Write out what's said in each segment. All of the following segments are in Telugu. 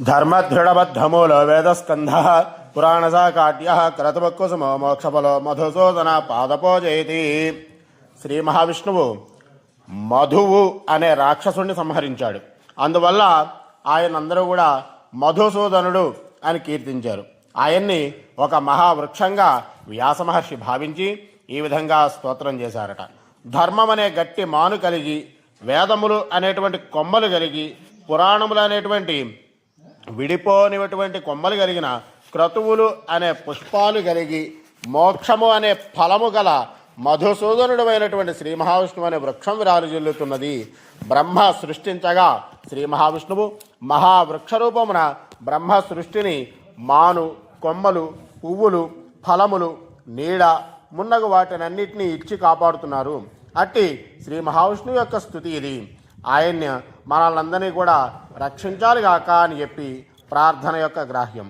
ధర్మదృఢబద్ధమూలో వేదస్కంధః పురాణసాకాట్యః క్రతువకుసుమో మోక్షఫలో మధుసూదన పాదపోజయతి. శ్రీ మహావిష్ణువు మధువు అనే రాక్షసుడిని సంహరించాడు. అందువల్ల ఆయనందరూ కూడా మధుసూదనుడు అని కీర్తించారు. ఆయన్ని ఒక మహావృక్షంగా వ్యాస మహర్షి భావించి ఈ విధంగా స్తోత్రం చేశారట. ధర్మం అనే గట్టి మాను కలిగి, వేదములు అనేటువంటి కొమ్మలు కలిగి, పురాణములు అనేటువంటి విడిపోనిటువంటి కొమ్మలు కలిగిన, క్రతువులు అనే పుష్పాలు కలిగి, మోక్షము అనే ఫలము గల మధుసూదనుడు అయినటువంటి శ్రీ మహావిష్ణువు అనే వృక్షం విరాజిల్లుతున్నది. బ్రహ్మ సృష్టించగా శ్రీ మహావిష్ణువు మహావృక్ష రూపమున బ్రహ్మ సృష్టిని మాను, కొమ్మలు, పువ్వులు, ఫలములు, నీడ మున్నగు వాటినన్నిటినీ ఇచ్చి కాపాడుతున్నారు. అట్టి శ్రీ మహావిష్ణువు యొక్క స్తుతి ఇది. ఆయన్ని మనల్నందరినీ కూడా రక్షించాలిగాక అని చెప్పి ప్రార్థన యొక్క గ్రాహ్యం.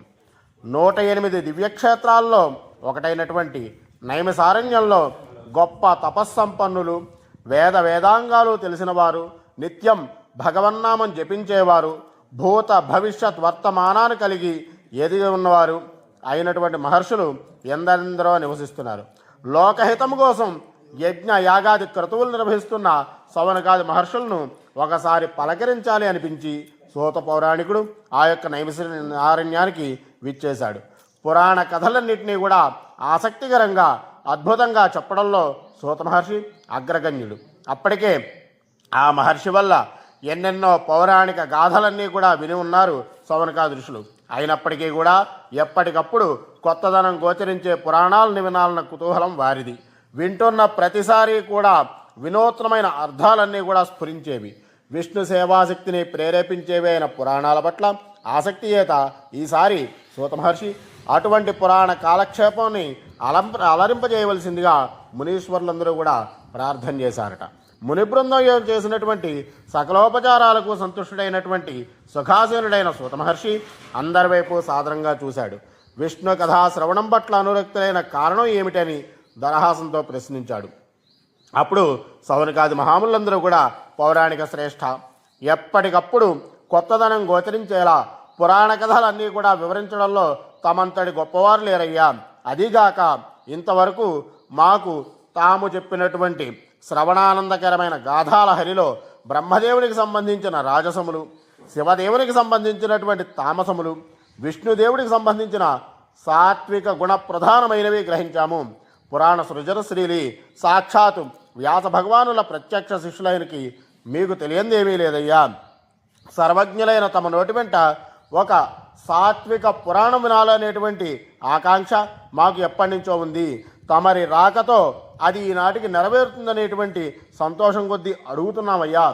108 దివ్యక్షేత్రాల్లో ఒకటైనటువంటి నైమిసారణ్యంలో గొప్ప తపస్సంపన్నులు, వేదాంగాలు తెలిసిన వారు, నిత్యం భగవన్నామం జపించేవారు, భూత భవిష్యత్ వర్తమానాన్ని కలిగి ఎదిగి ఉన్నవారు అయినటువంటి మహర్షులు ఎందరెందరో నివసిస్తున్నారు. లోకహితం కోసం యజ్ఞ యాగాది క్రతువులు నిర్వహిస్తున్న సవనకాది మహర్షులను ఒకసారి పలకరించాలి అనిపించి సూత పౌరాణికుడు ఆ యొక్క నైమిసారణ్యానికి విచ్చేశాడు. పురాణ కథలన్నింటినీ కూడా ఆసక్తికరంగా అద్భుతంగా చెప్పడంలో సూత మహర్షి అగ్రగణ్యుడు. అప్పటికే ఆ మహర్షి వల్ల ఎన్నెన్నో పౌరాణిక గాథలన్నీ కూడా విని ఉన్నారు సవనకాది ఋషులు. అయినప్పటికీ కూడా ఎప్పటికప్పుడు కొత్తదనం గోచరించే పురాణాలను వినాలన్న కుతూహలం వారిది. వింటున్న ప్రతిసారి కూడా వినూత్నమైన అర్థాలన్నీ కూడా స్ఫురించేవి. విష్ణు సేవాశక్తిని ప్రేరేపించేవి అయిన పురాణాల పట్ల ఆసక్తి చేత ఈసారి సూత మహర్షి అటువంటి పురాణ కాలక్షేపాన్ని అలరింపజేయవలసిందిగా మునీశ్వరులందరూ కూడా ప్రార్థన చేశారట. ముని బృందం చేసినటువంటి సకలోపచారాలకు సంతుష్టుడైనటువంటి సుఖాసీనుడైన సూత మహర్షి అందరి వైపు సాదరంగా చూశాడు. విష్ణు కథా శ్రవణం పట్ల అనురక్తులైన కారణం ఏమిటని దరహాసంతో ప్రశ్నించాడు. అప్పుడు సౌనకాది మహాములందరూ కూడా పౌరాణిక శ్రేష్ఠ, ఎప్పటికప్పుడు కొత్తదనం గోచరించేలా పురాణ కథలన్నీ కూడా వివరించడంలో తమంతటి గొప్పవారు లేరయ్యా. అదీగాక ఇంతవరకు మాకు తాము చెప్పినటువంటి శ్రవణానందకరమైన గాథాల హరిలో బ్రహ్మదేవునికి సంబంధించిన రాజసములు, శివదేవునికి సంబంధించినటువంటి తామసములు, విష్ణుదేవుడికి సంబంధించిన సాత్విక గుణ ప్రధానమైనవి గ్రహించాము. పురాణ సృజనశ్రీలి సాక్షాత్తు వ్యాస భగవానుల ప్రత్యక్ష శిష్యులైనకి మీకు తెలియందేమీ లేదయ్యా. సర్వజ్ఞులైన తమ నోటి వెంట ఒక సాత్విక పురాణం వినాలనేటువంటి ఆకాంక్ష మాకు ఎప్పటి నుంచో ఉంది. తమరి రాకతో అది ఈనాటికి నెరవేరుతుందనేటువంటి సంతోషం కొద్దీ అడుగుతున్నామయ్యా.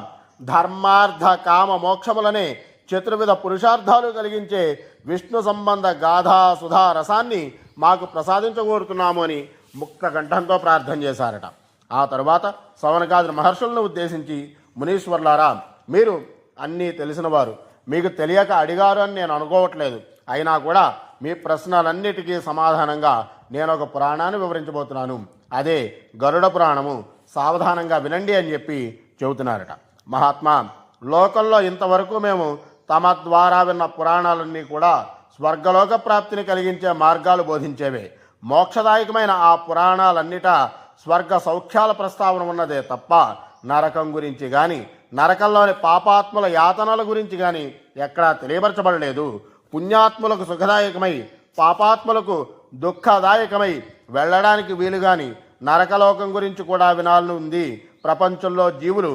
ధర్మార్థ కామ మోక్షములనే చతుర్విధ పురుషార్థాలు కలిగించే విష్ణు సంబంధ గాథా సుధా రసాన్ని మాకు ప్రసాదించగోరుతున్నాము అని ముక్త కంఠంతో ప్రార్థన చేశారట. ఆ తరువాత సవనకాది మహర్షులను ఉద్దేశించి, మునీశ్వర్లారా, మీరు అన్నీ తెలిసినవారు, మీకు తెలియక అడిగారు అని నేను అనుకోవట్లేదు. అయినా కూడా మీ ప్రశ్నలన్నిటికీ సమాధానంగా నేను ఒక పురాణాన్ని వివరించబోతున్నాను. అదే గరుడ పురాణము. సావధానంగా వినండి అని చెప్పి చెబుతున్నారట. మహాత్మా, లోకంలో ఇంతవరకు మేము తమ ద్వారా విన్న పురాణాలన్నీ కూడా స్వర్గలోక ప్రాప్తిని కలిగించే మార్గాలు బోధించేవే. మోక్షదాయకమైన ఆ పురాణాలన్నిటా స్వర్గ సౌఖ్యాల ప్రస్తావన ఉన్నదే తప్ప నరకం గురించి కానీ, నరకంలోని పాపాత్ముల యాతనల గురించి కానీ ఎక్కడా తెలియపరచబడలేదు. పుణ్యాత్ములకు సుఖదాయకమై, పాపాత్ములకు దుఃఖదాయకమై వెళ్ళడానికి వీలు కానీ నరకలోకం గురించి కూడా వినాలని ఉంది. ప్రపంచంలో జీవులు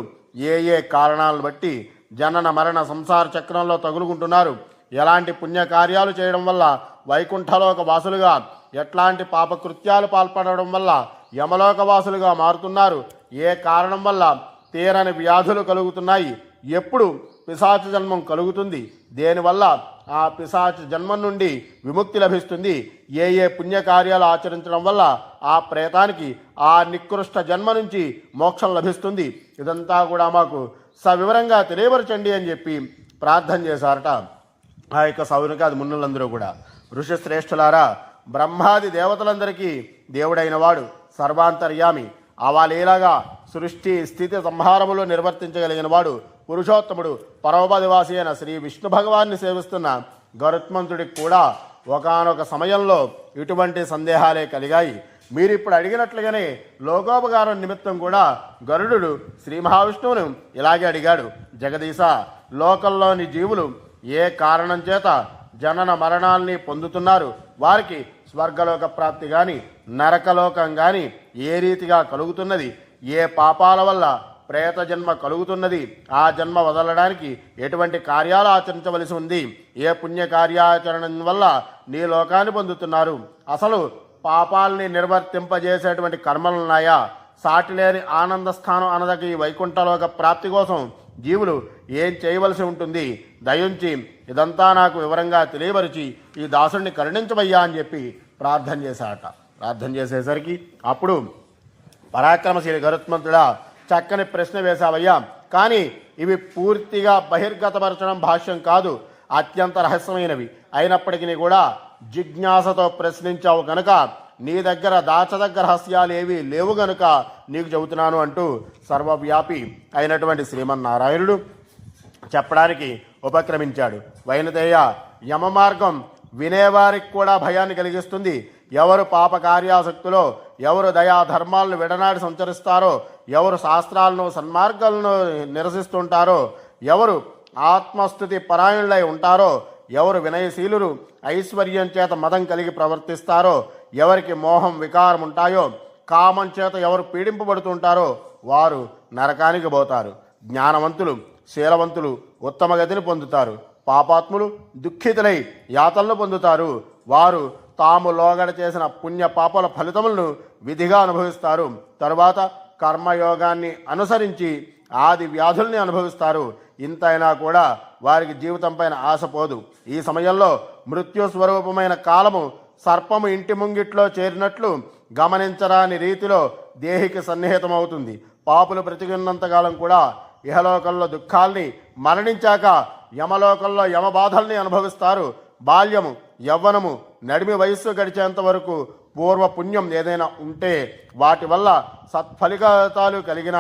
ఏ ఏ కారణాలను బట్టి జనన మరణ సంసార చక్రంలో తగులుకుంటున్నారు, ఎలాంటి పుణ్యకార్యాలు చేయడం వల్ల వైకుంఠలోక వాసులుగా, ఎట్లాంటి పాపకృత్యాలు పాల్పడడం వల్ల యమలోక వాసులుగా మారుతున్నారు, ఏ కారణం వల్ల తీరని వ్యాధులు కలుగుతున్నాయి, ఎప్పుడు పిశాచ జన్మం కలుగుతుంది, దేనివల్ల ఆ పిశాచ జన్మం నుండి విముక్తి లభిస్తుంది, ఏ ఏ పుణ్యకార్యాలు ఆచరించడం వల్ల ఆ ప్రేతానికి ఆ నికృష్ట జన్మ నుంచి మోక్షం లభిస్తుంది, ఇదంతా కూడా మాకు సవివరంగా తెలియపరచండి అని చెప్పి ప్రార్థన చేశారట ఆ యొక్క సౌనకాది మునులందరూ కూడా. ఋషిశ్రేష్ఠులారా, బ్రహ్మాది దేవతలందరికీ దేవుడైన వాడు, సర్వాంతర్యామి, అవలీలగా సృష్టి స్థితి సంహారములు నిర్వర్తించగలిగిన వాడు, పురుషోత్తముడు పరమపదివాసి అయిన శ్రీ విష్ణు భగవాన్ని సేవిస్తున్న గరుత్మంతుడికి కూడా ఒకానొక సమయంలో ఇటువంటి సందేహాలే కలిగాయి. మీరిప్పుడు అడిగినట్లుగానే లోకోపకారం నిమిత్తం కూడా గరుడు శ్రీ మహావిష్ణువును ఇలాగే అడిగాడు. జగదీశ, లోకంలోని జీవులు ఏ కారణం చేత జనన మరణాల్ని పొందుతున్నారు? వారికి స్వర్గలోక ప్రాప్తి కానీ నరకలోకం కానీ ఏ రీతిగా కలుగుతున్నది? ఏ పాపాల వల్ల ప్రేత జన్మ కలుగుతున్నది? ఆ జన్మ వదలడానికి ఎటువంటి కార్యాలు ఆచరించవలసి ఉంది? ఏ పుణ్య కార్యాచరణం వల్ల నీ లోకాన్ని పొందుతున్నారు? అసలు పాపాలని నిర్వర్తింపజేసేటువంటి కర్మలున్నాయా? సాటిలేని ఆనంద స్థానం అనదక ఈ వైకుంఠలోక ప్రాప్తి కోసం జీవులు ఏం చేయవలసి ఉంటుంది? దయించి ఇదంతా నాకు వివరంగా తెలియపరిచి ఈ దాసుడిని కరుణించవయ్యా అని చెప్పి ప్రార్థన చేశాట. ప్రార్థన చేసేసరికి అప్పుడు పరాక్రమశీలి గరుత్మంతుడా, చక్కని ప్రశ్న వేశావయ్యా, కానీ ఇవి పూర్తిగా బహిర్గతపరచడం భాష్యం కాదు, అత్యంత రహస్యమైనవి. అయినప్పటికీ కూడా జిజ్ఞాసతో ప్రశ్నించావు కనుక నీ దగ్గర దాచదగ్గ రహస్యాలు ఏవి లేవు గనుక నీకు చెబుతున్నాను అంటూ సర్వవ్యాపి అయినటువంటి శ్రీమన్నారాయణుడు చెప్పడానికి ఉపక్రమించాడు. వైనతేయ, యమ మార్గం వినేవారికి కూడా భయాన్ని కలిగిస్తుంది. ఎవరు పాప కార్యాసక్తులో, ఎవరు దయా ధర్మాలను విడనాడి సంచరిస్తారో, ఎవరు శాస్త్రాలను సన్మార్గాలను నిరసిస్తుంటారో, ఎవరు ఆత్మస్థుతి పరాయణులై ఉంటారో, ఎవరు వినయశీలురు, ఐశ్వర్యం చేత మదం కలిగి ప్రవర్తిస్తారో, ఎవరికి మోహం వికారం ఉంటాయో, కామం చేత ఎవరు పీడింపబడుతుంటారో వారు నరకానికి పోతారు. జ్ఞానవంతులు, శీలవంతులు ఉత్తమ గతిని పొందుతారు. పాపాత్ములు దుఃఖితులై యాతలను పొందుతారు. వారు తాము లోగడ చేసిన పుణ్య పాపల ఫలితములను విధిగా అనుభవిస్తారు. తరువాత కర్మయోగాన్ని అనుసరించి ఆది వ్యాధుల్ని అనుభవిస్తారు. ఇంతైనా కూడా వారికి జీవితం పైన ఆశ పోదు. ఈ సమయంలో మృత్యు స్వరూపమైన కాలము సర్పము ఇంటి ముంగిట్లో చేరినట్లు గమనించరాని రీతిలో దేహికి సన్నిహితమవుతుంది. పాపులు బ్రతికున్నంతకాలం కూడా ఇహలోకంలో దుఃఖాల్ని, మరణించాక యమలోకంలో యమబాధల్ని అనుభవిస్తారు. బాల్యము, యవ్వనము, నడిమి వయస్సు గడిచేంత వరకు పూర్వ పుణ్యం ఏదైనా ఉంటే వాటి వల్ల సత్ఫలితాలు కలిగిన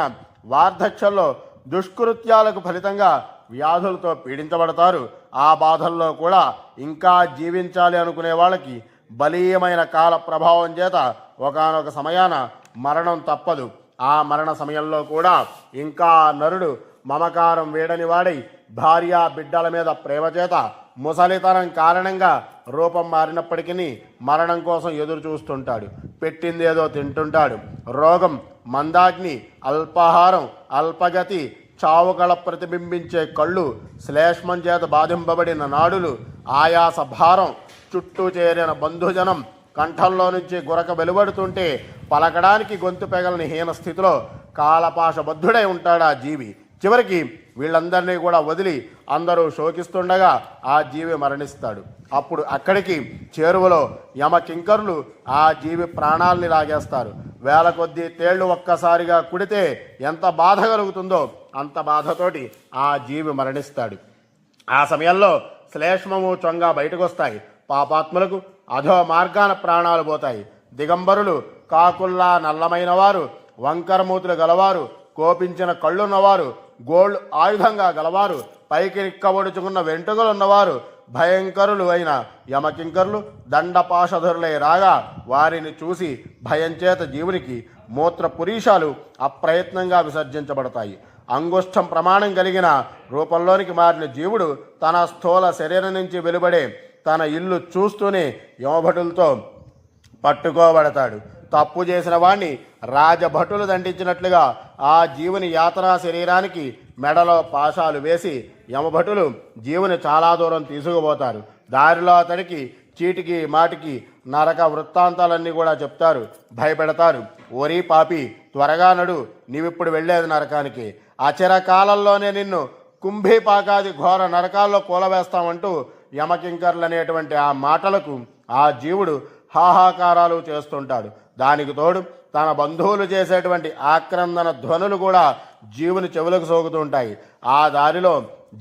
వార్ధక్యంలో దుష్కృత్యాలకు ఫలితంగా వ్యాధులతో పీడించబడతారు. ఆ బాధల్లో కూడా ఇంకా జీవించాలి అనుకునే వాళ్ళకి బలీయమైన కాల ప్రభావం చేత ఒకానొక సమయాన మరణం తప్పదు. ఆ మరణ సమయంలో కూడా ఇంకా నరుడు మమకారం వీడని వాడై భార్య బిడ్డల మీద ప్రేమ చేత ముసలితనం కారణంగా రూపం మారినప్పటికీ మరణం కోసం ఎదురు చూస్తుంటాడు. పెట్టిందేదో తింటుంటాడు. రోగం, మందాగ్ని, అల్పాహారం, అల్పగతి, చావుకళ ప్రతిబింబించే కళ్ళు, శ్లేష్మం చేత బాధింపబడిన నాడులు, ఆయాస భారం, చుట్టూ చేరిన బంధుజనం, కంఠంలో నుంచి గురక వెలువడుతుంటే పలకడానికి గొంతు పెగలని హీన స్థితిలో కాలపాశబద్ధుడై ఉంటాడు ఆ జీవి. చివరికి వీళ్ళందరినీ కూడా వదిలి అందరూ శోకిస్తుండగా ఆ జీవి మరణిస్తాడు. అప్పుడు అక్కడికి చేరువలో యమ కింకరులు ఆ జీవి ప్రాణాల్ని లాగేస్తారు. వేల కొద్దీ తేళ్లు ఒక్కసారిగా కుడితే ఎంత బాధ కలుగుతుందో అంత బాధతోటి ఆ జీవి మరణిస్తాడు. ఆ సమయంలో శ్లేష్మము, చొంగ బయటకు వస్తాయి. పాపాత్ములకు అధో మార్గాన ప్రాణాలు పోతాయి. దిగంబరులు, కాకుల్లా నల్లమైన వారు, వంకరమూతులు గలవారు, కోపించిన కళ్ళున్నవారు, గోల్డ్ ఆయుధంగా గలవారు, పైకి నిక్కబొడుచుకున్న వెంట్రుకలున్నవారు, భయంకరులు అయిన యమకింకరులు దండపాశధరులై రాగా వారిని చూసి భయం చేత జీవునికి మూత్ర పురీషాలు అప్రయత్నంగా విసర్జించబడతాయి. అంగుష్టం ప్రమాణం కలిగిన రూపంలోనికి మారిన జీవుడు తన స్థూల శరీరం నుంచి వెలువడే తన ఇల్లు చూస్తూనే యమభటులతో పట్టుకోబడతాడు. తప్పు చేసిన వాణ్ణి రాజభటులు దండించినట్లుగా ఆ జీవుని యాతనా శరీరానికి మెడలో పాశాలు వేసి యమభటులు జీవుని చాలా దూరం తీసుకుపోతారు. దారిలో అతడికి చీటికి మాటికి నరక వృత్తాంతాలన్నీ కూడా చెప్తారు, భయపెడతారు. ఓరీ పాపి, త్వరగా నడు, నీవిప్పుడు వెళ్ళేది నరకానికి. అచిరకాలంలోనే నిన్ను కుంభీపాకాది ఘోర నరకాల్లో కూలవేస్తామంటూ యమకింకర్లు అనేటువంటి ఆ మాటలకు ఆ జీవుడు హాహాకారాలు చేస్తుంటాడు. దానికి తోడు తన బంధువులు చేసేటువంటి ఆక్రందన ధ్వనులు కూడా జీవుని చెవులకు సోకుతుంటాయి. ఆ దారిలో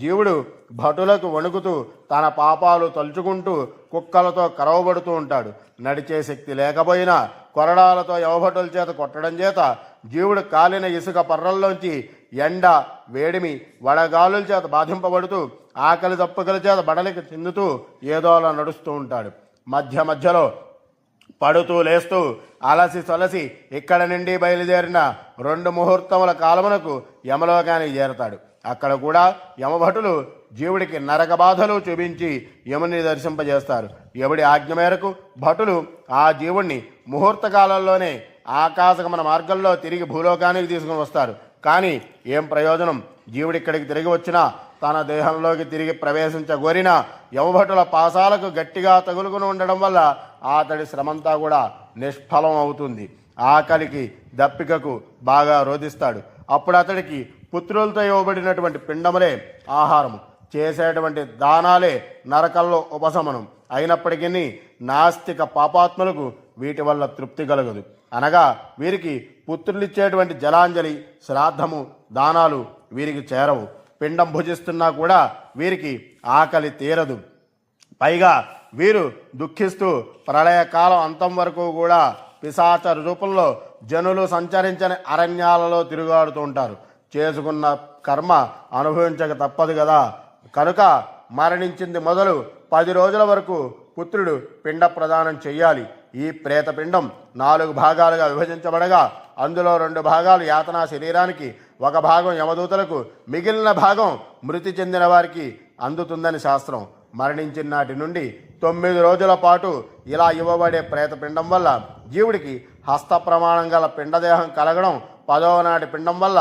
జీవుడు భటులకు వణుకుతూ తన పాపాలు తలుచుకుంటూ కుక్కలతో కరవబడుతూ ఉంటాడు. నడిచే శక్తి లేకపోయినా కొరడాలతో యవభటుల చేత కొట్టడం చేత జీవుడు కాలిన ఇసుక పర్రల్లోంచి ఎండ వేడిమి వడగాలుల చేత బాధింపబడుతూ ఆకలి దప్పుకల చేత బడలికి చెందుతూ ఏదో అలా నడుస్తూ ఉంటాడు. మధ్య మధ్యలో పడుతూ లేస్తూ అలసి సొలసి ఇక్కడ నుండి బయలుదేరిన 2 ముహూర్తముల కాలమునకు యమలోకానికి చేరతాడు. అక్కడ కూడా యమభటులు జీవుడికి నరక బాధలు చూపించి యముని దర్శింపజేస్తారు. యముడి ఆజ్ఞ మేరకు భటులు ఆ జీవుణ్ణి ముహూర్త కాలంలోనే ఆకాశగమన మార్గంలో తిరిగి భూలోకానికి తీసుకుని వస్తారు. కానీ ఏం ప్రయోజనం? జీవుడిక్కడికి తిరిగి వచ్చినా తన దేహంలోకి తిరిగి ప్రవేశించగోరిన యమభటుల పాసాలకు గట్టిగా తగులుకుని ఉండడం వల్ల అతడి శ్రమంతా కూడా నిష్ఫలం అవుతుంది. ఆకలికి దప్పికకు బాగా రోధిస్తాడు. అప్పుడు అతడికి పుత్రులతో ఇవ్వబడినటువంటి పిండములే ఆహారము, చేసేటువంటి దానాలే నరకంలో ఉపశమనం. అయినప్పటికీ నాస్తిక పాపాత్ములకు వీటి వల్ల తృప్తి కలగదు. అనగా వీరికి పుత్రులిచ్చేటువంటి జలాంజలి, శ్రాద్ధము, దానాలు వీరికి చేరవు. పిండం భుజిస్తున్నా కూడా వీరికి ఆకలి తీరదు. పైగా వీరు దుఃఖిస్తూ ప్రళయకాలం అంతం వరకు కూడా పిశాచ రూపంలో జనులు సంచరించని అరణ్యాలలో తిరుగాడుతూ ఉంటారు. చేసుకున్న కర్మ అనుభవించక తప్పదు కదా. కనుక మరణించింది మొదలు 10 రోజుల వరకు పుత్రుడు పిండ ప్రదానం చెయ్యాలి. ఈ ప్రేతపిండం 4 భాగాలుగా విభజించబడగా అందులో 2 భాగాలు యాతనా శరీరానికి, 1 భాగం యమదూతలకు, మిగిలిన భాగం మృతి చెందిన వారికి అందుతుందని శాస్త్రం. మరణించిన నాటి నుండి 9 రోజుల పాటు ఇలా ఇవ్వబడే ప్రేతపిండం వల్ల జీవుడికి హస్త ప్రమాణం గల పిండదేహం కలగడం, 10వ నాటి పిండం వల్ల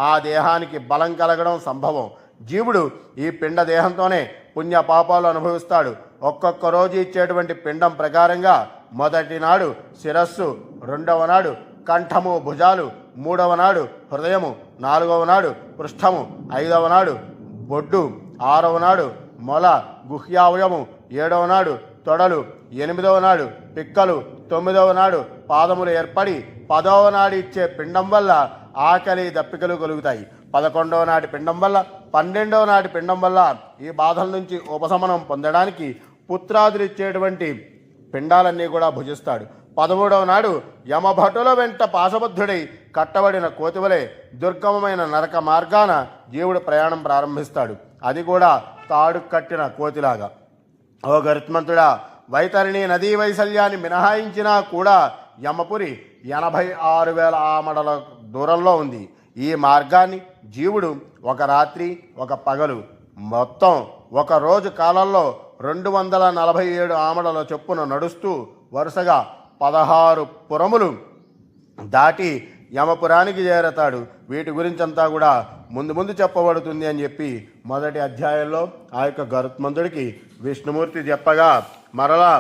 ఆ దేహానికి బలం కలగడం సంభవం. జీవుడు ఈ పిండ దేహంతోనే పుణ్య పాపాలు అనుభవిస్తాడు. ఒక్కొక్క రోజు ఇచ్చేటువంటి పిండం ప్రకారంగా మొదటి నాడు శిరస్సు, 2వ నాడు కంఠము భుజాలు, 3వ నాడు హృదయము, 4వ నాడు పృష్ఠము, 5వ నాడు బొడ్డు, 6వ నాడు మొల గుహ్యావయము, 7వ నాడు తొడలు, 8వ నాడు పిక్కలు, 9వ నాడు పాదములు ఏర్పడి 10వ నాడు ఇచ్చే పిండం వల్ల ఆకలి దప్పికలు కలుగుతాయి. 11వ నాటి పిండం వల్ల, 12వ నాటి పిండం వల్ల ఈ బాధల నుంచి ఉపశమనం పొందడానికి పుత్రాదులు ఇచ్చేటువంటి పిండాలన్నీ కూడా భుజిస్తాడు. 13వ నాడు యమభటుల వెంట పాశబద్ధుడై కట్టబడిన కోతివలే దుర్గమమైన నరక మార్గాన జీవుడు ప్రయాణం ప్రారంభిస్తాడు. అది కూడా తాడు కట్టిన కోతిలాగా. ఓ గరుత్మంతుడా, వైతరిణి నదీ వైశల్యాన్ని మినహాయించినా కూడా యమపురి 86,000 ఆమడల దూరంలో ఉంది. ఈ మార్గాన్ని జీవుడు 1 రాత్రి 1 పగలు మొత్తం 1 రోజు కాలంలో 247 ఆమడల చొప్పున నడుస్తూ వరుసగా 16 పురములు దాటి యమపురానికి చేరతాడు. వీటి గురించంతా కూడా ముందు చెప్పబడుతుంది అని చెప్పి మొదటి అధ్యాయంలో ఆ యొక్క గరుత్మంతుడికి విష్ణుమూర్తి చెప్పగా, మరలా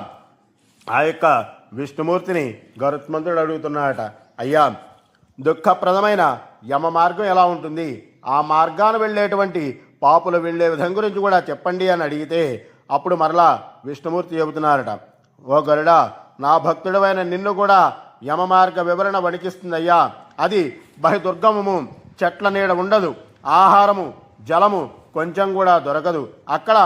ఆ యొక్క విష్ణుమూర్తిని గరుత్మంతుడు అడుగుతున్నాడట, అయ్యా, దుఃఖప్రదమైన యమ మార్గం ఎలా ఉంటుంది? ఆ మార్గాన వెళ్ళేటువంటి పాపులు వెళ్ళే విధం గురించి కూడా చెప్పండి అని అడిగితే అప్పుడు మరలా విష్ణుమూర్తి చెబుతున్నారట, ఓ గరుడా, నా భక్తుడమైన నిన్ను కూడా యమ మార్గ వివరణ వణికిస్తుందయ్యా. అది బహిదుర్గమము, చెట్ల నీడ ఉండదు, ఆహారము జలము కొంచెం కూడా దొరకదు. అక్కడ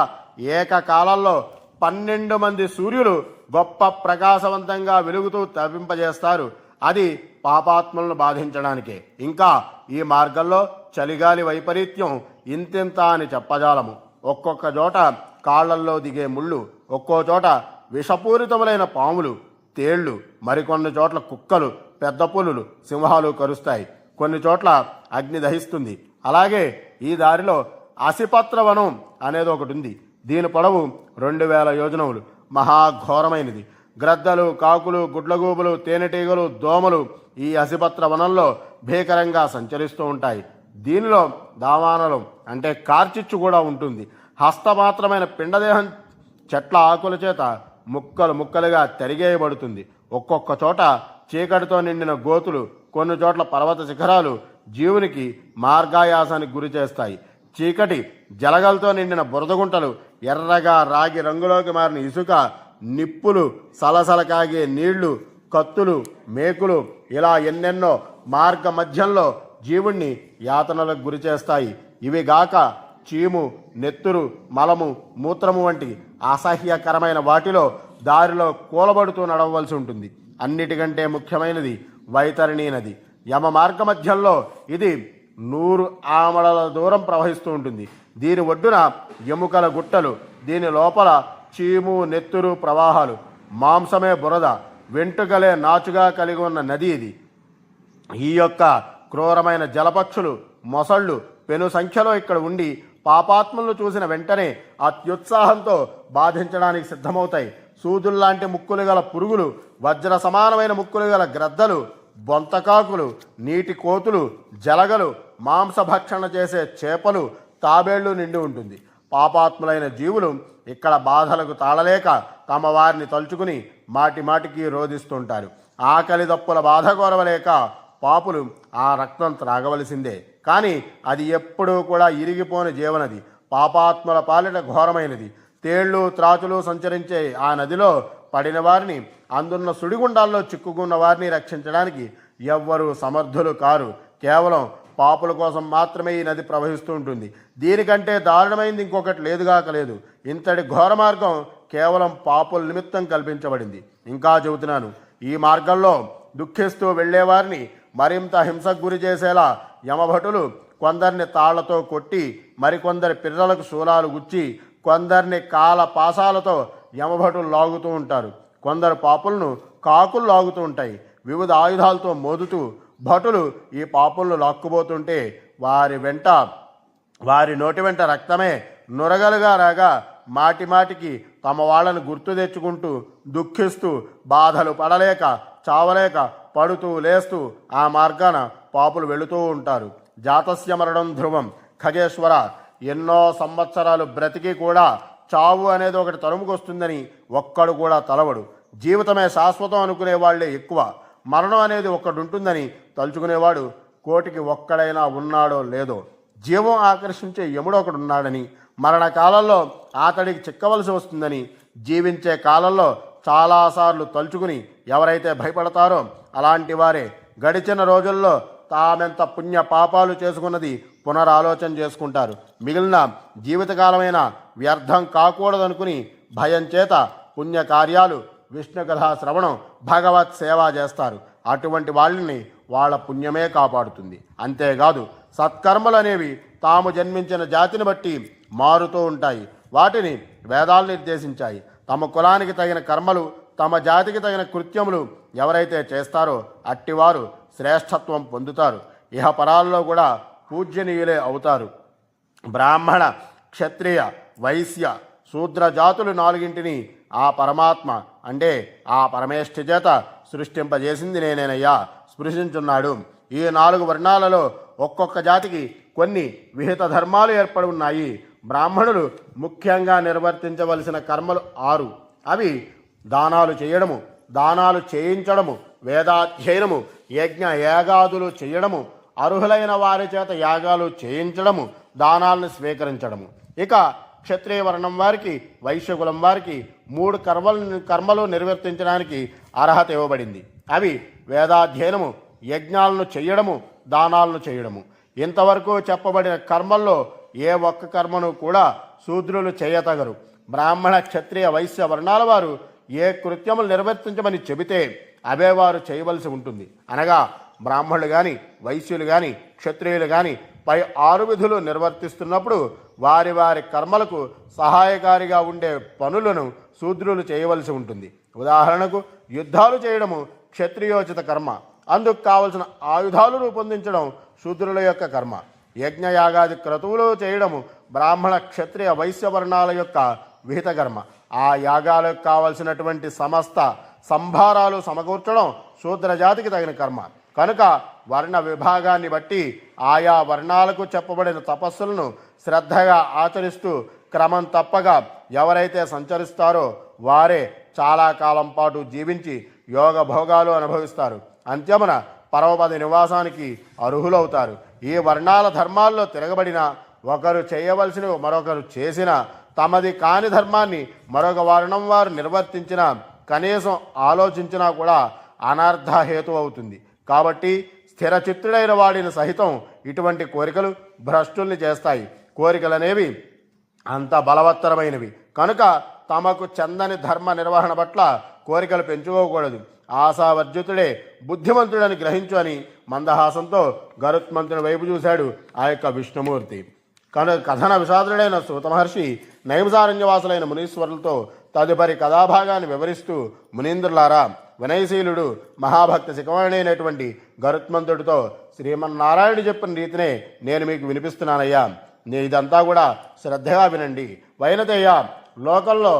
ఏకకాలంలో 12 మంది సూర్యులు గొప్ప ప్రకాశవంతంగా వెలుగుతూ తప్పింపజేస్తారు. అది పాపాత్మలను బాధించడానికే. ఇంకా ఈ మార్గంలో చలిగాలి వైపరీత్యం ఇంతింత అని చెప్పజాలము. ఒక్కొక్క చోట కాళ్లల్లో దిగే ముళ్ళు, ఒక్కో చోట విషపూరితములైన పాములు, తేళ్లు, మరికొన్ని చోట్ల కుక్కలు, పెద్ద పులులు, సింహాలు కరుస్తాయి. కొన్ని చోట్ల అగ్ని దహిస్తుంది. అలాగే ఈ దారిలో అసిపత్రవనం అనేది ఒకటి ఉంది. దీని పొడవు 2000 యోజనములు. మహాఘోరమైనది. గ్రద్దలు, కాకులు, గుడ్లగూబులు, తేనెటీగలు, దోమలు ఈ అసిపత్ర వనంలో భీకరంగా సంచరిస్తూ ఉంటాయి. దీనిలో దావానలం అంటే కార్చిచ్చు కూడా ఉంటుంది. హస్తమాత్రమైన పిండదేహం చెట్ల ఆకుల చేత ముక్కలు ముక్కలుగా తరిగేయబడుతుంది. ఒక్కొక్క చోట చీకటితో నిండిన గోతులు, కొన్ని చోట్ల పర్వత శిఖరాలు జీవునికి మార్గాయాసానికి గురి చేస్తాయి. చీకటి జలగలతో నిండిన బురదగుంటలు, ఎర్రగా రాగి రంగులోకి మారిన ఇసుక, నిప్పులు, సలసల కాగే నీళ్లు, కత్తులు, మేకులు, ఇలా ఎన్నెన్నో మార్గ మధ్యంలో జీవుణ్ణి యాతనలకు గురి చేస్తాయి. ఇవిగాక చీము, నెత్తురు, మలము, మూత్రము వంటి అసహ్యకరమైన వాటిలో దారిలో కూలబడుతూ నడవలసి ఉంటుంది. అన్నిటికంటే ముఖ్యమైనది వైతరిణీ నది. యమ మార్గ మధ్యంలో ఇది 100 ఆమడల దూరం ప్రవహిస్తూ ఉంటుంది. దీని ఒడ్డున ఎముకల గుట్టలు, దీని లోపల చీము, నెత్తురు ప్రవాహాలు, మాంసమే బురద, వెంట్రుకలే నాచుగా కలిగి ఉన్న నది ఇది. ఈ యొక్క క్రూరమైన జలపక్షులు, మొసళ్ళు పెను సంఖ్యలో ఇక్కడ ఉండి పాపాత్మలను చూసిన వెంటనే అత్యుత్సాహంతో బాధించడానికి సిద్ధమవుతాయి. సూదుల్లాంటి ముక్కులు గల పురుగులు, వజ్ర సమానమైన ముక్కులు గల గ్రద్దలు, బొంతకాకులు, నీటి కోతులు, జలగలు, మాంసభక్షణ చేసే చేపలు, తాబేళ్లు నిండి ఉంటుంది. పాపాత్ములైన జీవులు ఇక్కడ బాధలకు తాళలేక తమ వారిని తలుచుకుని మాటిమాటికి రోధిస్తుంటారు. ఆకలి దప్పుల బాధ కోరవలేక పాపులు ఆ రక్తం త్రాగవలసిందే. కానీ అది ఎప్పుడూ కూడా ఇరిగిపోని జీవనది, పాపాత్ముల పాలిట ఘోరమైనది. తేళ్లు, త్రాచులు సంచరించే ఆ నదిలో పడిన వారిని, అందున్న సుడిగుండాల్లో చిక్కుకున్న వారిని రక్షించడానికి ఎవ్వరూ సమర్థులు కారు. కేవలం పాపుల కోసం మాత్రమే ఈ నది ప్రవహిస్తూ ఉంటుంది. దీనికంటే దారుణమైంది ఇంకొకటి లేదుగాక లేదు. ఇంతటి ఘోర మార్గం కేవలం పాపుల నిమిత్తం కల్పించబడింది. ఇంకా చెబుతున్నాను, ఈ మార్గంలో దుఃఖిస్తూ వెళ్ళేవారిని మరింత హింసకు గురి చేసేలా యమభటులు కొందరిని తాళ్లతో కొట్టి, మరికొందరి పిర్రలకు శూలాలు గుచ్చి, కొందరిని కాల పాసాలతో యమభటులు లాగుతూ ఉంటారు. కొందరు పాపులను కాకులు లాగుతూ ఉంటాయి. వివిధ ఆయుధాలతో మోదుతూ భటులు ఈ పాపులను లాక్కుపోతుంటే వారి నోటి వెంట రక్తమే నురగలుగా రాగా మాటిమాటికి తమ వాళ్ళను గుర్తు తెచ్చుకుంటూ దుఃఖిస్తూ బాధలు పడలేక చావలేక పడుతూ లేస్తూ ఆ మార్గాన పాపులు వెళుతూ ఉంటారు. జాతస్య మరణం ధ్రువం. ఖగేశ్వర, ఎన్నో సంవత్సరాలు బ్రతికి కూడా చావు అనేది ఒకటి తరుముకొస్తుందని ఒక్కడు కూడా తలవడు. జీవితమే శాశ్వతం అనుకునే వాళ్లే ఎక్కువ. మరణం అనేది ఒక్కడు ఉంటుందని తలుచుకునేవాడు కోటికి ఒక్కడైనా ఉన్నాడో లేదో. జీవం ఆకర్షించే యముడు ఒకడున్నాడని, మరణకాలంలో అతడికి చిక్కవలసి వస్తుందని జీవించే కాలంలో చాలాసార్లు తలుచుకుని ఎవరైతే భయపడతారో అలాంటి వారే గడిచిన రోజుల్లో తామెంత పుణ్య పాపాలు చేసుకున్నది పునరాలోచన చేసుకుంటారు. మిగిలిన జీవితకాలమైన వ్యర్థం కాకూడదనుకుని భయం చేత పుణ్యకార్యాలు, విష్ణు కథా శ్రవణం, భగవత్ సేవ చేస్తారు. అటువంటి వాళ్ళని వాళ్ళ పుణ్యమే కాపాడుతుంది. అంతేకాదు, సత్కర్మలు అనేవి తాము జన్మించిన జాతిని బట్టి మారుతూ ఉంటాయి. వాటిని వేదాలు నిర్దేశించాయి. తమ కులానికి తగిన కర్మలు, తమ జాతికి తగిన కృత్యములు ఎవరైతే చేస్తారో అట్టివారు శ్రేష్టత్వం పొందుతారు. ఇహపరాల్లో కూడా పూజ్యనీయులే అవుతారు. బ్రాహ్మణ, క్షత్రియ, వైశ్య, శూద్ర జాతులు నాలుగింటిని ఆ పరమాత్మ అంటే ఆ పరమేష్ఠి చేత సృష్టింపజేసింది నేనేనయ్యా స్పృశించున్నాడు. ఈ 4 వర్ణాలలో ఒక్కొక్క జాతికి కొన్ని విహిత ధర్మాలు ఏర్పడి ఉన్నాయి. బ్రాహ్మణులు ముఖ్యంగా నిర్వర్తించవలసిన కర్మలు 6. అవి దానాలు చేయడము, దానాలు చేయించడము, వేదాధ్యయనము, యజ్ఞ యాగాదులు చేయడము, అర్హులైన వారి చేత యాగాలు చేయించడము, దానాలను స్వీకరించడము. ఇక క్షత్రియ వర్ణం వారికి, వైశ్యకులం వారికి 3 కర్మలు నిర్వర్తించడానికి అర్హత ఇవ్వబడింది. అవి వేదాధ్యయనము, యజ్ఞాలను చేయడము, దానాలను చేయడము. ఇంతవరకు చెప్పబడిన కర్మల్లో ఏ ఒక్క కర్మను కూడా శూద్రులు చేయతగరు. బ్రాహ్మణ, క్షత్రియ, వైశ్య వర్ణాల వారు ఏ కృత్యములు నిర్వర్తించమని చెబితే అవే వారు చేయవలసి ఉంటుంది. అనగా బ్రాహ్మణులు కానీ, వైశ్యులు కానీ, క్షత్రియులు కానీ పై 6 విధులు నిర్వర్తిస్తున్నప్పుడు వారి వారి కర్మలకు సహాయకారిగా ఉండే పనులను శూద్రులు చేయవలసి ఉంటుంది. ఉదాహరణకు యుద్ధాలు చేయడము క్షత్రియోచిత కర్మ. అందుకు కావలసిన ఆయుధాలు రూపొందించడం శూద్రుల యొక్క కర్మ. యజ్ఞయాగాది క్రతువులు చేయడము బ్రాహ్మణ, క్షత్రియ, వైశ్య వర్ణాల యొక్క విహిత కర్మ. ఆ యాగాలకు కావలసినటువంటి సమస్త సంభారాలు సమకూర్చడం శూద్ర జాతికి తగిన కర్మ. కనుక వర్ణ విభాగాన్ని బట్టి ఆయా వర్ణాలకు చెప్పబడిన తపస్సులను శ్రద్ధగా ఆచరిస్తూ క్రమం తప్పగా ఎవరైతే సంచరిస్తారో వారే చాలా కాలం పాటు జీవించి యోగ భోగాలు అనుభవిస్తారు. అంత్యమున పరమపద నివాసానికి అర్హులవుతారు. ఈ వర్ణాల ధర్మాల్లో తిరగబడిన ఒకరు చేయవలసినవి మరొకరు చేసిన, తమది కాని ధర్మాన్ని మరొక వర్ణం వారు నిర్వర్తించిన, కనీసం ఆలోచించినా కూడా అనర్థ హేతు అవుతుంది. కాబట్టి స్థిరచిత్తుడైన వాడిని సహితం ఇటువంటి కోరికలు భ్రష్టుల్ని చేస్తాయి. కోరికలనేవి అంత బలవత్తరమైనవి కనుక తమకు చెందని ధర్మ నిర్వహణ పట్ల కోరికలు పెంచుకోకూడదు. ఆశావర్జితుడే బుద్ధిమంతుడని గ్రహించు అని మందహాసంతో గరుత్మంతుని వైపు చూశాడు ఆ యొక్క విష్ణుమూర్తి. కథన విషాదుడైన సూత మహర్షి నైమిసారణ్యవాసులైన మునీశ్వరులతో తదుపరి కథాభాగాన్ని వివరిస్తూ, మునీంద్రులారా, వినయశీలుడు మహాభక్త శిఖవాణి గరుత్మంతుడితో శ్రీమన్నారాయణుడు చెప్పిన రీతినే నేను మీకు వినిపిస్తున్నానయ్యా. ఇదంతా కూడా శ్రద్ధగా వినండి. వైనతేయ, లోకంలో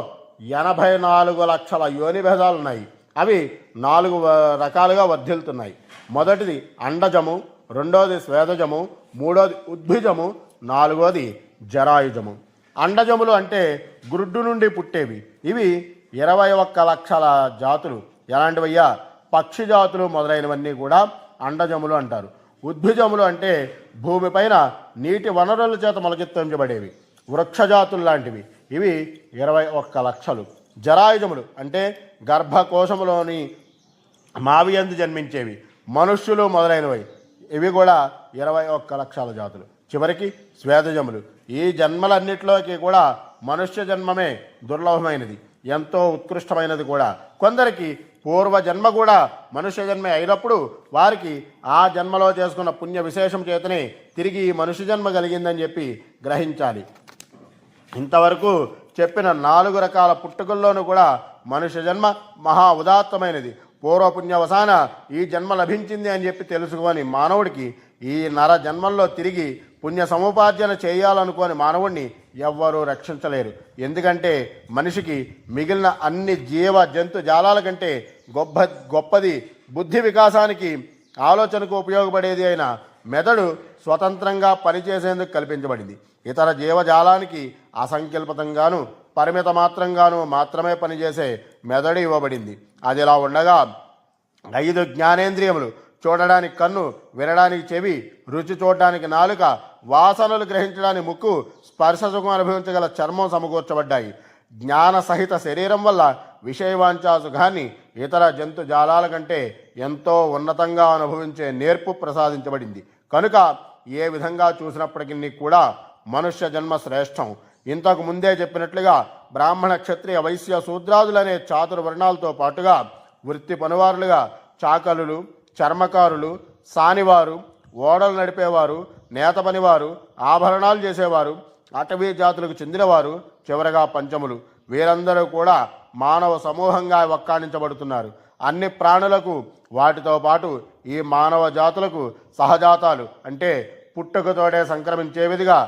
84 లక్షల యోని భేదాలున్నాయి. అవి 4 రకాలుగా వర్ధిల్తున్నాయి. మొదటిది అండజము, రెండోది స్వేదజము, మూడోది ఉద్భిజము, నాలుగోది జరాయుజము. అండజములు అంటే గుడ్డు నుండి పుట్టేవి. ఇవి 21 లక్షల జాతులు. ఎలాంటివయ్యా? పక్షి జాతులు మొదలైనవన్నీ కూడా అండజములు అంటారు. ఉద్భిజములు అంటే భూమిపైన నీటి వనరుల చేత మొలకెత్తించబడేవి, వృక్షజాతులు లాంటివి. ఇవి 21 లక్షలు. జరాయుజములు అంటే గర్భకోశములోని మావియందు జన్మించేవి, మనుష్యులు మొదలైనవి. ఇవి కూడా 21 లక్షల జాతులు. చివరికి స్వేదజములు. ఈ జన్మలన్నిటిలోకి కూడా మనుష్య జన్మమే దుర్లభమైనది, ఎంతో ఉత్కృష్టమైనది కూడా. కొందరికి పూర్వజన్మ కూడా మనుష్య జన్మే అయినప్పుడు వారికి ఆ జన్మలో చేసుకున్న పుణ్య విశేషం చేతనే తిరిగి ఈ మనుష్య జన్మ కలిగిందని చెప్పి గ్రహించాలి. ఇంతవరకు చెప్పిన 4 రకాల పుట్టుకల్లోనూ కూడా మనుష్య జన్మ మహా ఉదాత్తమైనది. పూర్వపుణ్యవసాన ఈ జన్మ లభించింది అని చెప్పి తెలుసుకొని మానవుడికి ఈ నర జన్మల్లో తిరిగి పుణ్య సముపార్జన చేయాలనుకోని మానవుడిని ఎవ్వరూ రక్షించలేరు. ఎందుకంటే మనిషికి మిగిలిన అన్ని జీవ జంతు జాలాల కంటే గొప్పది బుద్ధి వికాసానికి, ఆలోచనకు ఉపయోగపడేది అయిన మెదడు స్వతంత్రంగా పనిచేసేందుకు కల్పించబడింది. ఇతర జీవజాలానికి అసంకల్పితంగాను పరిమిత మాత్రంగాను మాత్రమే పనిచేసే మెదడు ఇవ్వబడింది. అదిలా ఉండగా 5 జ్ఞానేంద్రియములు, చూడడానికి కన్ను, వినడానికి చెవి, రుచి చూడడానికి నాలుక, వాసనలు గ్రహించడానికి ముక్కు, స్పర్శ సుఖం అనుభవించగల చర్మం సమకూర్చబడ్డాయి. జ్ఞాన సహిత శరీరం వల్ల విషయవాంఛా సుఖాన్ని ఇతర జంతు జాలాల కంటే ఎంతో ఉన్నతంగా అనుభవించే నేర్పు ప్రసాదించబడింది. కనుక ఏ విధంగా చూసినప్పటికీ కూడా మనుష్య జన్మ శ్రేష్టం. ఇంతకు ముందే చెప్పినట్లుగా బ్రాహ్మణ, క్షత్రియ, వైశ్య, శూద్రాదులనే చాతుర్వర్ణాలతో పాటుగా వృత్తి పనువారులుగా చాకలులు, చర్మకారులు, సానివారు, ఓడలు నడిపేవారు, నేత పనివారు, ఆభరణాలు చేసేవారు, అటవీ జాతులకు చెందినవారు, చివరగా పంచములు, వీరందరూ కూడా మానవ సమూహంగా వక్కాణించబడుతున్నారు. అన్ని ప్రాణులకు, వాటితో పాటు ఈ మానవ జాతులకు సహజాతాలు అంటే పుట్టుకతోడే సంక్రమించే విధిగా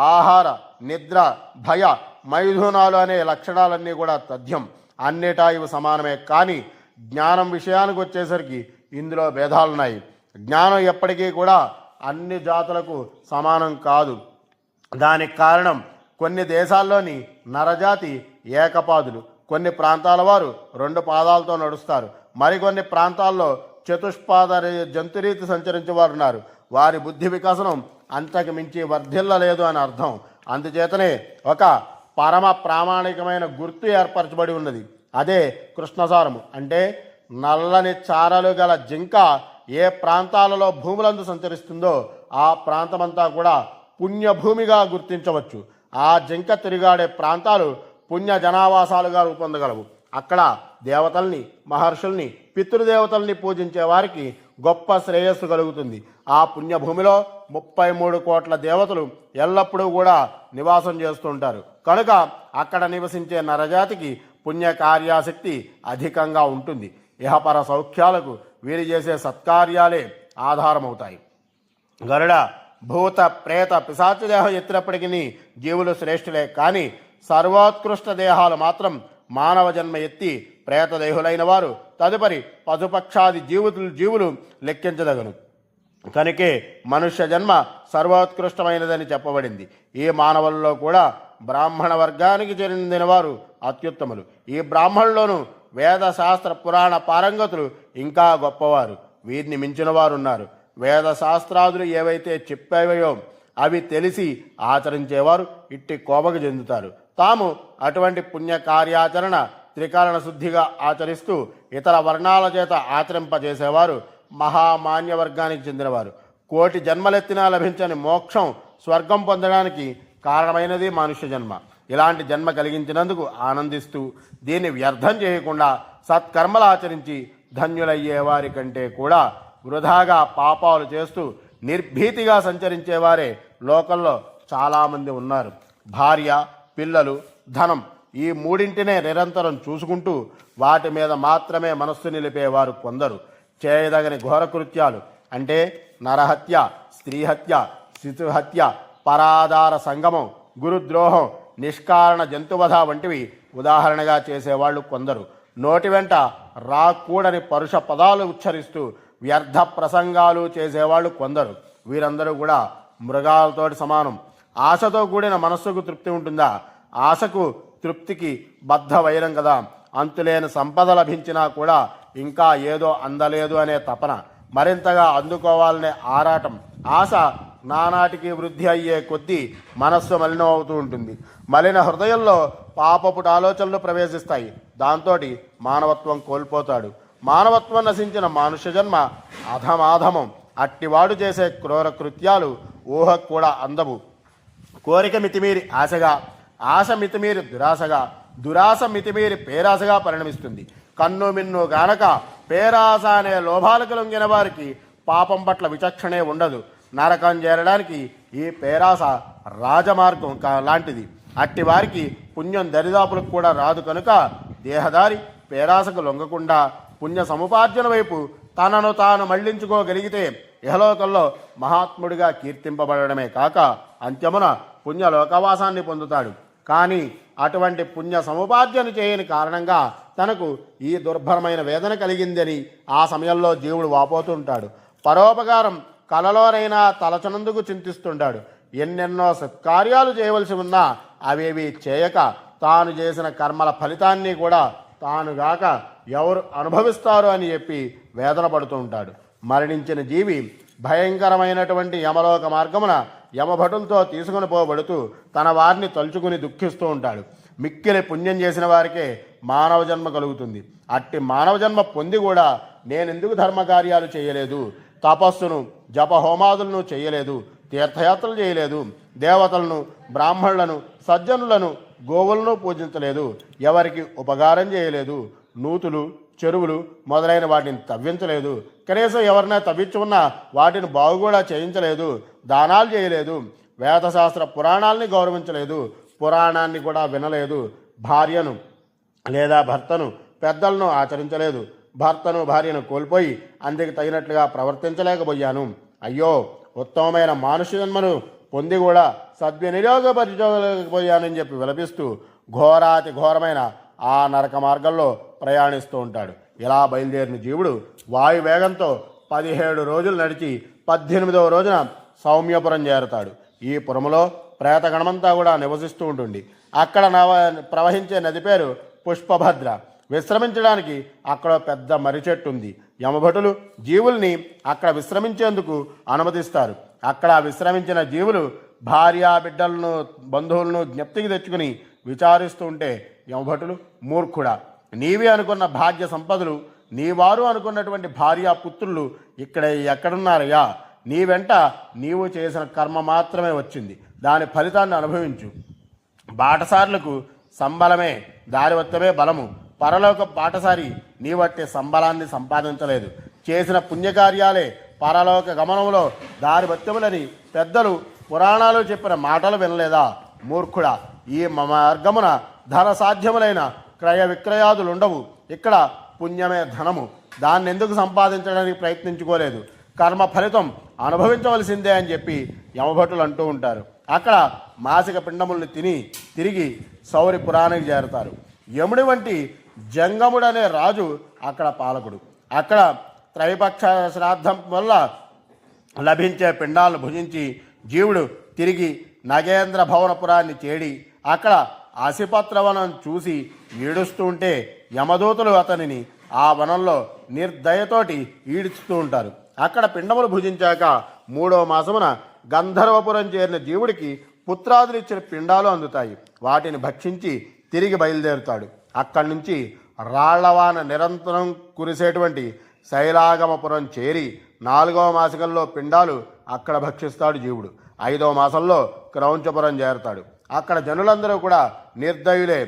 ఆహార, నిద్ర, భయ, మైథునాలు అనే లక్షణాలన్నీ కూడా తథ్యం. అన్నిటా ఇవి సమానమే. కానీ జ్ఞానం విషయానికి వచ్చేసరికి ఇందులో భేదాలున్నాయి. జ్ఞానం ఎప్పటికీ కూడా అన్ని జాతులకు సమానం కాదు. దానికి కారణం కొన్ని దేశాల్లోని నరజాతి ఏకపాదులు, కొన్ని ప్రాంతాల వారు 2 పాదాలతో నడుస్తారు, మరికొన్ని ప్రాంతాల్లో చతుష్పాద జంతురీతి సంచరించేవారు ఉన్నారు. వారి బుద్ధి వికాసనం అంతకు మించి వర్ధిల్లలేదు అని అర్థం. అందుచేతనే ఒక పరమ ప్రామాణికమైన గుర్తు ఏర్పరచబడి ఉన్నది. అదే కృష్ణసారము. అంటే నల్లని చారలు గల జింక ఏ ప్రాంతాలలో భూములందు సంచరిస్తుందో ఆ ప్రాంతమంతా కూడా పుణ్యభూమిగా గుర్తించవచ్చు. ఆ జింక తిరిగాడే ప్రాంతాలు పుణ్య జనావాసాలుగా రూపొందగలవు. అక్కడ దేవతల్ని, మహర్షుల్ని, పితృదేవతల్ని పూజించే వారికి గొప్ప శ్రేయస్సు కలుగుతుంది. ఆ పుణ్యభూమిలో 33 కోట్ల దేవతలు ఎల్లప్పుడూ కూడా నివాసం చేస్తుంటారు. కనుక అక్కడ నివసించే నరజాతికి పుణ్యకార్యాశక్తి అధికంగా ఉంటుంది. ఇహపర సౌఖ్యాలకు వీరు చేసే సత్కార్యాలే ఆధారమవుతాయి. గరుడ, భూత, ప్రేత, పిశాచ దేహం ఎత్తినప్పటికీ జీవులు శ్రేష్ఠులే. కానీ సర్వోత్కృష్ట దేహాలు మాత్రం మానవ జన్మ ఎత్తి ప్రేతదేహులైన వారు తదుపరి పశుపక్షాది జీవులు లెక్కించదగను. కనుకే మనుష్య జన్మ సర్వోత్కృష్టమైనదని చెప్పబడింది. ఈ మానవుల్లో కూడా బ్రాహ్మణ వర్గానికి చెందిన వారు అత్యుత్తములు. ఈ బ్రాహ్మణుల్లోనూ వేద, శాస్త్ర, పురాణ పారంగతులు ఇంకా గొప్పవారు. వీరిని మించిన వారు ఉన్నారు. వేద శాస్త్రాదులు ఏవైతే చెప్పావో అవి తెలిసి ఆచరించేవారు ఇట్టి కోపకు చెందుతారు. తాము అటువంటి పుణ్య కార్యాచరణ త్రికరణ శుద్ధిగా ఆచరిస్తూ ఇతర వర్ణాల చేత ఆచరింపజేసేవారు మహామాన్య వర్గానికి చెందినవారు. 1,000,000 జన్మలెత్తినా లభించని మోక్షం, స్వర్గం పొందడానికి కారణమైనది మనుష్య జన్మ. ఇలాంటి జన్మ కలిగించినందుకు ఆనందిస్తూ దీన్ని వ్యర్థం చేయకుండా సత్కర్మలు ఆచరించి ధన్యులయ్యే వారి కంటే కూడా వృధాగా పాపాలు చేస్తూ నిర్భీతిగా సంచరించేవారే లోకంలో చాలామంది ఉన్నారు. భార్య, పిల్లలు, ధనం ఈ మూడింటినే నిరంతరం చూసుకుంటూ వాటి మీద మాత్రమే మనస్సు నిలిపేవారు కొందరు. చేయదగని ఘోరకృత్యాలు అంటే నరహత్య, స్త్రీహత్య, శిశుహత్య, పరాధార సంగమం, గురుద్రోహం, నిష్కారణ జంతువధ వంటివి ఉదాహరణగా చేసేవాళ్ళు కొందరు. నోటి వెంట రాకూడని పరుష పదాలు ఉచ్చరిస్తూ వ్యర్థ ప్రసంగాలు చేసేవాళ్ళు కొందరు. వీరందరూ కూడా మృగాలతోటి సమానం. ఆశతో కూడిన మనస్సుకు తృప్తి ఉంటుందా? ఆశకు తృప్తికి బద్ధ వైరం కదా. అంతులేని సంపద లభించినా కూడా ఇంకా ఏదో అందలేదు అనే తపన, మరింతగా అందుకోవాలనే ఆరాటం, ఆశ నానాటికి వృద్ధి అయ్యే కొద్దీ మనస్సు మలినం అవుతూ ఉంటుంది. మలిన హృదయంలో పాపపుట ఆలోచనలు ప్రవేశిస్తాయి. దాంతో మానవత్వం కోల్పోతాడు. మానవత్వం నశించిన మనుష్య జన్మ అధమాధమం. అట్టివాడు చేసే క్రూర కృత్యాలు ఊహకు కూడా అందవు. కోరిక మితిమీరి ఆశగా, ఆశ మితిమీరి దురాశగా, దురాశ మితిమీరి పేరాశగా పరిణమిస్తుంది. కన్ను మిన్ను గానక పేరాశ అనే లోభాలకు లొంగిన వారికి పాపం పట్ల విచక్షణే ఉండదు. నరకం చేరడానికి ఈ పేరాశ రాజమార్గం లాంటిది. అట్టి వారికి పుణ్యం దరిదాపులకు కూడా రాదు. కనుక దేహదారి పేరాశకు లొంగకుండా పుణ్య సముపార్జన వైపు తనను తాను మళ్లించుకోగలిగితే ఇహలోకంలో మహాత్ముడిగా కీర్తింపబడమే కాక అంత్యమున పుణ్యలోకవాసాన్ని పొందుతాడు. కానీ అటువంటి పుణ్య సముపార్జన చేయని కారణంగా తనకు ఈ దుర్భరమైన వేదన కలిగిందని ఆ సమయంలో జీవుడు వాపోతుంటాడు. పరోపకారం కలలోనైనా తలచనందుకు చింతిస్తుంటాడు. ఎన్నెన్నో సత్కార్యాలు చేయవలసి ఉన్నా అవేవి చేయక తాను చేసిన కర్మల ఫలితాన్ని కూడా తానుగాక ఎవరు అనుభవిస్తారు అని చెప్పి వేదన పడుతూ ఉంటాడు. మరణించిన జీవి భయంకరమైనటువంటి యమలోక మార్గమున యమభటులతో తీసుకుని పోబడుతూ తన వారిని తలుచుకుని దుఃఖిస్తూ ఉంటాడు. మిక్కిలి పుణ్యం చేసిన వారికే మానవ జన్మ కలుగుతుంది. అట్టి మానవ జన్మ పొంది కూడా నేనెందుకు ధర్మకార్యాలు చేయలేదు, తపస్సును జపహోమాదులను చేయలేదు, తీర్థయాత్రలు చేయలేదు, దేవతలను, బ్రాహ్మణులను, సజ్జనులను, గోవులను పూజించలేదు, ఎవరికి ఉపకారం చేయలేదు, నూతులు, చెరువులు మొదలైన వాటిని తవ్వించలేదు, కనీసం ఎవరినైనా తవ్వించి ఉన్నా వాటిని బాగు కూడా చేయించలేదు, దానాలు చేయలేదు, వేదశాస్త్ర పురాణాలని గౌరవించలేదు, పురాణాన్ని కూడా వినలేదు, భార్యను లేదా భర్తను, పెద్దలను ఆచరించలేదు, భర్తను భార్యను కోల్పోయి అందుకు తగినట్లుగా ప్రవర్తించలేకపోయాను. అయ్యో, ఉత్తమమైన మానుష్య జన్మను పొంది కూడా సద్వినియోగపరచుకోలేకపోయానని చెప్పి విలపిస్తూ ఘోరాతి ఘోరమైన ఆ నరక మార్గంలో ప్రయాణిస్తూ ఉంటాడు. ఇలా బయలుదేరిన జీవుడు వాయువేగంతో 17 రోజులు నడిచి 18వ రోజున సౌమ్యపురం చేరుతాడు. ఈ పురములో ప్రేతగణమంతా కూడా నివసిస్తూ ఉంటుంది. అక్కడ ప్రవహించే నది పేరు పుష్పభద్ర. విశ్రమించడానికి అక్కడ పెద్ద మర్రి చెట్టు ఉంది. యమభటులు జీవుల్ని అక్కడ విశ్రమించేందుకు అనుమతిస్తారు. అక్కడ విశ్రమించిన జీవులు భార్యా బిడ్డలను, బంధువులను జ్ఞప్తికి తెచ్చుకుని విచారిస్తూ ఉంటే యమభటులు, మూర్ఖుడా, నీవే అనుకున్న భాగ్య సంపదలు, నీవారు అనుకున్నటువంటి భార్యా పుత్రులు ఇక్కడ ఎక్కడున్నారయ్యా? నీ వెంట నీవు చేసిన కర్మ మాత్రమే వచ్చింది, దాని ఫలితాన్ని అనుభవించు. బాటసారులకు సంబలమే దారివత్తమే బలము. పరలోక బాటసారి నీవట్టే సంబలాన్ని సంపాదించలేదు. చేసిన పుణ్యకార్యాలే పరలోక గమనంలో దారివత్తములని పెద్దలు పురాణాలు చెప్పిన మాటలు వినలేదా? మూర్ఖుడా, ఈ మార్గమున ధన సాధ్యములైన క్రయ విక్రయాదులు ఉండవు. ఇక్కడ పుణ్యమే ధనము. దాన్ని ఎందుకు సంపాదించడానికి ప్రయత్నించుకోలేదు? కర్మ ఫలితం అనుభవించవలసిందే అని చెప్పి యమభటులు అంటూ ఉంటారు. అక్కడ మాసిక పిండముల్ని తిని తిరిగి సౌరి పురాణానికి చేరుతారు. యముడి వంటి జంగముడనే రాజు అక్కడ పాలకుడు. అక్కడ త్రైపక్ష శ్రాద్ధం వల్ల లభించే పిండాలను భుజించి జీవుడు తిరిగి నగేంద్ర భవనపురాన్ని చేడి అక్కడ ఆశిపత్రవనం చూసి ఈడుస్తూ ఉంటే యమదూతలు అతనిని ఆ వనంలో నిర్దయతోటి ఈడుస్తూ ఉంటారు. అక్కడ పిండములు భుజించాక 3వ మాసమున గంధర్వపురం చేరిన జీవుడికి పుత్రాదులు ఇచ్చిన పిండాలు అందుతాయి. వాటిని భక్షించి తిరిగి బయలుదేరుతాడు. అక్కడి నుంచి రాళ్లవాన నిరంతరం కురిసేటువంటి శైలాగమపురం చేరి 4వ మాసికంలో పిండాలు అక్కడ భక్షిస్తాడు జీవుడు. 5వ మాసంలో క్రౌంచపురం చేరుతాడు. అక్కడ జనులందరూ కూడా నిర్దయులే,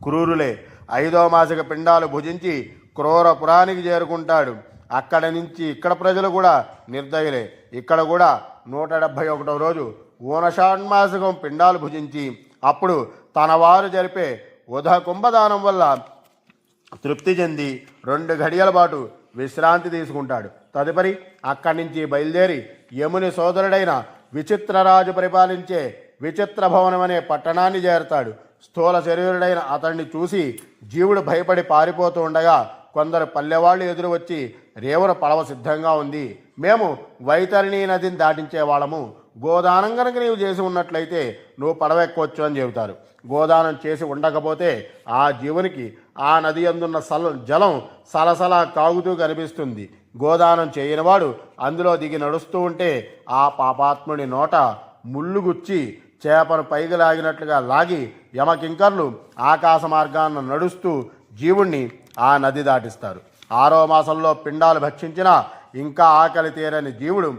క్రూరులే. 5వ మాసిక పిండాలు భుజించి క్రూరపురానికి చేరుకుంటాడు. అక్కడి నుంచి ఇక్కడ ప్రజలు కూడా నిర్దయులే. ఇక్కడ కూడా 171వ రోజు ఊనషాణ్మాసికం పిండాలు భుజించి అప్పుడు తన వారు జరిపే ఉదహ కుంభదానం వల్ల తృప్తి చెంది 2 గడియల పాటు విశ్రాంతి తీసుకుంటాడు. తదుపరి అక్కడి నుంచి బయలుదేరి యముని సోదరుడైన విచిత్రరాజు పరిపాలించే విచిత్ర భవనం అనే పట్టణాన్ని చేరతాడు. స్థూల శరీరుడైన అతన్ని చూసి జీవుడు భయపడి పారిపోతూ ఉండగా కొందరు పల్లెవాళ్ళు ఎదురు వచ్చి రేవున పడవ సిద్ధంగా ఉంది, మేము వైతరిణీ నదిని దాటించే వాళ్ళము, గోదానం కనుక నీవు చేసి ఉన్నట్లయితే నువ్వు పడవ ఎక్కొచ్చు అని చెబుతారు. గోదానం చేసి ఉండకపోతే ఆ జీవునికి ఆ నది అందున్న జలం సలసలా కాగుతూ కనిపిస్తుంది. గోదానం చేయనివాడు అందులో దిగి నడుస్తూ ఉంటే ఆ పాపాత్ముడి నోట ముళ్ళుగుచ్చి చేపను పైకి లాగినట్లుగా లాగి యమకింకర్లు ఆకాశ మార్గాన్ని నడుస్తూ జీవుణ్ణి ఆ నది దాటిస్తారు. 6వ మాసంలో పిండాలు భక్షించినా ఇంకా ఆకలి తీరని జీవుడు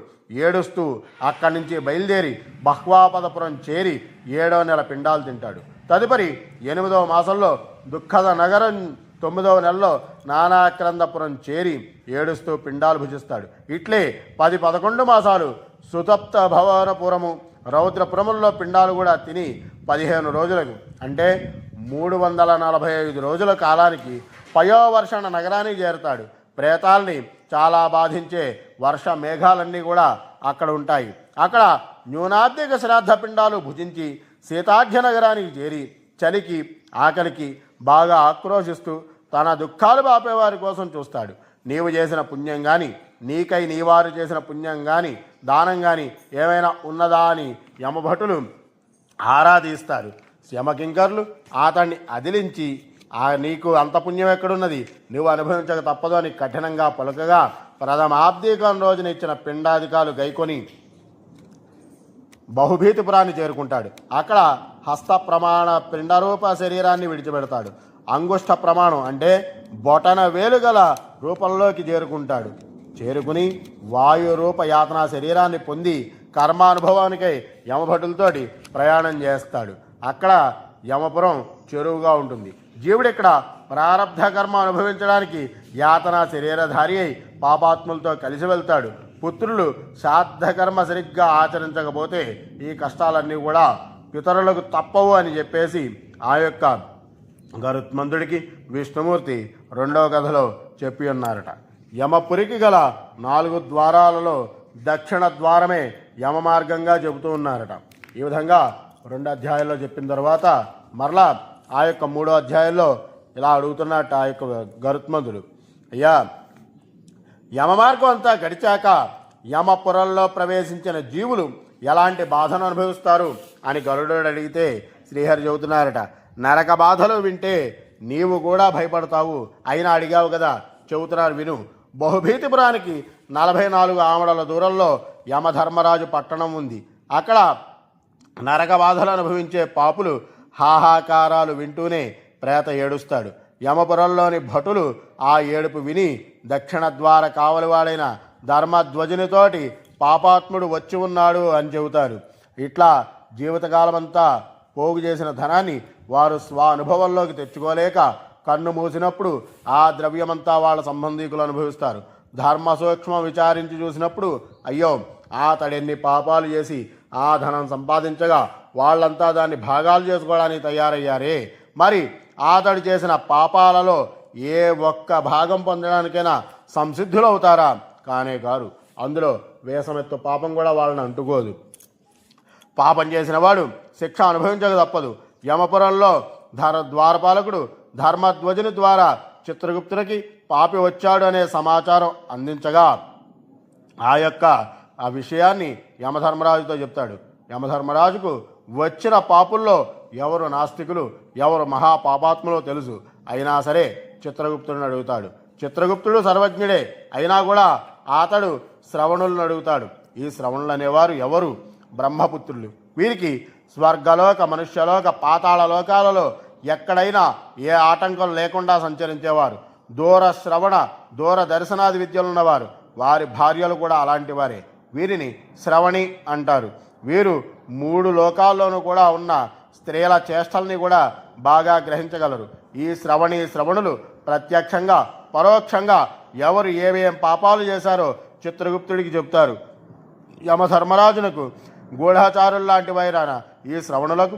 ఏడుస్తూ అక్కడి నుంచి బయలుదేరి బహ్వాపదపురం చేరి 7వ నెల పిండాలు తింటాడు. తదుపరి 8వ మాసంలో దుఃఖద నగరం 9వ నెలలో నానాక్రందపురం చేరి ఏడుస్తూ పిండాలు భుజిస్తాడు. ఇట్లే 10-11 మాసాలు సుతప్త భవనపురము రౌద్రపురముల్లో పిండాలు కూడా తిని 15 రోజులకు అంటే 345 రోజుల కాలానికి పయోవర్షణ నగరానికి చేరుతాడు. ప్రేతాల్ని చాలా బాధించే వర్ష మేఘాలన్నీ కూడా అక్కడ ఉంటాయి. అక్కడ న్యూనాధిక శ్రాద్ధ పిండాలు భుజించి సీతాఢ్య నగరానికి చేరి చలికి ఆకలికి బాగా ఆక్రోశిస్తూ తన దుఃఖాలు బాపేవారి కోసం చూస్తాడు. నీవు చేసిన పుణ్యం కానీ నీకై నీవారు చేసిన పుణ్యం కానీ దానం కానీ ఏమైనా ఉన్నదా అని యమభటులు ఆరాధిస్తారు. యమకింకర్లు అతన్ని అదిలించి నీకు అంత పుణ్యం ఎక్కడున్నది, నువ్వు అనుభవించక తప్పదు అని కఠినంగా పలుకగా ప్రథమాబ్దీకం రోజున ఇచ్చిన పిండాధికాలు గైకొని బహుభీతిపురాన్ని చేరుకుంటాడు. అక్కడ హస్త ప్రమాణ పిండరూప శరీరాన్ని విడిచిపెడతాడు. అంగుష్ట ప్రమాణం అంటే బొటన వేలుగల రూపంలోకి చేరుకుంటాడు. చేరుకుని వాయురూప యాతనా శరీరాన్ని పొంది కర్మానుభవానికై యమభటులతోటి ప్రయాణం చేస్తాడు. అక్కడ యమపురం చెరువుగా ఉంటుంది. జీవుడు ఇక్కడ ప్రారబ్ధ కర్మ అనుభవించడానికి యాతనా శరీరధారి అయి పాపాత్ములతో కలిసి వెళ్తాడు. పుత్రులు శ్రాద్ధకర్మ సరిగ్గా ఆచరించకపోతే ఈ కష్టాలన్నీ కూడా పితరులకు తప్పవు అని చెప్పేసి ఆ యొక్క గరుత్మంతుడికి విష్ణుమూర్తి 2వ కథలో చెప్పి ఉన్నారట. యమపురికి గల 4 ద్వారాలలో దక్షిణ ద్వారమే యమ మార్గంగా చెబుతూ ఉన్నారట. ఈ విధంగా 2 అధ్యాయాల్లో చెప్పిన తర్వాత మరలా ఆ యొక్క 3వ అధ్యాయంలో ఇలా అడుగుతున్నట్టు ఆ యొక్క గరుత్మంతుడు, అయ్యా యమ మార్గం అంతా గడిచాక యమపురంలో ప్రవేశించిన జీవులు ఎలాంటి బాధను అనుభవిస్తారు అని గరుడు అడిగితే శ్రీహరి చెబుతున్నారట, నరక బాధలు వింటే నీవు కూడా భయపడతావు, అయినా అడిగావు కదా చెబుతున్నారు విను. బహుభీతిపురానికి 44 ఆమడల దూరంలో యమధర్మరాజు పట్టణం ఉంది. అక్కడ నరక బాధలు అనుభవించే పాపులు హాహాకారాలు వింటూనే ప్రేత ఏడుస్తాడు. యమపురంలోని భటులు ఆ ఏడుపు విని దక్షిణ ద్వార కావలివాడైన ధర్మధ్వజునితోటి పాపాత్ముడు వచ్చి ఉన్నాడు అని చెబుతారు. ఇట్లా జీవితకాలమంతా పోగు చేసిన ధనాన్ని వారు స్వానుభవంలోకి తెచ్చుకోలేక కన్ను మూసినప్పుడు ఆ ద్రవ్యమంతా వాళ్ళ సంబంధీకులు అనుభవిస్తారు. ధర్మ సూక్ష్మం విచారించి చూసినప్పుడు అయ్యో అతడెన్ని పాపాలు చేసి ఆ ధనం సంపాదించగా వాళ్ళంతా దాన్ని భాగాలు చేసుకోవడానికి తయారయ్యారే, మరి అతడు చేసిన పాపాలలో ఏ ఒక్క భాగం పొందడానికైనా సంసిద్ధులు అవుతారా? కానే కారు. అందులో వేసమెత్తు పాపం కూడా వాళ్ళని అంటుకోదు. పాపం చేసిన వాడు శిక్ష అనుభవించక తప్పదు. యమపురంలో ద్వారపాలకుడు ధర్మధ్వజుని ద్వారా చిత్రగుప్తునికి పాపి వచ్చాడు అనే సమాచారం అందించగా ఆ విషయాన్ని యమధర్మరాజుతో చెప్తాడు. యమధర్మరాజుకు వచ్చిన పాపుల్లో ఎవరు నాస్తికులు ఎవరు మహాపాపాత్ములో తెలుసు. అయినా సరే చిత్రగుప్తుడిని అడుగుతాడు. చిత్రగుప్తుడు సర్వజ్ఞుడే అయినా కూడా అతడు శ్రవణులను అడుగుతాడు. ఈ శ్రవణులు అనేవారు ఎవరు? బ్రహ్మపుత్రులు. వీరికి స్వర్గలోక మనుష్యలోక పాతాళ లోకాలలో ఎక్కడైనా ఏ ఆటంకం లేకుండా సంచరించేవారు. దూర శ్రవణ దూర దర్శనాది విద్యలున్నవారు. వారి భార్యలు కూడా అలాంటి వారే. వీరిని శ్రవణి అంటారు. వీరు 3 లోకాల్లోనూ కూడా ఉన్న స్త్రీల చేష్టల్ని కూడా బాగా గ్రహించగలరు. ఈ శ్రవణులు ప్రత్యక్షంగా పరోక్షంగా ఎవరు ఏమేం పాపాలు చేశారో చిత్రగుప్తుడికి చెప్తారు. యమధర్మరాజునకు గూఢాచారుల్లాంటి వైరాన ఈ శ్రవణులకు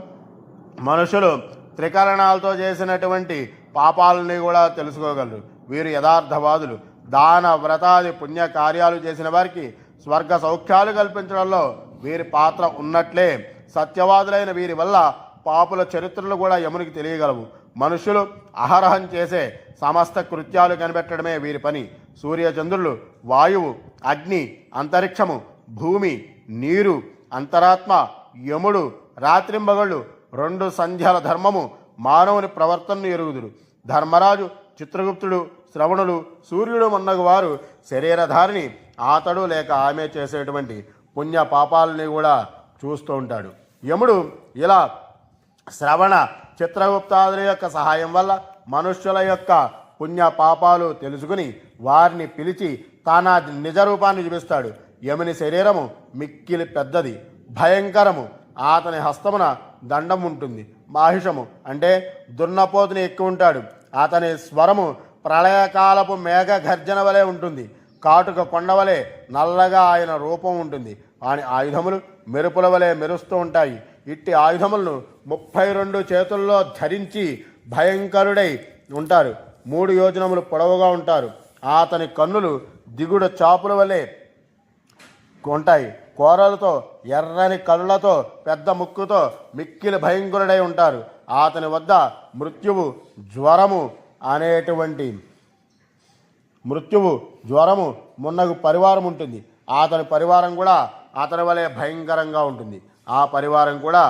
మనుషులు త్రికరణాలతో చేసినటువంటి పాపాలని కూడా తెలుసుకోగలరు. వీరు యథార్థవాదులు. దాన వ్రతాది పుణ్య కార్యాలు చేసిన వారికి స్వర్గ సౌఖ్యాలు కల్పించడంలో వీరి పాత్ర ఉన్నట్లే సత్యవాదులైన వీరి వల్ల పాపుల చరిత్రలు కూడా యమునికి తెలియగలవు. మనుషులు అహరహం చేసే సమస్త కృత్యాలు కనిపెట్టడమే వీరి పని. సూర్యచంద్రులు, వాయువు, అగ్ని, అంతరిక్షము, భూమి, నీరు, అంతరాత్మ, యముడు, రాత్రింబగళ్ళు, 2 సంధ్యల ధర్మము మానవుని ప్రవర్తనను ఎరుగుదురు. ధర్మరాజు, చిత్రగుప్తుడు, శ్రవణులు, సూర్యుడు మొన్నగు వారు శరీరధారిని అతడు లేక ఆమె చేసేటువంటి పుణ్య పాపాలని కూడా చూస్తూ ఉంటాడు. యముడు ఇలా శ్రవణ, చిత్రగుప్తాదుల యొక్క సహాయం వల్ల మనుష్యుల యొక్క పుణ్య పాపాలు తెలుసుకుని వారిని పిలిచి తాన నిజ రూపాన్ని చూపిస్తాడు. యముని శరీరము మిక్కిలి పెద్దది, భయంకరము. అతని హస్తమున దండం ఉంటుంది. మాహిషము అంటే దున్నపోతుని ఎక్కువ ఉంటాడు. అతని స్వరము ప్రళయకాలపు మేఘ గర్జన వలె ఉంటుంది. కాటుక కొండవలే నల్లగా ఆయన రూపం ఉంటుంది. ఆయన ఆయుధములు మెరుపుల వలె మెరుస్తూ ఉంటాయి. ఇట్టి ఆయుధములను 32 చేతుల్లో ధరించి భయంకరుడై ఉంటారు. 3 యోజనములు పొడవుగా ఉంటారు. అతని కన్నులు దిగుడు చాపుల వలె ఉంటాయి. కోరలతో, ఎర్రని కళ్ళతో, పెద్ద ముక్కుతో మిక్కిలి భయంకరుడై ఉంటారు. అతని వద్ద మృత్యువు, జ్వరము మున్నగు పరివారం ఉంటుంది. అతని పరివారం కూడా అతని వలె భయంకరంగా ఉంటుంది. ఆ పరివారం కూడా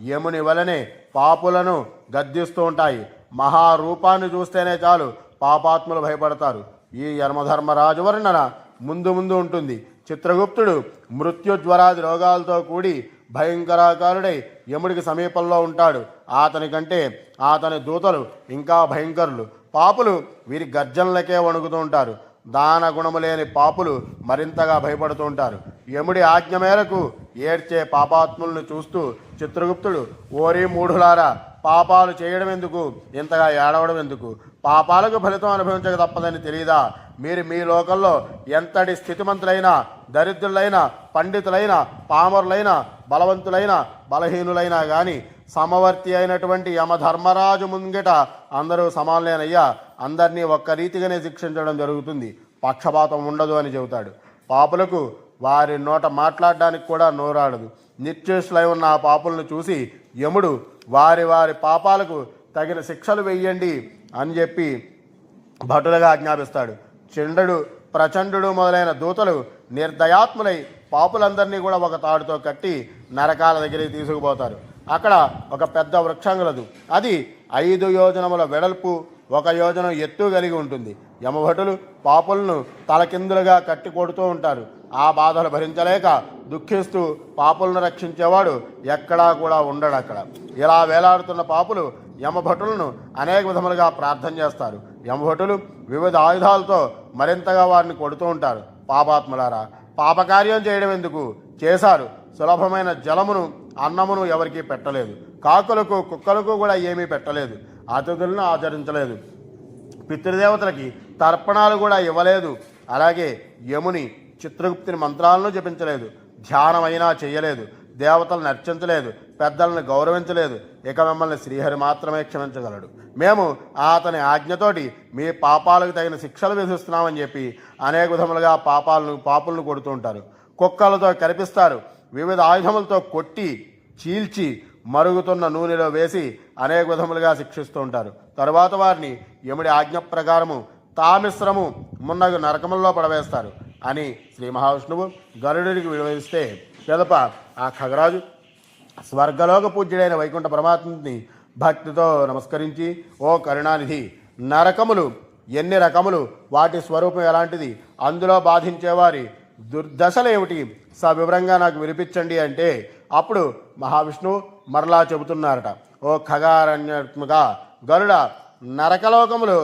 యముని వలనే పాపులను గద్దిస్తూ ఉంటాయి. మహారూపాన్ని చూస్తేనే చాలు పాపాత్ములు భయపడతారు. ఈ యమధర్మరాజు వర్ణన ముందు ఉంటుంది. చిత్రగుప్తుడు మృత్యుజ్వరాది రోగాలతో కూడి భయంకరాకారుడై యముడికి సమీపంలో ఉంటాడు. అతని కంటే అతని దూతలు ఇంకా భయంకరులు. పాపులు వీరి గర్జనలకే వణుకుతూ ఉంటారు. దాన గుణము లేని పాపులు మరింతగా భయపడుతూ ఉంటారు. యముడి ఆజ్ఞ మేరకు ఏడ్చే పాపాత్ములను చూస్తూ చిత్రగుప్తుడు, ఓరి మూఢులారా, పాపాలు చేయడం ఎందుకు, ఇంతగా ఏడవడం ఎందుకు? పాపాలకు ఫలితం అనుభవించక తప్పదని తెలియదా? మీరు మీ లోకంలో ఎంతటి స్థితిమంతులైనా, దరిద్రులైనా, పండితులైన, పామరులైన, బలవంతులైన, బలహీనులైనా కానీ సమవర్తి అయినటువంటి యమధర్మరాజు ముంగిట అందరూ సమానులేనయ్యా. అందరినీ ఒక్క రీతిగానే శిక్షించడం జరుగుతుంది. పక్షపాతం ఉండదు అని చెబుతాడు. పాపులకు వారి నోట మాట్లాడడానికి కూడా నోరాడదు. నిర్చేష్లై ఉన్న ఆ పాపులను చూసి యముడు వారి పాపాలకు తగిన శిక్షలు వెయ్యండి అని చెప్పి భటులుగా ఆజ్ఞాపిస్తాడు. చంద్రుడు, ప్రచండు మొదలైన దూతలు నిర్దయాత్ములై పాపులందరినీ కూడా ఒక తాడుతో కట్టి నరకాల దగ్గరికి తీసుకుపోతారు. అక్కడ ఒక పెద్ద వృక్షం కలదు. అది 5 యోజనముల వెడల్పు, 1 యోజనం ఎత్తు కలిగి ఉంటుంది. యమభటులు పాపులను తలకిందులుగా కట్టి కొడుతూ ఉంటారు. ఆ బాధలు భరించలేక దుఃఖిస్తూ పాపులను రక్షించేవాడు ఎక్కడా కూడా ఉండడు అక్కడ. ఇలా వేలాడుతున్న పాపులు యమభటులను అనేక విధములుగా ప్రార్థన చేస్తారు. యమభటులు వివిధ ఆయుధాలతో మరింతగా వారిని కొడుతూ ఉంటారు. పాపాత్ములారా, పాపకార్యం చేయడం ఎందుకు? చేశారు. సులభమైన జలమును, అన్నమును ఎవరికీ పెట్టలేదు. కాకులకు, కుక్కలకు కూడా ఏమీ పెట్టలేదు. అతిథులను ఆచరించలేదు. పితృదేవతలకి తర్పణాలు కూడా ఇవ్వలేదు. అలాగే యముని, చిత్రగుప్తుని మంత్రాలను జపించలేదు. ధ్యానమైనా చేయలేదు. దేవతలను అర్చించలేదు. పెద్దలను గౌరవించలేదు. ఇక మిమ్మల్ని శ్రీహరి మాత్రమే క్షమించగలడు. మేము అతని ఆజ్ఞతోటి మీ పాపాలకు తగిన శిక్షలు విధిస్తున్నామని చెప్పి అనేక విధములుగా పాపులను కొడుతూ ఉంటారు. కుక్కలతో కనిపిస్తారు. వివిధ ఆయుధములతో కొట్టి చీల్చి మరుగుతున్న నూనెలో వేసి అనేక విధములుగా శిక్షిస్తూ ఉంటారు. తరువాత వారిని యముడి ఆజ్ఞ ప్రకారము తామిశ్రము మున్నగు నరకముల్లో పడవేస్తారు అని శ్రీ మహావిష్ణువు గరుడికి వివరిస్తే, పిదప ఆ ఖగరాజు స్వర్గలోక పూజ్యుడైన వైకుంఠ పరమాత్మని భక్తితో నమస్కరించి, ఓ కరుణానిధి, నరకములు ఎన్ని రకములు, వాటి స్వరూపం ఎలాంటిది, అందులో బాధించేవారి దుర్దశలేమిటి, సవివరంగా నాకు వినిపించండి అంటే అప్పుడు మహావిష్ణువు మరలా చెబుతున్నారట, ఓ ఖగారణ్యాత్మక గరుడ, నరకలోకములు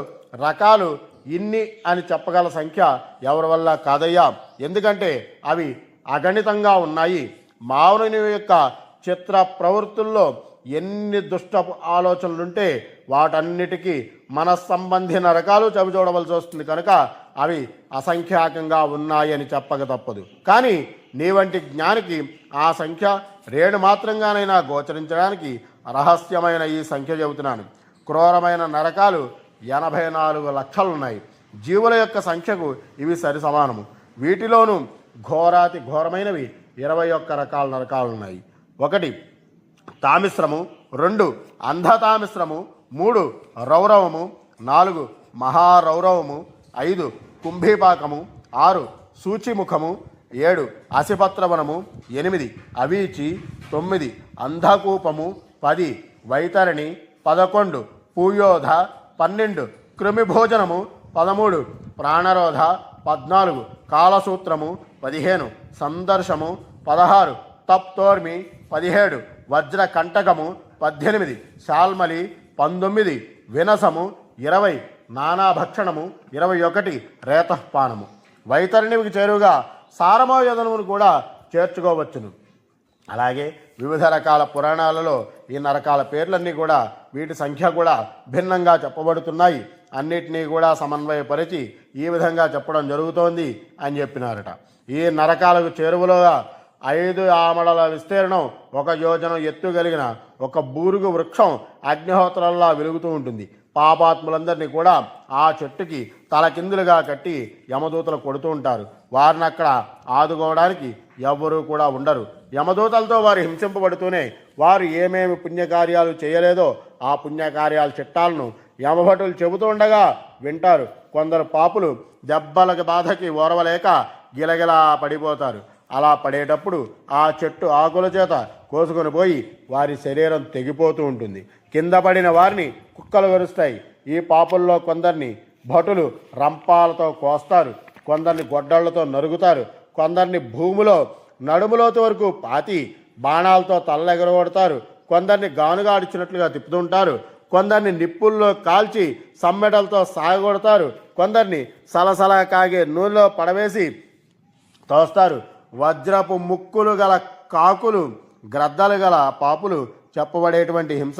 రకాలు ఇన్ని అని చెప్పగల సంఖ్య ఎవరి వల్ల కాదయ్యా. ఎందుకంటే అవి అగణితంగా ఉన్నాయి. మానవుని యొక్క చిత్ర ప్రవృత్తుల్లో ఎన్ని దుష్టపు ఆలోచనలుంటే వాటన్నిటికీ మనస్సంబంధి నరకాలు చవి చూడవలసి వస్తుంది. కనుక అవి అసంఖ్యాకంగా ఉన్నాయని చెప్పక తప్పదు. కానీ నీ వంటి జ్ఞానికి ఆ సంఖ్య రేణు మాత్రంగానైనా గోచరించడానికి రహస్యమైన ఈ సంఖ్య చెబుతున్నాను. క్రూరమైన నరకాలు 84 లక్షలున్నాయి. జీవుల యొక్క సంఖ్యకు ఇవి సరి సమానము. వీటిలోనూ ఘోరాతి ఘోరమైనవి 21 రకాల నరకాలున్నాయి. 1 తామిశ్రము, 2 అంధతామిశ్రము, 3 రౌరవము, 4 మహారౌరవము, 5 కుంభీపాకము, 6 సూచిముఖము, 7 అసిపత్రవనము, 8 అవీచి, 9 అంధకూపము, 10 వైతరణి, 11 పూయోధ, 12 కృమిభోజనము, 13 ప్రాణరోధ, 14 కాలసూత్రము, 15 సందర్శము, 16 తప్తోర్మి, 17 వజ్రకంటకము, 18 శాల్మలి, 19 వినసము, 20 నానాభక్షణము, 21 రేతఃపానము. వైతరణికి చేరువుగా సారమోయదనమును కూడా చేర్చుకోవచ్చును. అలాగే వివిధ రకాల పురాణాలలో ఈ నరకాల పేర్లన్నీ కూడా వీటి సంఖ్య కూడా భిన్నంగా చెప్పబడుతున్నాయి. అన్నిటినీ కూడా సమన్వయపరిచి ఈ విధంగా చెప్పడం జరుగుతోంది అని చెప్పినారట. ఈ నరకాలకు చేరువలోగా 5 ఆమడల విస్తీర్ణం, 1 యోజనం ఎత్తు కలిగిన ఒక బూరుగు వృక్షం అగ్నిహోత్రంలా వెలుగుతూ ఉంటుంది. పాపాత్ములందరినీ కూడా ఆ చెట్టుకి తలకిందులుగా కట్టి యమదూతలు కొడుతూ ఉంటారు. వారిని అక్కడ ఆదుకోవడానికి ఎవ్వరూ కూడా ఉండరు. యమదూతలతో వారు హింసింపబడుతూనే వారు ఏమేమి పుణ్యకార్యాలు చేయలేదో ఆ పుణ్యకార్యాల చిట్టాలను యమభటులు చెబుతూ ఉండగా వింటారు. కొందరు పాపులు దెబ్బలకి బాధకి ఓరవలేక గిలగిలా పడిపోతారు. అలా పడేటప్పుడు ఆ చెట్టు ఆకుల చేత కోసుకొని పోయి వారి శరీరం తెగిపోతూ ఉంటుంది. కింద పడిన వారిని కుక్కలు వెరుస్తాయి. ఈ పాపుల్లో కొందరిని భటులు రంపాలతో కోస్తారు, కొందరిని గొడ్డళ్లతో నరుగుతారు, కొందరిని భూమిలో నడుములోతు వరకు పాతి బాణాలతో తల్లెగరగొడతారు, కొందరిని గానుగాడిచ్చినట్లుగా తిప్పుతుంటారు, కొందరిని నిప్పుల్లో కాల్చి సమ్మెడలతో సాగగొడతారు, కొందరిని సలసల కాగే నూనెలో పడవేసి తోస్తారు. వజ్రపు ముక్కులు గల కాకులు, గ్రద్దలు గల పాపులు చెప్పబడేటువంటి హింస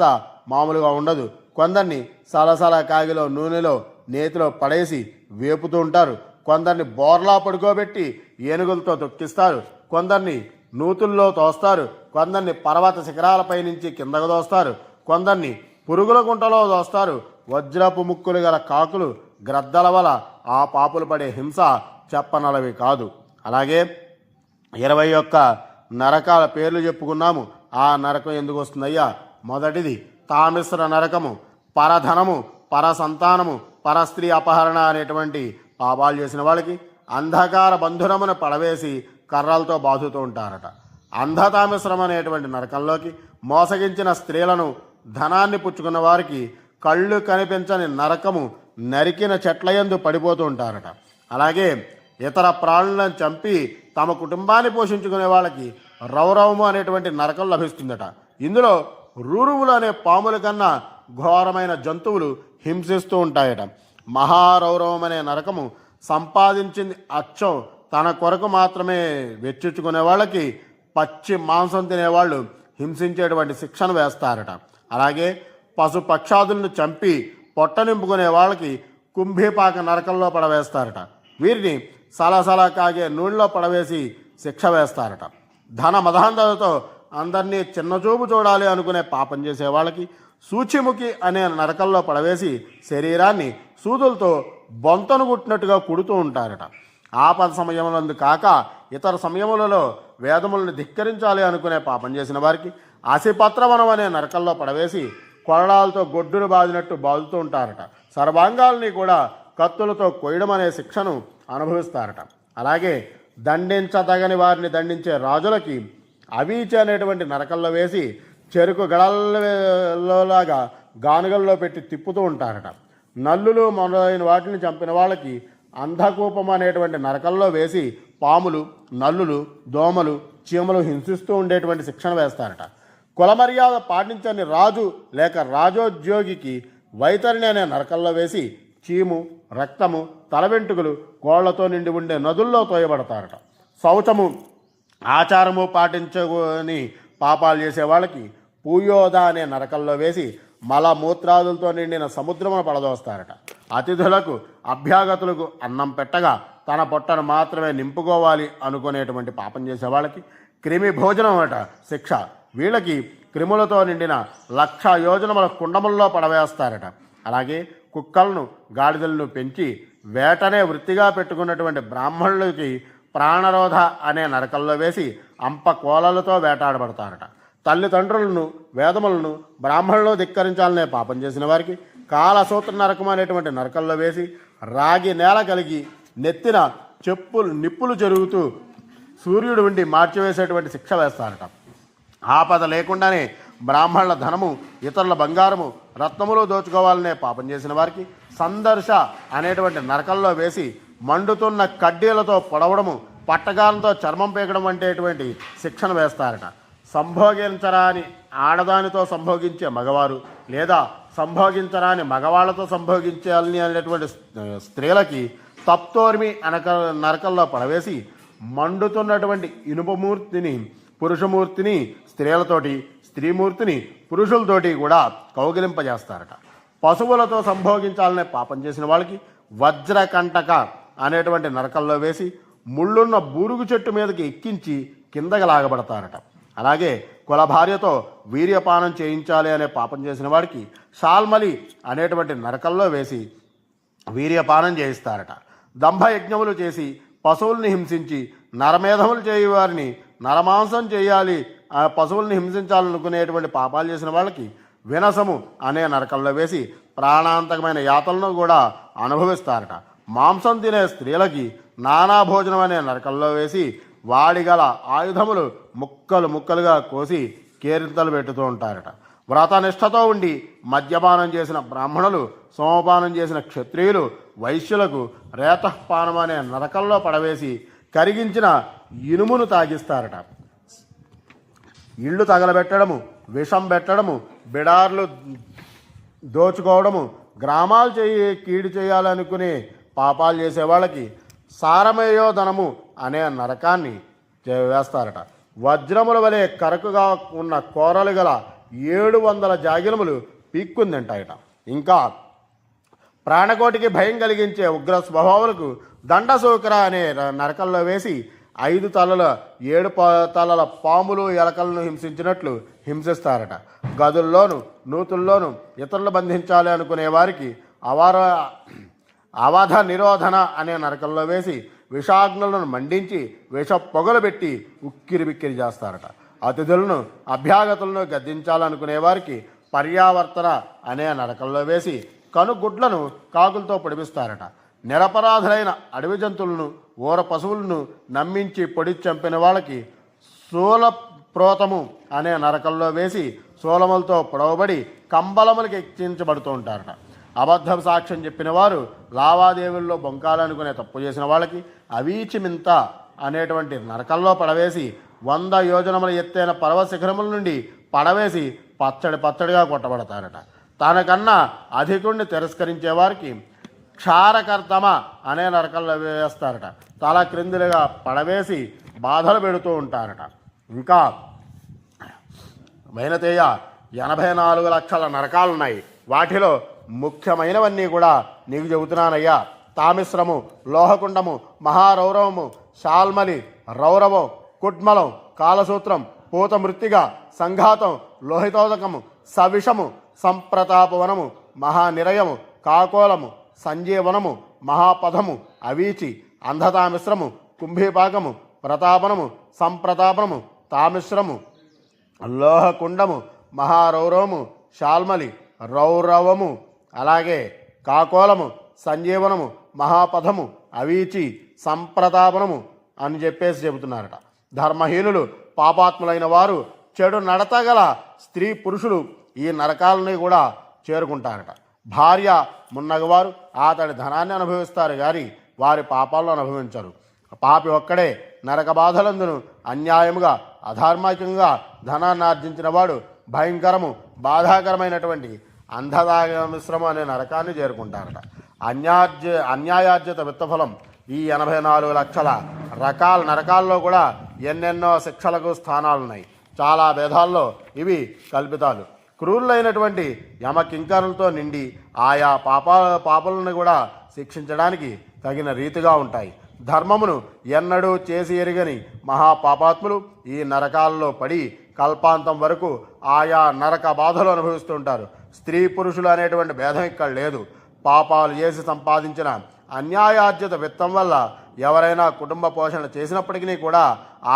మామూలుగా ఉండదు. కొందరిని సలసల కాగిలో నూనెలో నేతిలో పడేసి వేపుతూ ఉంటారు, కొందరిని బోర్లా పడుకోబెట్టి ఏనుగులతో తొక్కిస్తారు, కొందరిని నూతుల్లో తోస్తారు, కొందరిని పర్వత శిఖరాలపై నుంచి కిందకు దోస్తారు, కొందరిని పురుగుల గుంటలో దోస్తారు. వజ్రపు ముక్కులు గల కాకులు, గ్రద్దల వల ఆ పాపులు పడే హింస చెప్పనలవి కాదు. అలాగే 21 నరకాల పేర్లు చెప్పుకున్నాము. ఆ నరకం ఎందుకు వస్తుందయ్యా? మొదటిది తామిశ్ర నరకము. పరధనము, పరసంతానము, పరస్త్రీ అపహరణ అనేటువంటి పాపాలు చేసిన వాళ్ళకి అంధకార బంధురమును పడవేసి కర్రలతో బాదుతూ ఉంటారట. అంధతామిశ్రం అనేటువంటి నరకంలోకి మోసగించిన స్త్రీలను, ధనాన్ని పుచ్చుకున్న వారికి కళ్ళు కనిపించని నరకము, నరికిన చెట్లయందు పడిపోతూ ఉంటారట. అలాగే ఇతర ప్రాణులను చంపి తమ కుటుంబాన్ని పోషించుకునే వాళ్ళకి రౌరవము అనేటువంటి నరకం లభిస్తుందట. ఇందులో రూరువులు అనే పాముల కన్నా ఘోరమైన జంతువులు హింసిస్తూ ఉంటాయట. మహారౌరవం అనే నరకము సంపాదించింది అచ్చం తన కొరకు మాత్రమే వెచ్చించుకునే వాళ్ళకి పచ్చి మాంసం తినేవాళ్ళు హింసించేటువంటి శిక్షను వేస్తారట. అలాగే పశు పక్షాదులను చంపి పొట్ట నింపుకునే వాళ్ళకి కుంభీపాక నరకంలో పడవేస్తారట. వీరిని సలసల కాగే నూనెలో పడవేసి శిక్ష వేస్తారట. ధన మదాంధతతో అందరినీ చిన్నచూపు చూడాలి అనుకునే పాపం చేసే వాళ్ళకి సూచిముఖి అనే నరకంలో పడవేసి శరీరాన్ని సూదులతో బొంతను గుట్టినట్టుగా కుడుతూ ఉంటారట. ఆపద సమయములందు కాక ఇతర సమయములలో వేదములను ధిక్కరించాలి అనుకునే పాపం చేసిన వారికి అసిపత్రవనం అనే నరకంలో పడవేసి కొరడాలతో గొడ్డును బాదినట్టు బాదుతూ ఉంటారట. సర్వాంగాల్ని కూడా కత్తులతో కొయ్యడం అనే శిక్షను అనుభవిస్తారట. అలాగే దండించదగని వారిని దండించే రాజులకి అవీచి అనేటువంటి నరకంలో వేసి చెరుకు గడలలాగా గానుగల్లో పెట్టి తిప్పుతూ ఉంటారట. నల్లులు మొదలైన వాటిని చంపిన వాళ్ళకి అంధకూపం అనేటువంటి నరకంలో వేసి పాములు, నల్లులు, దోమలు, చీమలు హింసిస్తూ ఉండేటువంటి శిక్షణ వేస్తారట. కులమర్యాద పాటించని రాజు లేక రాజోద్యోగికి వైతరిణి అనే నరకంలో వేసి చీము, రక్తము, తల వెంట్రుకలు, కోళ్లతో నిండి ఉండే నదుల్లో తోయబడతారట. శౌచము, ఆచారము పాటించుకొని పాపాలు చేసే వాళ్ళకి పూయోద అనే నరకంలో వేసి మలమూత్రాదులతో నిండిన సముద్రమును పడదోస్తారట. అతిథులకు అభ్యాగతులకు అన్నం పెట్టగా తన పొట్టను మాత్రమే నింపుకోవాలి అనుకునేటువంటి పాపం చేసే వాళ్ళకి క్రిమి భోజనం అట శిక్ష. వీళ్ళకి క్రిములతో నిండిన 1,00,000 యోజనముల కుండముల్లో పడవేస్తారట. అలాగే కుక్కలను గాడిదలను పెంచి వేటనే వృత్తిగా పెట్టుకున్నటువంటి బ్రాహ్మణులకి ప్రాణరోధ అనే నరకంలో వేసి అంప కోలలతో వేటాడబడతారట. తల్లిదండ్రులను వేదములను బ్రాహ్మణులను ధిక్కరించాలనే పాపం చేసిన వారికి కాలసూత్ర నరకం అనేటువంటి నరకంలో వేసి రాగి నేల కలిగి నెత్తిన నిప్పులు జరుగుతూ సూర్యుడు ఉండి మార్చివేసేటువంటి శిక్ష వేస్తారట. ఆపద లేకుండానే బ్రాహ్మణుల ధనము ఇతరుల బంగారము రత్నములు దోచుకోవాలనే పాపం చేసిన వారికి సందర్శ అనేటువంటి నరకంలో వేసి మండుతున్న కడ్డీలతో పొడవడము పట్టగాలంతో చర్మం పీకడం వంటేటువంటి శిక్షణ వేస్తారట. సంభోగించరాని ఆడదానితో సంభోగించే మగవారు లేదా సంభోగించరాని మగవాళ్లతో సంభోగించాలని అనేటువంటి స్త్రీలకి తప్తోర్మి నరకంలో పడవేసి మండుతున్నటువంటి ఇనుపమూర్తిని పురుషమూర్తిని స్త్రీలతోటి స్త్రీమూర్తిని పురుషులతోటి కూడా కౌగిలింపజేస్తారట. పశువులతో సంభోగించాలనే పాపం చేసిన వాళ్ళకి వజ్రకంటక అనేటువంటి నరకంలో వేసి ముళ్ళున్న బూరుగు చెట్టు మీదకి ఎక్కించి కిందకి లాగబడతారట. అలాగే కుల భార్యతో వీర్యపానం చేయించాలి అనే పాపం చేసిన వాడికి షాల్మలి అనేటువంటి నరకంలో వేసి వీర్యపానం చేయిస్తారట. దంభయజ్ఞములు చేసి పశువుల్ని హింసించి నరమేధములు చేయవారిని నరమాంసం చేయాలి, ఆ పశువుల్ని హింసించాలనుకునేటువంటి పాపాలు చేసిన వాళ్ళకి వినసము అనే నరకంలో వేసి ప్రాణాంతకమైన యాతలను కూడా అనుభవిస్తారట. మాంసం తినే స్త్రీలకి నానాభోజనం అనే నరకంలో వేసి వాడిగల ఆయుధములు ముక్కలు ముక్కలుగా కోసి కేరింతలు పెట్టుతూ ఉంటారట. వ్రతనిష్టతో ఉండి మద్యపానం చేసిన బ్రాహ్మణులు సోమపానం చేసిన క్షత్రియులు వైశ్యులకు రేతపానం అనే నరకంలో పడవేసి కరిగించిన ఇనుమును తాగిస్తారట. ఇళ్ళు తగలబెట్టడము విషం పెట్టడము బిడార్లు దోచుకోవడము గ్రామాలు కీడు చేయాలనుకునే పాపాలు చేసే వాళ్ళకి సారమయోధనము అనే నరకాన్ని వేస్తారట. వజ్రముల వలె కరకుగా ఉన్న కోరలు గల 700 జాగిలములు పీక్కుందింటాయట. ఇంకా ప్రాణకోటికి భయం కలిగించే ఉగ్ర స్వభావాలకు దండసూకర అనే నరకంలో వేసి 5 తలల 7 తలల పాములు ఎలకలను హింసించినట్లు హింసిస్తారట. గదుల్లోనూ నూతుల్లోనూ ఇతరులు బంధించాలి అనుకునే వారికి అవధ నిరోధన అనే నరకంలో వేసి విషాగ్నులను మండించి విష పొగలు పెట్టి ఉక్కిరి బిక్కిరి చేస్తారట. అతిథులను అభ్యాగతులను గద్దించాలనుకునే వారికి పర్యావర్తన అనే నరకంలో వేసి కనుగుడ్లను కాకులతో పొడిపిస్తారట. నిరపరాధులైన అడవి జంతువులను ఊర పశువులను నమ్మించి పొడి చంపిన వాళ్ళకి శూలప్రోతము అనే నరకంలో వేసి శూలములతో పొడవబడి కంబలములకి ఎక్కించబడుతూ ఉంటారట. అబద్ధం సాక్ష్యం చెప్పిన వారు లావాదేవీల్లో బొంకాలనుకునే తప్పు చేసిన వాళ్ళకి అవీచిమింత అనేటువంటి నరకంలో పడవేసి 100 యోజనముల ఎత్తైన పర్వశిఖరముల నుండి పడవేసి పచ్చడిగా కొట్టబడతారట. తనకన్నా అధికుణ్ణి తిరస్కరించే వారికి క్షారకర్తమ అనే నరకంలో వేస్తారట. తల క్రిందులుగా పడవేసి బాధలు పెడుతూ ఉంటారట. ఇంకా వైనతేయ 84 లక్షల నరకాలున్నాయి. వాటిలో ముఖ్యమైనవన్నీ కూడా నీకు చెబుతున్నానయ్యా. తామిశ్రము, లోహకుండము, మహారౌరవము, శాల్మలి, రౌరవం, కుడ్మలం, కాలసూత్రం, పూతమృత్తిగ, సంఘాతం, లోహితోదకము, సవిషము, సంప్రతాపవనము, మహానిరయము, కాకోలము, సంజీవనము, మహాపథము, అవీచి, అంధతామిశ్రము, కుంభీపాకము, ప్రతాపనము, సంప్రతాపనము, తామిశ్రము, లోహకుండము, మహారౌరవము, శాల్మలి, రౌరవము, అలాగే కాకోలము, సంజీవనము, మహాపథము, అవీచి, సంప్రతాపనము అని చెప్పేసి చెబుతున్నారట. ధర్మహీనులు పాపాత్ములైన వారు చెడు నడతగల స్త్రీ పురుషులు ఈ నరకాలని కూడా చేరుకుంటారట. భార్య మున్నగవారు అతడి ధనాన్ని అనుభవిస్తారు కానీ వారి పాపాలను అనుభవించరు. పాపి ఒక్కడే నరక బాధలందును అన్యాయముగా అధార్మికంగా ధనాన్ని ఆర్జించిన వాడు భయంకరము బాధాకరమైనటువంటి అంధదామిశ్రమం అనే నరకాన్ని చేరుకుంటారట. అన్యాయార్జిత విత్తఫలం ఈ 84 లక్షల రకాల నరకాల్లో కూడా ఎన్నెన్నో శిక్షలకు స్థానాలున్నాయి. చాలా భేదాల్లో ఇవి కల్పితాలు. క్రూరులైనటువంటి యమకింకరులతో నిండి ఆయా పాపలను కూడా శిక్షించడానికి తగిన రీతిగా ఉంటాయి. ధర్మమును ఎన్నడూ చేసి ఎరుగని మహాపాపాత్ములు ఈ నరకాలలో పడి కల్పాంతం వరకు ఆయా నరక బాధలు అనుభవిస్తుంటారు. స్త్రీ పురుషులు అనేటువంటి భేదం ఇక్కడ లేదు. పాపాలు చేసి సంపాదించిన అన్యాయార్జిత విత్తం వల్ల ఎవరైనా కుటుంబ పోషణ చేసినప్పటికీ కూడా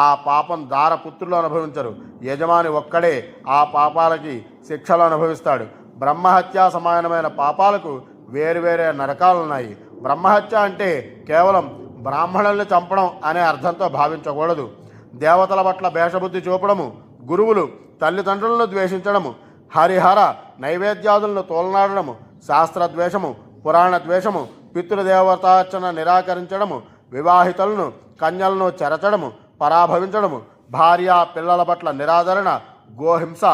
ఆ పాపం దారపుత్రులు అనుభవించరు. యజమాని ఒక్కడే ఆ పాపాలకి శిక్షలు అనుభవిస్తాడు. బ్రహ్మహత్య సమానమైన పాపాలకు వేరువేరే నరకాలున్నాయి. బ్రహ్మహత్య అంటే కేవలం బ్రాహ్మణుల్ని చంపడం అనే అర్థంతో భావించకూడదు. దేవతల పట్ల భేషబుద్ధి చూపడము, గురువులు తల్లిదండ్రులను ద్వేషించడము, హరిహర నైవేద్యాదులను తోలనాడడము, శాస్త్రద్వేషము, పురాణ ద్వేషము, పితృదేవతార్చన నిరాకరించడము, వివాహితులను కన్యలను చెరచడము, పరాభవించడము, భార్య పిల్లల పట్ల నిరాదరణ, గోహింస,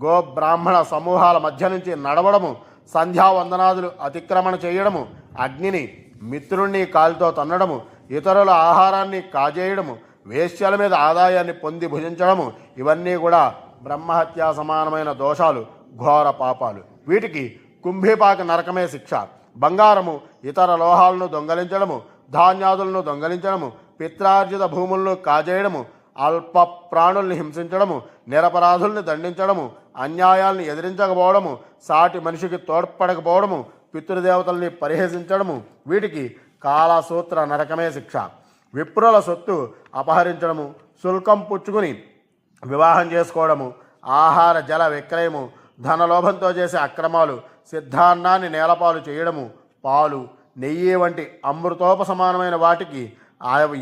గోబ్రాహ్మణ సమూహాల మధ్య నుంచి నడవడము, సంధ్యావందనాదులు అతిక్రమణ చేయడము, అగ్నిని మిత్రుణ్ణి కాలితో తన్నడము, ఇతరుల ఆహారాన్ని కాజేయడము, వేశ్యల మీద ఆదాయాన్ని పొంది భుజించడము, ఇవన్నీ కూడా బ్రహ్మహత్యా సమానమైన దోషాలు, ఘోర పాపాలు. వీటికి కుంభీపాక నరకమే శిక్ష. బంగారము ఇతర లోహాలను దొంగలించడము, ధాన్యాదులను దొంగలించడము, పిత్రార్జిత భూములను కాజేయడము, అల్ప ప్రాణుల్ని హింసించడము, నిరపరాధుల్ని దండించడము, అన్యాయాల్ని ఎదిరించకపోవడము, సాటి మనిషికి తోడ్పడకపోవడము, పితృదేవతల్ని పరిహసించడము, వీటికి కాలసూత్ర నరకమే శిక్ష. విప్రుల సొత్తు అపహరించడము, శుల్కం పుచ్చుకుని వివాహం చేసుకోవడము, ఆహార జల విక్రయము, ధనలోభంతో చేసే అక్రమాలు, సిద్ధాన్నాన్ని నేలపాలు చేయడము, పాలు నెయ్యి వంటి అమృతోపసమానమైన వాటికి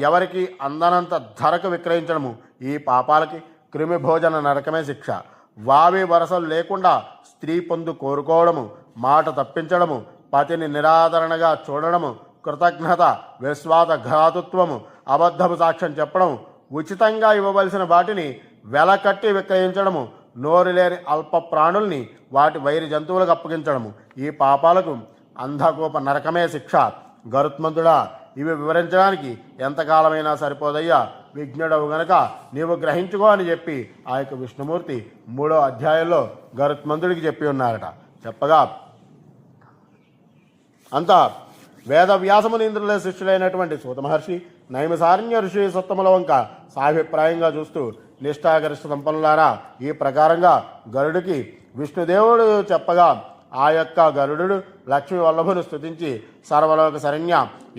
ఎవరికి అందనంత ధరకు విక్రయించడము, ఈ పాపాలకి క్రిమి భోజన నరకమే శిక్ష. వావి వరసలు లేకుండా స్త్రీ పొందు కోరుకోవడము, మాట తప్పించడము, పతిని నిరాదరణగా చూడడము, కృతజ్ఞత విశ్వాసఘాతుత్వము, అబద్ధపు సాక్ష్యం చెప్పడం, ఉచితంగా ఇవ్వవలసిన వాటిని వెలకట్టి విక్రయించడము, నోరు లేని అల్ప ప్రాణుల్ని వాటి వైరి జంతువులకు అప్పగించడము, ఈ పాపాలకు అంధకోప నరకమే శిక్ష. గరుత్మంతుడా, ఇవి వివరించడానికి ఎంతకాలమైనా సరిపోదయ్యా, విజ్ఞుడవు గనక నీవు గ్రహించుకో అని చెప్పి ఆ యొక్క విష్ణుమూర్తి 3వ అధ్యాయంలో గరుత్మంతుడికి చెప్పి ఉన్నారట. చెప్పగా అంతా వేదవ్యాసమునీంద్రుల శిష్యులైనటువంటి సూత మహర్షి నైమిసారణ్య ఋషి సత్తముల వంక సాభిప్రాయంగా చూస్తూ, నిష్ఠాగరిష్ట సంపన్నులారా, ఈ ప్రకారంగా గరుడికి విష్ణుదేవుడు చెప్పగా ఆ యొక్క గరుడు లక్ష్మీ వల్లభును స్తుతించి, సర్వలోక శరణ్య,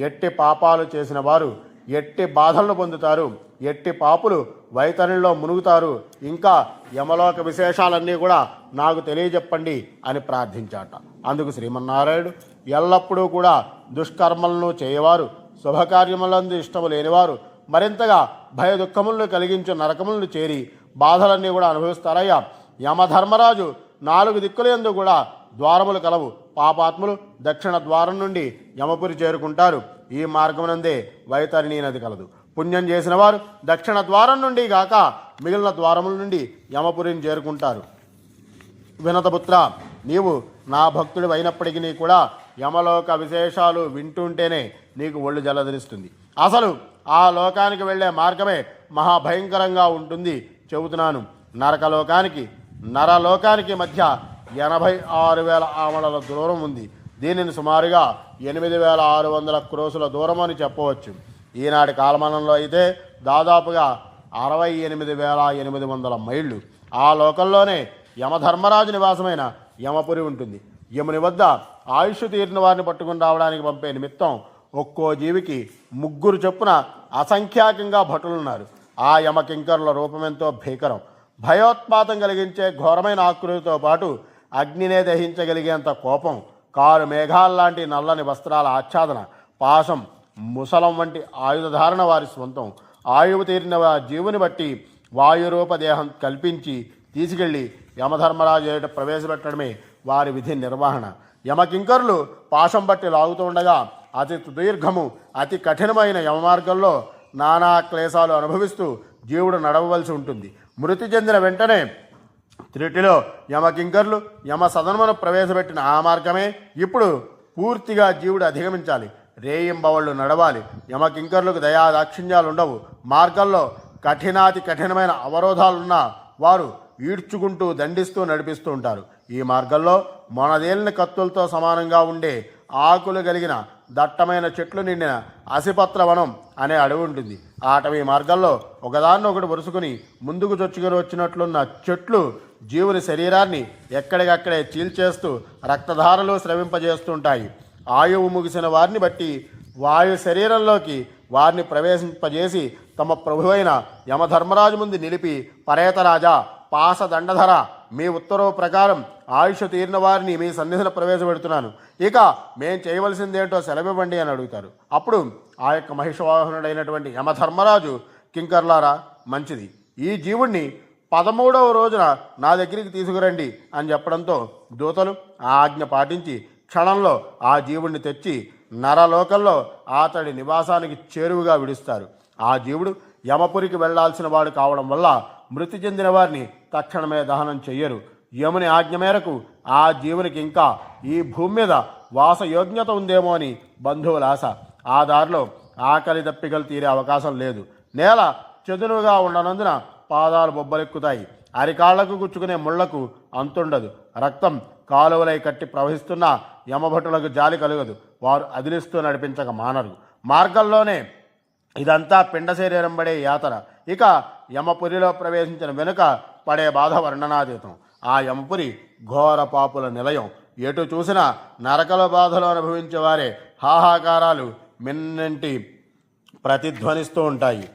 ఎట్టి పాపాలు చేసిన వారు ఎట్టి బాధలను పొందుతారు, ఎట్టి పాపులు వైతరిలో మునుగుతారు, ఇంకా యమలోక విశేషాలన్నీ కూడా నాకు తెలియజెప్పండి అని ప్రార్థించాట. అందుకు శ్రీమన్నారాయణుడు, ఎల్లప్పుడూ కూడా దుష్కర్మలను చేయవారు, శుభకార్యములందు ఇష్టము లేనివారు మరింతగా భయ దుఃఖములను కలిగించే నరకములను చేరి బాధలన్నీ కూడా అనుభవిస్తారయ్యా. యమధర్మరాజు 4 దిక్కులందు కూడా ద్వారములు కలవు. పాపాత్ములు దక్షిణ ద్వారం నుండి యమపురి చేరుకుంటారు. ఈ మార్గమునందే వైతరిణీ నది కలదు. పుణ్యం చేసిన వారు దక్షిణ ద్వారం నుండి గాక మిగిలిన ద్వారముల నుండి యమపురిని చేరుకుంటారు. వినతపుత్ర, నీవు నా భక్తుడు అయినప్పటికీ కూడా యమలోక విశేషాలు వింటుంటేనే నీకు ఒళ్ళు జలధరిస్తుంది. అసలు ఆ లోకానికి వెళ్ళే మార్గమే మహాభయంకరంగా ఉంటుంది. చెబుతున్నాను. నరలోకానికి మధ్య 86,000 ఆమడల దూరం ఉంది. దీనిని సుమారుగా 8,600 క్రోసుల దూరం అని చెప్పవచ్చు. ఈనాటి కాలమానంలో అయితే దాదాపుగా 68,800 మైళ్ళు. ఆ లోకంలోనే యమధర్మరాజు నివాసమైన యమపురి ఉంటుంది. యముని వద్ద ఆయుష్ తీరిన వారిని పట్టుకుని రావడానికి పంపే నిమిత్తం ఒక్కో జీవికి 3 చొప్పున అసంఖ్యాకంగా భటులున్నారు. ఆ యమకింకరుల రూపమెంతో భీకరం. భయోత్పాతం కలిగించే ఘోరమైన ఆకృతితో పాటు అగ్నినే దహించగలిగేంత కోపం, కారు మేఘాల్లాంటి నల్లని వస్త్రాల ఆచ్ఛాదన, పాశం, ముసలం వంటి ఆయుధధారణ వారి స్వంతం. ఆయువు తీరిన జీవుని బట్టి వాయురూప దేహం కల్పించి తీసుకెళ్లి యమధర్మరాజు ఏట ప్రవేశపెట్టడమే వారి విధి నిర్వహణ. యమకింకరులు పాశం బట్టి లాగుతుండగా అతి సుదీర్ఘము అతి కఠినమైన యమమార్గంలో నానా క్లేశాలు అనుభవిస్తూ జీవుడు నడవవలసి ఉంటుంది. మృతి చెందిన వెంటనే త్రిటిలో యమకింకర్లు యమ సదనమును ప్రవేశపెట్టిన ఆ మార్గమే ఇప్పుడు పూర్తిగా జీవుడు అధిగమించాలి. రేయింబవళ్ళు నడవాలి. యమకింకర్లకు దయా దాక్షిణ్యాలు ఉండవు. మార్గంలో కఠినాతి కఠినమైన అవరోధాలున్నా వారు ఈడ్చుకుంటూ దండిస్తూ నడిపిస్తూ ఉంటారు. ఈ మార్గంలో మొనదేలిన కత్తులతో సమానంగా ఉండే ఆకులు కలిగిన దట్టమైన చెట్లు నిండిన అసిపత్ర వనం అనే అడవి ఉంటుంది. ఆ అటవీ మార్గంలో ఒకదాన్నొకటి వరుసుకుని ముందుకు చొచ్చుకొని వచ్చినట్లున్న చెట్లు జీవుని శరీరాన్ని ఎక్కడికక్కడే చీల్చేస్తూ రక్తధారలు స్రవింపజేస్తుంటాయి. ఆయువు ముగిసిన వారిని బట్టి వాయు శరీరంలోకి వారిని ప్రవేశింపజేసి తమ ప్రభువైన యమధర్మరాజు ముందు నిలిపి, పరేతరాజా, పాసదండధర, మీ ఉత్తర్వు ప్రకారం ఆయుష్ తీరిన వారిని మీ సన్నిధిని ప్రవేశపెడుతున్నాను. ఇక మేం చేయవలసిందేంటో సెలవివ్వండి అని అడుగుతారు. అప్పుడు ఆ యొక్క మహిషవాహనుడైనటువంటి యమధర్మరాజు, కింకర్లారా, మంచిది, ఈ జీవుణ్ణి 13వ రోజున నా దగ్గరికి తీసుకురండి అని చెప్పడంతో దూతలు ఆ ఆజ్ఞ పాటించి క్షణంలో ఆ జీవుణ్ణి తెచ్చి నరలోకంలో అతడి నివాసానికి చేరువుగా విడుస్తారు. ఆ జీవుడు యమపురికి వెళ్లాల్సిన వాడు కావడం వల్ల మృతి చెందిన వారిని తక్షణమే దహనం చెయ్యరు. యముని ఆజ్ఞ మేరకు ఆ జీవునికి ఇంకా ఈ భూమి మీద వాసయోగ్యత ఉందేమో అని బంధువుల ఆశ. ఆ దారిలో ఆకలి దప్పికలు తీరే అవకాశం లేదు. నేల చదునుగా ఉండనందున పాదాలు బొబ్బలెక్కుతాయి. అరికాళ్లకు గుచ్చుకునే ముళ్లకు అంతుండదు. రక్తం కాలువలై కట్టి ప్రవహిస్తున్న యమభటులకు జాలి కలగదు. వారు అదిలిస్తూ నడిపించక మానరు. మార్గంలోనే ఇదంతా పిండ శరీరం పడే యాతన. ఇక యమపురిలో ప్రవేశించిన వెనుక పడే బాధ వర్ణనాతీతం. ఆ యమపురి ఘోర పాపుల నిలయం. ఎటు చూసినా నరకల బాధలు అనుభవించే వారే హాహాకారాలు మిన్నంటి ప్రతిధ్వనిస్తూ ఉంటాయి.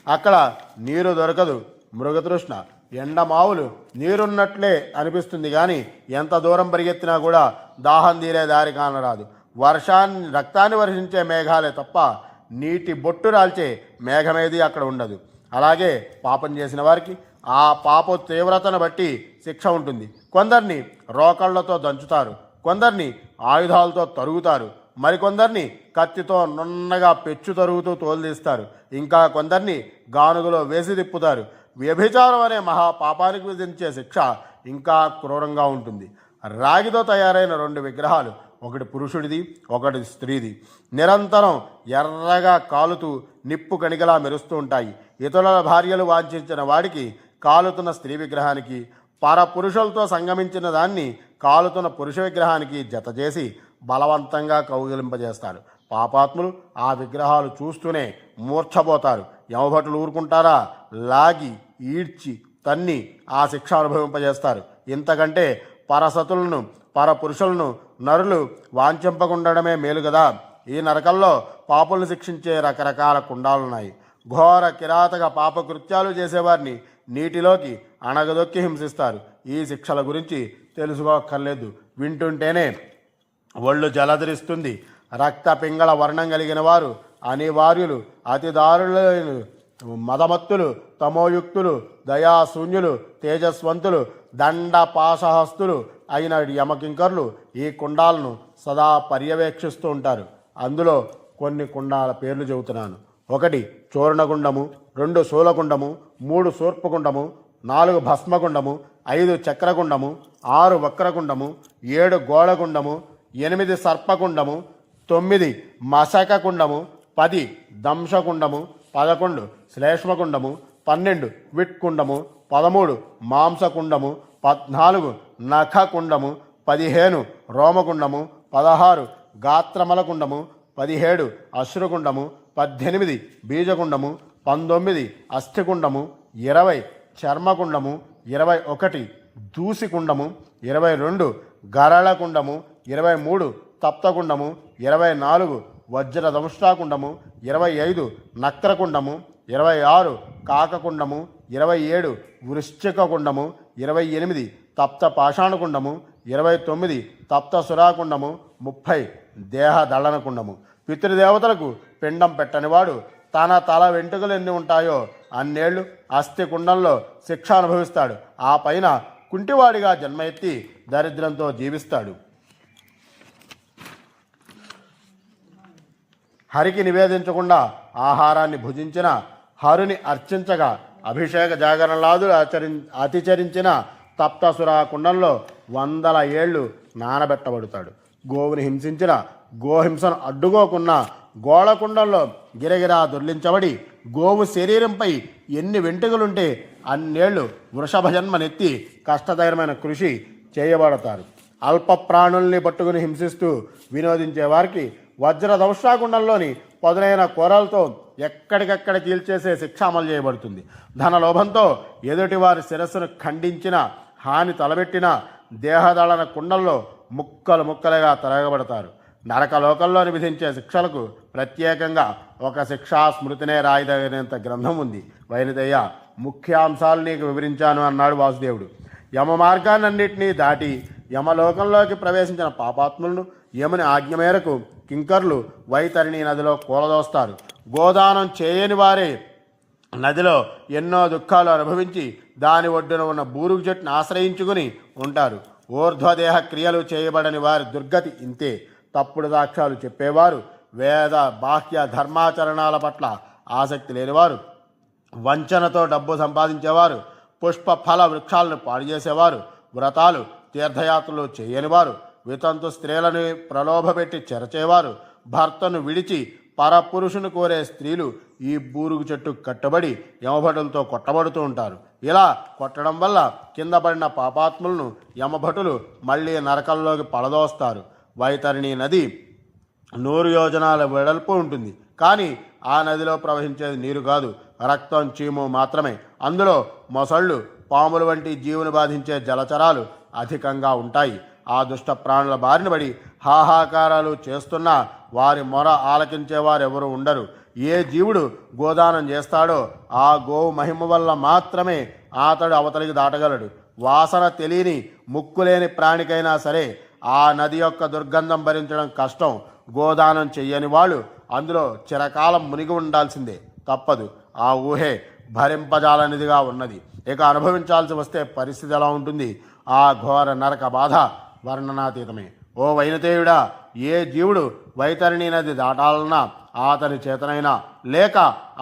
అక్కడ నీరు దొరకదు. మృగతృష్ణ, ఎండమావులు నీరున్నట్లే అనిపిస్తుంది, కానీ ఎంత దూరం పరిగెత్తినా కూడా దాహం తీరే దారి కానరాదు. రక్తాన్ని వర్షించే మేఘాలే తప్ప నీటి బొట్టు రాల్చే మేఘమేది అక్కడ ఉండదు. అలాగే పాపం చేసిన వారికి ఆ పాప తీవ్రతను బట్టి శిక్ష ఉంటుంది. కొందరిని రోకళ్లతో దంచుతారు, కొందరిని ఆయుధాలతో తరుగుతారు, మరికొందరిని కత్తితో నున్నగా పెచ్చు తరుగుతూ తోలుదీస్తారు, ఇంకా కొందరిని గానుగులో వేసి తిప్పుతారు. వ్యభిచారం అనే మహాపాపానికి విధించే శిక్ష ఇంకా క్రూరంగా ఉంటుంది. రాగితో తయారైన 2 విగ్రహాలు, ఒకటి పురుషుడిది, ఒకటి స్త్రీది, నిరంతరం ఎర్రగా కాలుతూ నిప్పు కణికలా మెరుస్తూ ఉంటాయి. ఇతరుల భార్యలు వాంఛించిన వాడికి కాలుతున్న స్త్రీ విగ్రహానికి, పరపురుషులతో సంగమించిన దాన్ని కాలుతున్న పురుష విగ్రహానికి జత చేసి బలవంతంగా కౌగిలింపజేస్తారు. పాపాత్ములు ఆ విగ్రహాలు చూస్తూనే మూర్ఛపోతారు. యమభటులు ఊరుకుంటారా? లాగి ఈడ్చి తన్ని ఆ శిక్ష అనుభవింపజేస్తారు. ఇంతకంటే పరసతులను, పరపురుషులను నరులు వాంఛింపకుండడమే మేలు కదా. ఈ నరకంలో పాపులను శిక్షించే రకరకాల కుండాలున్నాయి. ఘోర కిరాతక పాపకృత్యాలు చేసేవారిని నీటిలోకి అణగదొక్కి హింసిస్తారు. ఈ శిక్షల గురించి తెలుసుకోక్కర్లేదు, వింటుంటేనే ఒళ్ళు జలధరిస్తుంది. రక్త పింగళ వర్ణం కలిగిన వారు అనివార్యులు, అతిదారులైన మదమత్తులు, తమోయుక్తులు, దయాశూన్యులు, తేజస్వంతులు, దండపాశహస్తులు అయిన యమకింకర్లు ఈ కుండాలను సదా పర్యవేక్షిస్తూ ఉంటారు. అందులో కొన్ని కుండాల పేర్లు చెబుతున్నాను. 1 చూర్ణగుండము, 2 శూలగుండము, 3 శూర్పగుండము, 4 భస్మగుండము, 5 చక్రగుండము, 6 వక్రగుండము, 7 గోళగుండము, 8 సర్పగుండము, 9 మశకకుండము, 10 దంశకుండము, 11 శ్లేష్మకుండము, 12 విట్కుండము, 13 మాంసకుండము, 14 నఖకుండము, 15 రోమకుండము, 16 గాత్రమలకుండము, 17 అశ్రుకుండము, 18 బీజకుండము, 19 అస్థికుండము, 20 చర్మకుండము, 21 దూసికుండము, 22 గరళకుండము, 23 తప్తకుండము, 24 వజ్రదంష్టాకుండము, 25 నక్రకుండము, 26 కాకకుండము, 27 వృశ్చికకుండము, 28 తప్త పాషాణకుండము, 29 తప్త సురాకుండము, 30 దేహదళనకుండము. పితృదేవతలకు పిండం పెట్టనివాడు తన తల వెంట్రుకలు ఎన్ని ఉంటాయో అన్నేళ్లు అస్థి కుండంలో శిక్ష అనుభవిస్తాడు. ఆ పైన కుంటివాడిగా జన్మ ఎత్తి దరిద్రంతో జీవిస్తాడు. హరికి నివేదించకుండా ఆహారాన్ని భుజించిన, హరుని అర్చించగా అభిషేక జాగరణలాదులు అతిచరించిన తప్తసురా కుండంలో 100 ఏళ్ళు నానబెట్టబడతాడు. గోవుని హింసించిన, గోహింసను అడ్డుకోకున్న గోళకుండంలో గిరగిరా దొర్లించబడి గోవు శరీరంపై ఎన్ని వెంట్రుకలుంటే అన్నేళ్లు వృషభ జన్మనెత్తి కష్టతరమైన కృషి చేయబడతారు. అల్ప ప్రాణుల్ని పట్టుకుని హింసిస్తూ వినోదించే వారికి వజ్రదౌష్టాకుండంలోని పదునైన కూరలతో ఎక్కడికక్కడ చీల్చేసే శిక్ష అమలు చేయబడుతుంది. ధనలోభంతో ఎదుటివారి శిరస్సును ఖండించిన, హాని తలబెట్టిన దేహదళన కుండంలో ముక్కలు ముక్కలుగా తరగబడతారు. నరకలోకంలోని విధించే శిక్షలకు ప్రత్యేకంగా ఒక శిక్షా స్మృతినే రాయదగినంత గ్రంథం ఉంది. వైనతయ్య, ముఖ్యాంశాలు నీకు వివరించాను అన్నాడు వాసుదేవుడు. యమ మార్గాన్నింటినీ దాటి యమలోకంలోకి ప్రవేశించిన పాపాత్ములను యముని ఆజ్ఞ మేరకు కింకర్లు వైతరిణి నదిలో కూలదోస్తారు. గోదానం చేయని వారే నదిలో ఎన్నో దుఃఖాలు అనుభవించి దాని ఒడ్డున ఉన్న బూరుగు చెట్టును ఆశ్రయించుకుని ఉంటారు. ఊర్ధ్వదేహ క్రియలు చేయబడని వారి దుర్గతి ఇంతే. తప్పుడు సాక్ష్యాలు చెప్పేవారు, వేద బాహ్య ధర్మాచరణాల పట్ల ఆసక్తి లేనివారు, వంచనతో డబ్బు సంపాదించేవారు, పుష్ప ఫల వృక్షాలను పాడు చేసేవారు, వ్రతాలు తీర్థయాత్రలు చేయనివారు, వితంతు స్త్రీలను ప్రలోభపెట్టి చెరచేవారు, భర్తను విడిచి పరపురుషుని కోరే స్త్రీలు ఈ బూరుగు చెట్టు కట్టబడి యమభటులతో కొట్టబడుతూ ఉంటారు. ఇలా కొట్టడం వల్ల కింద పడిన పాపాత్ములను యమభటులు మళ్ళీ నరకంలోకి పడదోస్తారు. వైతరిణి నది 100 యోజనాల వెడల్పు ఉంటుంది. కానీ ఆ నదిలో ప్రవహించేది నీరు కాదు, రక్తం, చీము మాత్రమే. అందులో మొసళ్ళు, పాములు వంటి జీవుని బాధించే జలచరాలు అధికంగా ఉంటాయి. ఆ దుష్ట ప్రాణుల బారిన పడి హాహాకారాలు చేస్తున్నా వారి మొర ఆలకించేవారెవరూ ఉండరు. ఏ జీవుడు గోదానం చేస్తాడో ఆ గోవు మహిమ వల్ల మాత్రమే అతడు అవతలికి దాటగలడు. వాసన తెలియని, ముక్కులేని ప్రాణికైనా సరే ఆ నది యొక్క దుర్గంధం భరించడం కష్టం. గోదానం చెయ్యని వాళ్ళు అందులో చిరకాలం మునిగి ఉండాల్సిందే, తప్పదు. ఆ ఊహే భరింపజాలనిదిగా ఉన్నది. ఇక అనుభవించాల్సి వస్తే పరిస్థితి ఎలా ఉంటుంది? ఆ ఘోర నరక బాధ వర్ణనాతీతమే. ఓ వైనతేయుడా, ఏ జీవుడు వైతరిణి నది దాటాలన్నా అతని చేతనైనా లేక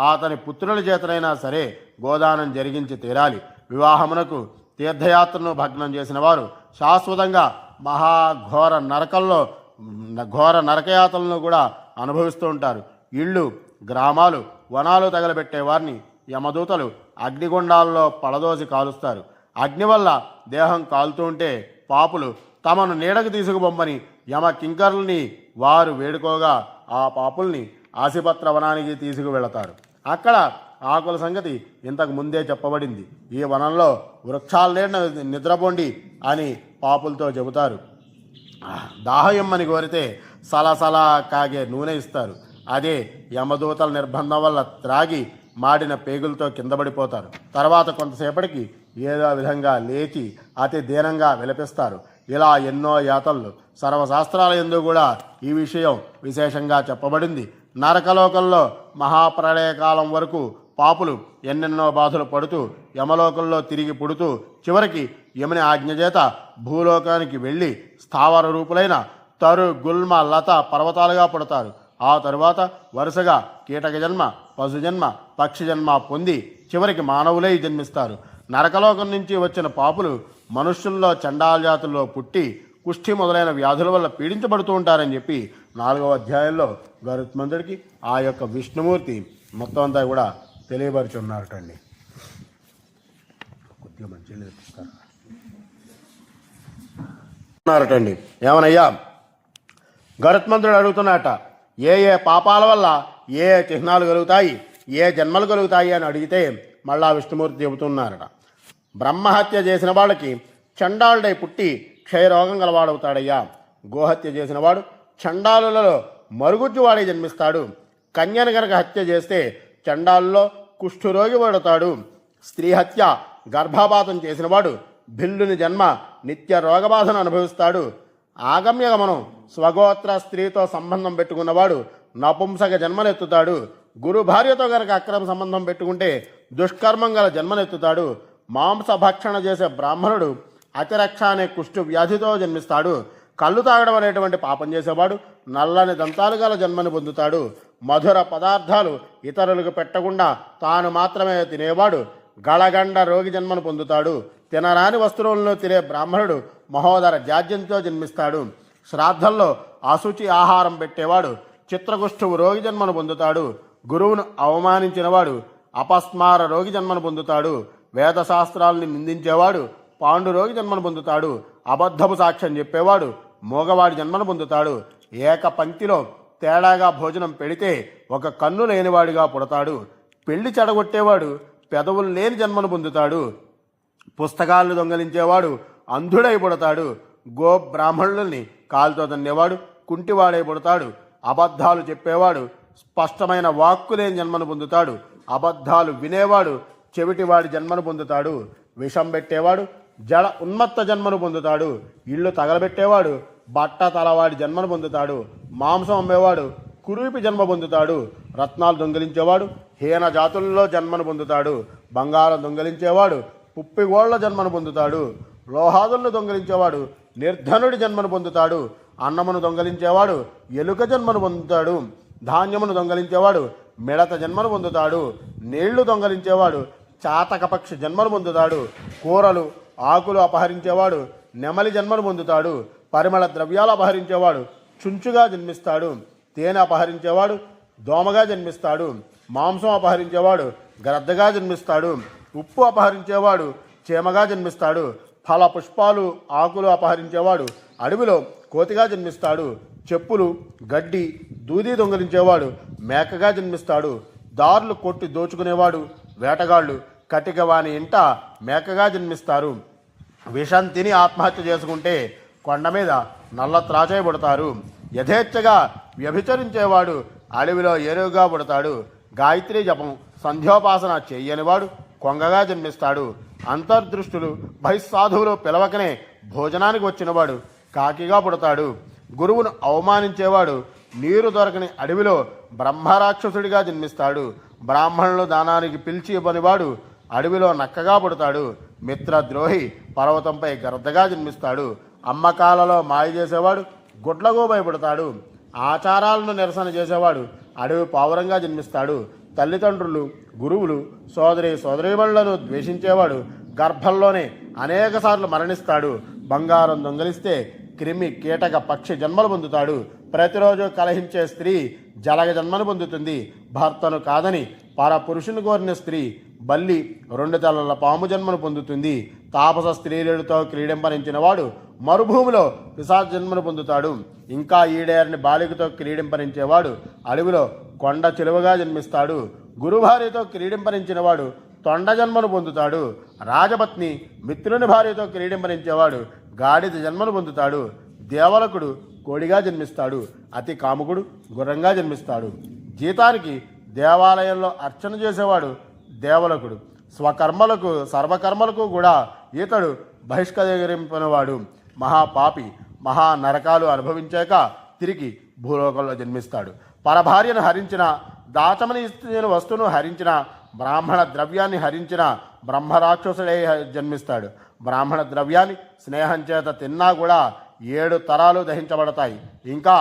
అతని పుత్రుల చేతనైనా సరే గోదానం జరిగించి తీరాలి. వివాహమునకు తీర్థయాత్రను భగ్నం చేసిన వారు శాశ్వతంగా మహాఘోర ఘోర నరకయాత్రలను కూడా అనుభవిస్తూ ఉంటారు. ఇళ్ళు, గ్రామాలు, వనాలు తగలబెట్టే వారిని యమదూతలు అగ్నిగుండాల్లో పడదోసి కాలుస్తారు. అగ్ని వల్ల దేహం కాలుతూ ఉంటే పాపులు తమను నీడకు తీసుకుబొమ్మని యమ కింకరుల్ని వారు వేడుకోగా ఆ పాపుల్ని ఆశిపత్ర వనానికి తీసుకువెళతారు. అక్కడ ఆకుల సంగతి ఇంతకు ముందే చెప్పబడింది. ఈ వనంలో వృక్షాలనేట నిద్రపోండి అని పాపులతో చెబుతారు. దాహయమ్మని కోరితే సలసలా కాగే నూనె ఇస్తారు. అదే యమదూతల నిర్బంధం వల్ల త్రాగి మాడిన పేగులతో కింద పడిపోతారు. తర్వాత కొంతసేపటికి ఏదో విధంగా లేచి అతి దీనంగా విలపిస్తారు. ఇలా ఎన్నో యాతనలు సర్వశాస్త్రాల యందు కూడా ఈ విషయం విశేషంగా చెప్పబడింది. నరకలోకంలో మహాప్రళయకాలం వరకు పాపులు ఎన్నెన్నో బాధలు పడుతూ యమలోకంలో తిరిగి పుడుతూ చివరికి యముని ఆజ్ఞ చేత భూలోకానికి వెళ్ళి స్థావర రూపులైన తరు, గుల్మ, లత పర్వతాలుగా పుడతారు. ఆ తరువాత వరుసగా కీటక జన్మ, పశు జన్మ, పక్షి జన్మ పొంది చివరికి మానవులై జన్మిస్తారు. నరకలోకం నుంచి వచ్చిన పాపులు మనుష్యుల్లో చండాల జాతుల్లో పుట్టి కుష్ఠి మొదలైన వ్యాధుల వల్ల పీడించబడుతూ ఉంటారని చెప్పి 4వ అధ్యాయంలో గరుత్మంతుడికి ఆ యొక్క విష్ణుమూర్తి మొత్తం అంతా కూడా తెలియపరుచున్నారటండి. కొద్దిగా మంచిగా నేర్పిస్తారటండి. ఏమనయ్యా, గరుత్మంతుడు అడుగుతున్నట, ఏ ఏ పాపాల వల్ల ఏ చిహ్నాలు కలుగుతాయి, ఏ జన్మలు కలుగుతాయి అని అడిగితే మళ్ళా విష్ణుమూర్తి చెబుతున్నారట. బ్రహ్మహత్య చేసిన వాళ్ళకి చండాలుడై పుట్టి క్షయరోగం గలవాడవుతాడయ్యా. గోహత్య చేసిన వాడు చండాలులలో మరుగుజ్జువాడై జన్మిస్తాడు. కన్యను గనక హత్య చేస్తే చండాలులో కుష్ఠురోగి పడతాడు. స్త్రీ హత్య, గర్భపాతం చేసినవాడు భిల్లుని జన్మ, నిత్య రోగబాధను అనుభవిస్తాడు. ఆగమ్యగమనం, స్వగోత్ర స్త్రీతో సంబంధం పెట్టుకున్నవాడు నపుంసక జన్మనెత్తుతాడు. గురు భార్యతో గనక అక్రమ సంబంధం పెట్టుకుంటే దుష్కర్మం గల జన్మనెత్తుతాడు. మాంస భక్షణ చేసే బ్రాహ్మణుడు అతిరక్ష అనే కుష్టు వ్యాధితో జన్మిస్తాడు. కళ్ళు తాగడం అనేటువంటి పాపం చేసేవాడు నల్లని దంతాలు గల జన్మని పొందుతాడు. మధుర పదార్థాలు ఇతరులకు పెట్టకుండా తాను మాత్రమే తినేవాడు గళగండ రోగి జన్మను పొందుతాడు. తినరాని వస్తువులను తినే బ్రాహ్మణుడు మహోదర జాడ్యంతో జన్మిస్తాడు. శ్రాద్ధంలో అశుచి ఆహారం పెట్టేవాడు చిత్రకుష్ఠువు రోగి జన్మను పొందుతాడు. గురువును అవమానించినవాడు అపస్మార రోగి జన్మను పొందుతాడు. వేదశాస్త్రాలని నిందించేవాడు పాండు రోగి జన్మను పొందుతాడు. అబద్ధపు సాక్ష్యం చెప్పేవాడు మోగవాడి జన్మను పొందుతాడు. ఏక పంక్తిలో తేడాగా భోజనం పెడితే ఒక కన్ను లేనివాడిగా పుడతాడు. పెళ్లి చెడగొట్టేవాడు పెదవులు లేని జన్మను పొందుతాడు. పుస్తకాలను దొంగలించేవాడు అంధుడై పుడతాడు. గో బ్రాహ్మణుల్ని కాలుతో తన్నేవాడు కుంటివాడై పుడతాడు. అబద్ధాలు చెప్పేవాడు స్పష్టమైన వాక్కు లేని జన్మను పొందుతాడు. అబద్ధాలు వినేవాడు చెవిటివాడి జన్మను పొందుతాడు. విషం పెట్టేవాడు జడ ఉన్మత్త జన్మను పొందుతాడు. ఇళ్ళు తగలబెట్టేవాడు బట్ట తలవాడి జన్మను పొందుతాడు. మాంసం అమ్మేవాడు కురూపి జన్మ పొందుతాడు. రత్నాలు దొంగిలించేవాడు హీన జాతుల్లో జన్మను పొందుతాడు. బంగారం దొంగిలించేవాడు పుప్పిగోళ్ల జన్మను పొందుతాడు. లోహాదులను దొంగిలించేవాడు నిర్ధనుడి జన్మను పొందుతాడు. అన్నమును దొంగిలించేవాడు ఎలుక జన్మను పొందుతాడు. ధాన్యమును దొంగిలించేవాడు మిడత జన్మను పొందుతాడు. నీళ్లు దొంగిలించేవాడు చాతకపక్షి జన్మను పొందుతాడు. కూరలు ఆకులు అపహరించేవాడు నెమలి జన్మను పొందుతాడు. పరిమళ ద్రవ్యాలు అపహరించేవాడు చుంచుగా జన్మిస్తాడు. తేనె అపహరించేవాడు దోమగా జన్మిస్తాడు. మాంసం అపహరించేవాడు గ్రద్దగా జన్మిస్తాడు. ఉప్పు అపహరించేవాడు చీమగా జన్మిస్తాడు. ఫల పుష్పాలు ఆకులు అపహరించేవాడు అడవిలో కోతిగా జన్మిస్తాడు. చెప్పులు గడ్డి దూది దొంగిలించేవాడు మేకగా జన్మిస్తాడు. దారులు కొట్టి దోచుకునేవాడు వేటగాళ్ళు కటిక వాని ఇంట మేకగా జన్మిస్తారు. విషం తిని ఆత్మహత్య చేసుకుంటే కొండ మీద నల్ల త్రాచై పుడతారు. యథేచ్ఛగా వ్యభిచరించేవాడు అడవిలో ఏరుగా పుడతాడు. గాయత్రీ జపం సంధ్యోపాసన చెయ్యనివాడు కొంగగా జన్మిస్తాడు. అంతర్దృష్టులు బహిస్సాధువులు పిలవకనే భోజనానికి వచ్చినవాడు కాకిగా పుడతాడు. గురువును అవమానించేవాడు నీరు దొరకని అడవిలో బ్రహ్మరాక్షసుడిగా జన్మిస్తాడు. బ్రాహ్మణులు దానానికి పిలిచి ఇవ్వనివాడు అడవిలో నక్కగా పుడతాడు. మిత్రద్రోహి పర్వతంపై గరద్దగా జన్మిస్తాడు. అమ్మకాలలో మాయ చేసేవాడు గుడ్లగోబై పుడతాడు. ఆచారాలను నిరసన చేసేవాడు అడవి పావురంగా జన్మిస్తాడు. తల్లిదండ్రులు గురువులు సోదరీమణులను ద్వేషించేవాడు గర్భంలోనే అనేకసార్లు మరణిస్తాడు. బంగారం దొంగలిస్తే క్రిమి కీటక పక్షి జన్మలు పొందుతాడు. ప్రతిరోజు కలహించే స్త్రీ జలగ జన్మను పొందుతుంది. భర్తను కాదని పరపురుషుని కోరిన స్త్రీ బల్లి 2 తలల పాము జన్మను పొందుతుంది. తాపస స్త్రీలతో క్రీడింపరించిన వాడు మరుభూమిలో పిశాచ జన్మను పొందుతాడు. ఇంకా ఈడేరని బాలికతో క్రీడింపరించేవాడు అడవిలో కొండ చిలువగా జన్మిస్తాడు. గురుభార్యతో క్రీడింపరించినవాడు తొండ జన్మను పొందుతాడు. రాజపత్ని మిత్రుని భార్యతో క్రీడింపరించేవాడు గాడిద జన్మను పొందుతాడు. దేవలకుడు కోడిగా జన్మిస్తాడు. అతి కాముకుడు గుర్రంగా జన్మిస్తాడు. జీతానికి దేవాలయంలో అర్చన చేసేవాడు దేవలకుడు. స్వకర్మలకు సర్వకర్మలకు కూడా ఈతడు బహిష్కరింపినవాడు. మహాపాపి మహా నరకాలు అనుభవించాక తిరిగి భూలోకంలో జన్మిస్తాడు. పరభార్యను హరించిన దాచమని ఇస్తున్న వస్తువును హరించిన బ్రాహ్మణ ద్రవ్యాన్ని హరించిన బ్రహ్మరాక్షసుడై జన్మిస్తాడు. బ్రాహ్మణ ద్రవ్యాన్ని స్నేహం చేత తిన్నా కూడా 7 తరాలు దహించబడతాయి. ఇంకా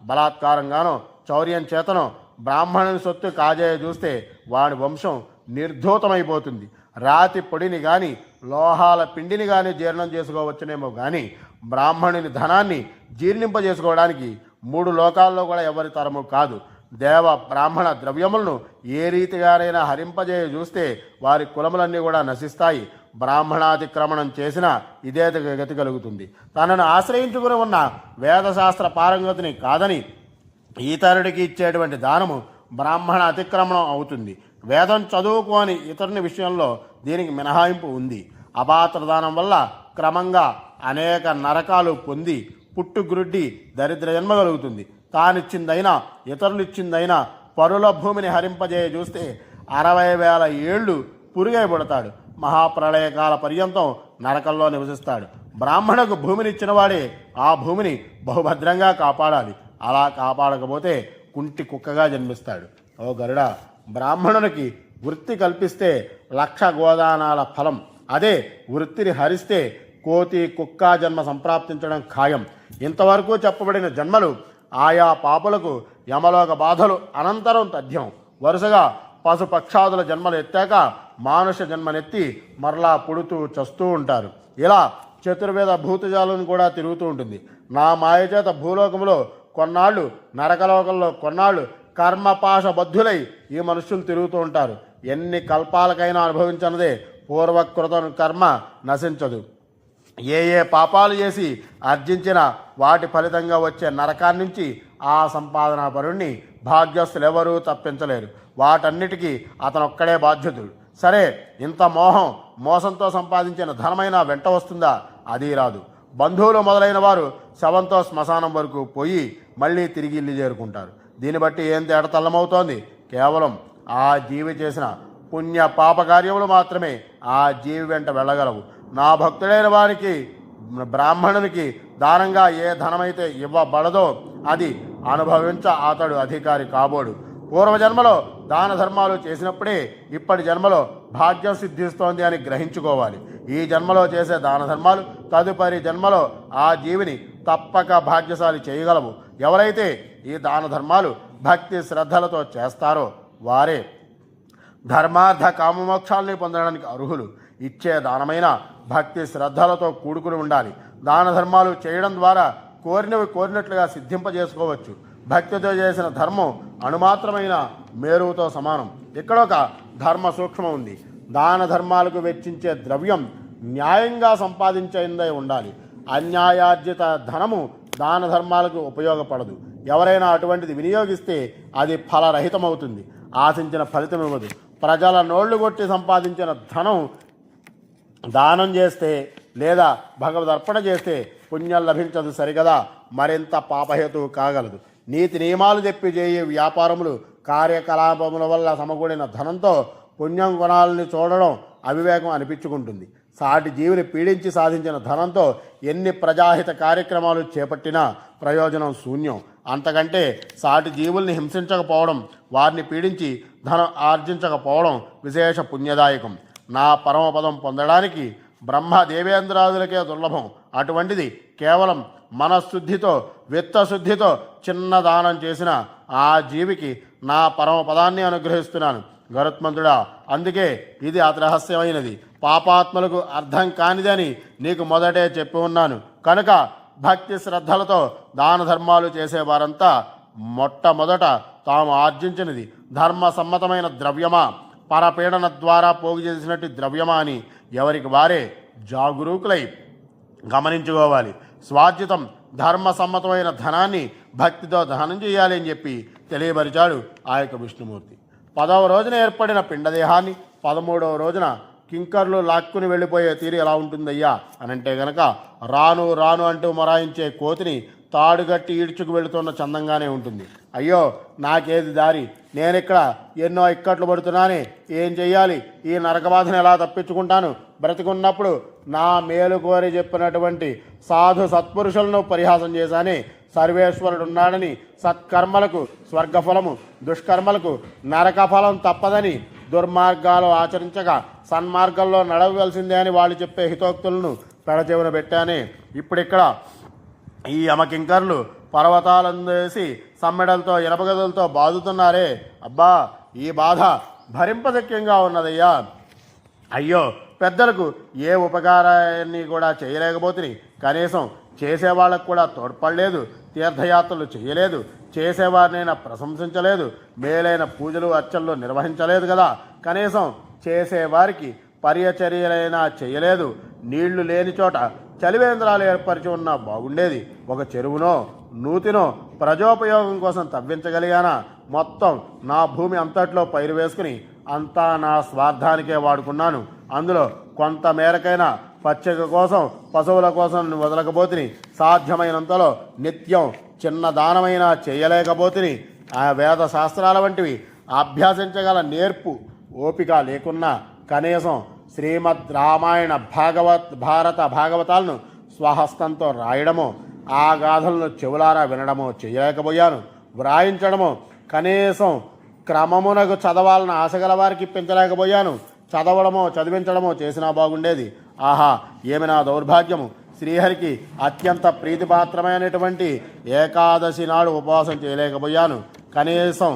బలాత్కారంగానో చౌర్యం చేతనో బ్రాహ్మణుని సొత్తు కాజేయ చూస్తే వాడి వంశం నిర్ధూతమైపోతుంది. రాతి పొడిని కానీ లోహాల పిండిని కానీ జీర్ణం చేసుకోవచ్చునేమో కానీ బ్రాహ్మణుని ధనాన్ని జీర్ణింపజేసుకోవడానికి 3 లోకాల్లో కూడా ఎవరి తరము కాదు. దేవ బ్రాహ్మణ ద్రవ్యములను ఏ రీతిగానైనా హరింపజేయ చూస్తే వారి కులములన్నీ కూడా నశిస్తాయి. బ్రాహ్మణాతిక్రమణం చేసినా ఇదే గతి కలుగుతుంది. తనను ఆశ్రయించుకుని ఉన్న వేదశాస్త్ర పారంగతిని కాదని ఇతరుడికి ఇచ్చేటువంటి దానము బ్రాహ్మణ అతిక్రమణం అవుతుంది. వేదం చదువుకోని ఇతరుని విషయంలో దీనికి మినహాయింపు ఉంది. అపాత్రదానం వల్ల క్రమంగా అనేక నరకాలు పొంది పుట్టుగ్రుడ్డి దరిద్ర జన్మ కలుగుతుంది. తానిచ్చిందైనా ఇతరులిచ్చిందైనా పరుల భూమిని హరింపజేయ చూస్తే 60,000 ఏళ్ళు పురుగై పుడతాడు. మహాప్రళయకాల పర్యంతం నరకంలో నివసిస్తాడు. బ్రాహ్మణకు భూమినిచ్చిన వాడే ఆ భూమిని బహుభద్రంగా కాపాడాలి. అలా కాపాడకపోతే కుంటి కుక్కగా జన్మిస్తాడు. ఓ గరుడ, బ్రాహ్మణునికి వృత్తి కల్పిస్తే 1,00,000 గోదానాల ఫలం. అదే వృత్తిని హరిస్తే కోతి కుక్క జన్మ సంప్రాప్తించడం ఖాయం. ఇంతవరకు చెప్పబడిన జన్మలు ఆయా పాపులకు యమలోక బాధలు అనంతరం తథ్యం. వరుసగా పశుపక్షాదుల జన్మలు ఎత్తాక మానుష జన్మనెత్తి మరలా పుడుతూ చస్తూ ఉంటారు. ఇలా చతుర్వేద భూతజాలను కూడా తిరుగుతూ ఉంటుంది. నా మాయచేత భూలోకంలో కొన్నాళ్ళు, నరకలోకంలో కొన్నాళ్ళు కర్మపాశబద్ధులై ఈ మనుషులు తిరుగుతూ ఉంటారు. ఎన్ని కల్పాలకైనా అనుభవించనిదే పూర్వకృత కర్మ నశించదు. ఏ ఏ పాపాలు చేసి ఆర్జించిన వాటి ఫలితంగా వచ్చే నరకాన్ని నుంచి ఆ సంపాదనా పరుణ్ణి భాగ్యస్తులెవరూ తప్పించలేరు. వాటన్నిటికీ అతనొక్కడే బాధ్యతుడు. సరే, ఇంత మోసంతో సంపాదించిన ధనమైనా వెంట వస్తుందా? అది రాదు. బంధువులు మొదలైన వారు శవంతో శ్మశానం వరకు పోయి మళ్ళీ తిరిగి ఇల్లు చేరుకుంటారు. దీన్ని బట్టి ఏం తేటతల్లమవుతోంది? కేవలం ఆ జీవి చేసిన పుణ్య పాప కార్యములు మాత్రమే ఆ జీవి వెంట వెళ్ళగలవు. నా భక్తుడైన వారికి, బ్రాహ్మణునికి దానంగా ఏ ధనమైతే ఇవ్వబడదో అది అనుభవించ అతడు అధికారి కాబోడు. పూర్వజన్మలో దాన ధర్మాలు చేసినప్పుడే ఇప్పటి జన్మలో భాగ్యం సిద్ధిస్తోంది అని గ్రహించుకోవాలి. ఈ జన్మలో చేసే దాన ధర్మాలు తదుపరి జన్మలో ఆ జీవిని తప్పక భాగ్యశాలి చేయగలవు. ఎవరైతే ఈ దాన ధర్మాలు భక్తి శ్రద్ధలతో చేస్తారో వారే ధర్మార్థ కామమోక్షాలని పొందడానికి అర్హులు. ఇచ్చే దానమైన భక్తి శ్రద్ధలతో కూడుకుని ఉండాలి. దాన ధర్మాలు చేయడం ద్వారా కోరినవి కోరినట్లుగా సిద్ధింపజేసుకోవచ్చు. భక్తితో చేసిన ధర్మం అణుమాత్రమైన మేరువుతో సమానం. ఇక్కడ ఒక ధర్మ సూక్ష్మం ఉంది. దాన ధర్మాలకు వెచ్చించే ద్రవ్యం న్యాయంగా సంపాదించేందై ఉండాలి. అన్యాయార్జిత ధనము దాన ధర్మాలకు ఉపయోగపడదు. ఎవరైనా అటువంటిది వినియోగిస్తే అది ఫలరహితమవుతుంది, ఆశించిన ఫలితం ఇవ్వదు. ప్రజల నోళ్లు కొట్టి సంపాదించిన ధనం దానం చేస్తే లేదా భగవదర్పణ చేస్తే పుణ్యం లభించదు సరిగదా, మరింత పాపహేతువు కాగలదు. నీతి నియమాలు చెప్పి చేయే వ్యాపారములు, కార్యకలాపముల వల్ల సమకూడిన ధనంతో పుణ్యం గుణాలని చూడడం అవివేకం అనిపించుకుంటుంది. సాటి జీవిని పీడించి సాధించిన ధనంతో ఎన్ని ప్రజాహిత కార్యక్రమాలు చేపట్టినా ప్రయోజనం శూన్యం. అంతకంటే సాటి జీవుల్ని హింసించకపోవడం, వారిని పీడించి ధనం ఆర్జించకపోవడం విశేష పుణ్యదాయకం. నా పరమపదం పొందడానికి బ్రహ్మ దేవేంద్రాదులకే దుర్లభం. అటువంటిది కేవలం మనశుద్ధితో, విత్తశుద్ధితో చిన్న దానం చేసిన ఆ జీవికి నా పరమపదాన్ని అనుగ్రహిస్తున్నాను గరుత్మంతుడా. అందుకే ఇది అతి రహస్యమైనది, పాపాత్మలకు అర్థం కానిదని నీకు మొదటే చెప్పి ఉన్నాను. కనుక భక్తి శ్రద్ధలతో దాన ధర్మాలు చేసేవారంతా మొట్టమొదట తాము ఆర్జించినది ధర్మ సమ్మతమైన ద్రవ్యమా, పరపీడన ద్వారా పోగు చేసినట్టు ద్రవ్యమా అని ఎవరికి వారే జాగరూకులై గమనించుకోవాలి. స్వార్జితం ధర్మ సమ్మతమైన ధనాన్ని భక్తితో దానం చేయాలి అని చెప్పి తెలియపరిచాడు ఆ యొక్క విష్ణుమూర్తి. 10వ రోజున ఏర్పడిన పిండదేహాన్ని 13వ రోజున కింకర్లు లాక్కుని వెళ్ళిపోయే తీరు ఎలా ఉంటుందయ్యా అని అంటే గనక, రాను రాను అంటూ మొరాయించే కోతిని తాడుగట్టి ఈడ్చుకు వెళుతున్న చందంగానే ఉంటుంది. అయ్యో నాకేది దారి, నేనిక్కడ ఎన్నో ఇక్కట్లు పడుతున్నానే, ఏం చెయ్యాలి, ఈ నరకబాధను ఎలా తప్పించుకుంటాను, బ్రతికున్నప్పుడు నా మేలు కోరి చెప్పినటువంటి సాధు సత్పురుషులను పరిహాసం చేశానే, సర్వేశ్వరుడు ఉన్నాడని, సత్కర్మలకు స్వర్గఫలము, దుష్కర్మలకు నరక ఫలం తప్పదని, దుర్మార్గాలు ఆచరించగా సన్మార్గంలో నడవవలసిందే అని వాళ్ళు చెప్పే హితోక్తులను పెడచెవిన పెట్టానే. ఇప్పుడిక్కడ ఈ యమకింకర్లు పర్వతాలందేసి సమ్మెడలతో ఇనపగదులతో బాదుతున్నారే, అబ్బా ఈ బాధ భరింపదక్యంగా ఉన్నదయ్యా. అయ్యో పెద్దలకు ఏ ఉపకారాన్ని కూడా చేయలేకపోతుంది, కనీసం చేసేవాళ్ళకు కూడా తోడ్పడలేదు, తీర్థయాత్రలు చేయలేదు, చేసేవారినైనా ప్రశంసించలేదు, మేలైన పూజలు అర్చనలు నిర్వహించలేదు కదా, కనీసం చేసేవారికి పర్యచర్యలైనా చేయలేదు. నీళ్లు లేని చోట చలివేంద్రాలు ఏర్పరిచి ఉన్నా బాగుండేది. ఒక చెరువునో నూతినో ప్రజోపయోగం కోసం తవ్వించగలిగానా? మొత్తం నా భూమి అంతట్లో పైరు వేసుకుని అంతా నా స్వార్థానికే వాడుకున్నాను. అందులో కొంత మేరకైనా పచ్చిక కోసం, పశువుల కోసం వదలకపోతిని. సాధ్యమైనంతలో నిత్యం చిన్న దానమైనా చేయలేకపోతిని. ఆ వేద శాస్త్రాల వంటివి అభ్యాసించగల నేర్పు ఓపిక లేకున్నా కనీసం శ్రీమద్ రామాయణ భారత భాగవతాలను స్వహస్తంతో రాయడమో, ఆ గాథలను చెవులారా వినడమో చేయలేకపోయాను. వ్రాయించడమో కనీసం క్రమమునకు చదవాలని ఆశగల వారికి ఇప్పించలేకపోయాను. చదవడమో చదివించడమో చేసినా బాగుండేది. ఆహా ఏమి నా దౌర్భాగ్యము! శ్రీహరికి అత్యంత ప్రీతిపాత్రమైనటువంటి ఏకాదశి నాడు ఉపవాసం చేయలేకపోయాను. కనీసం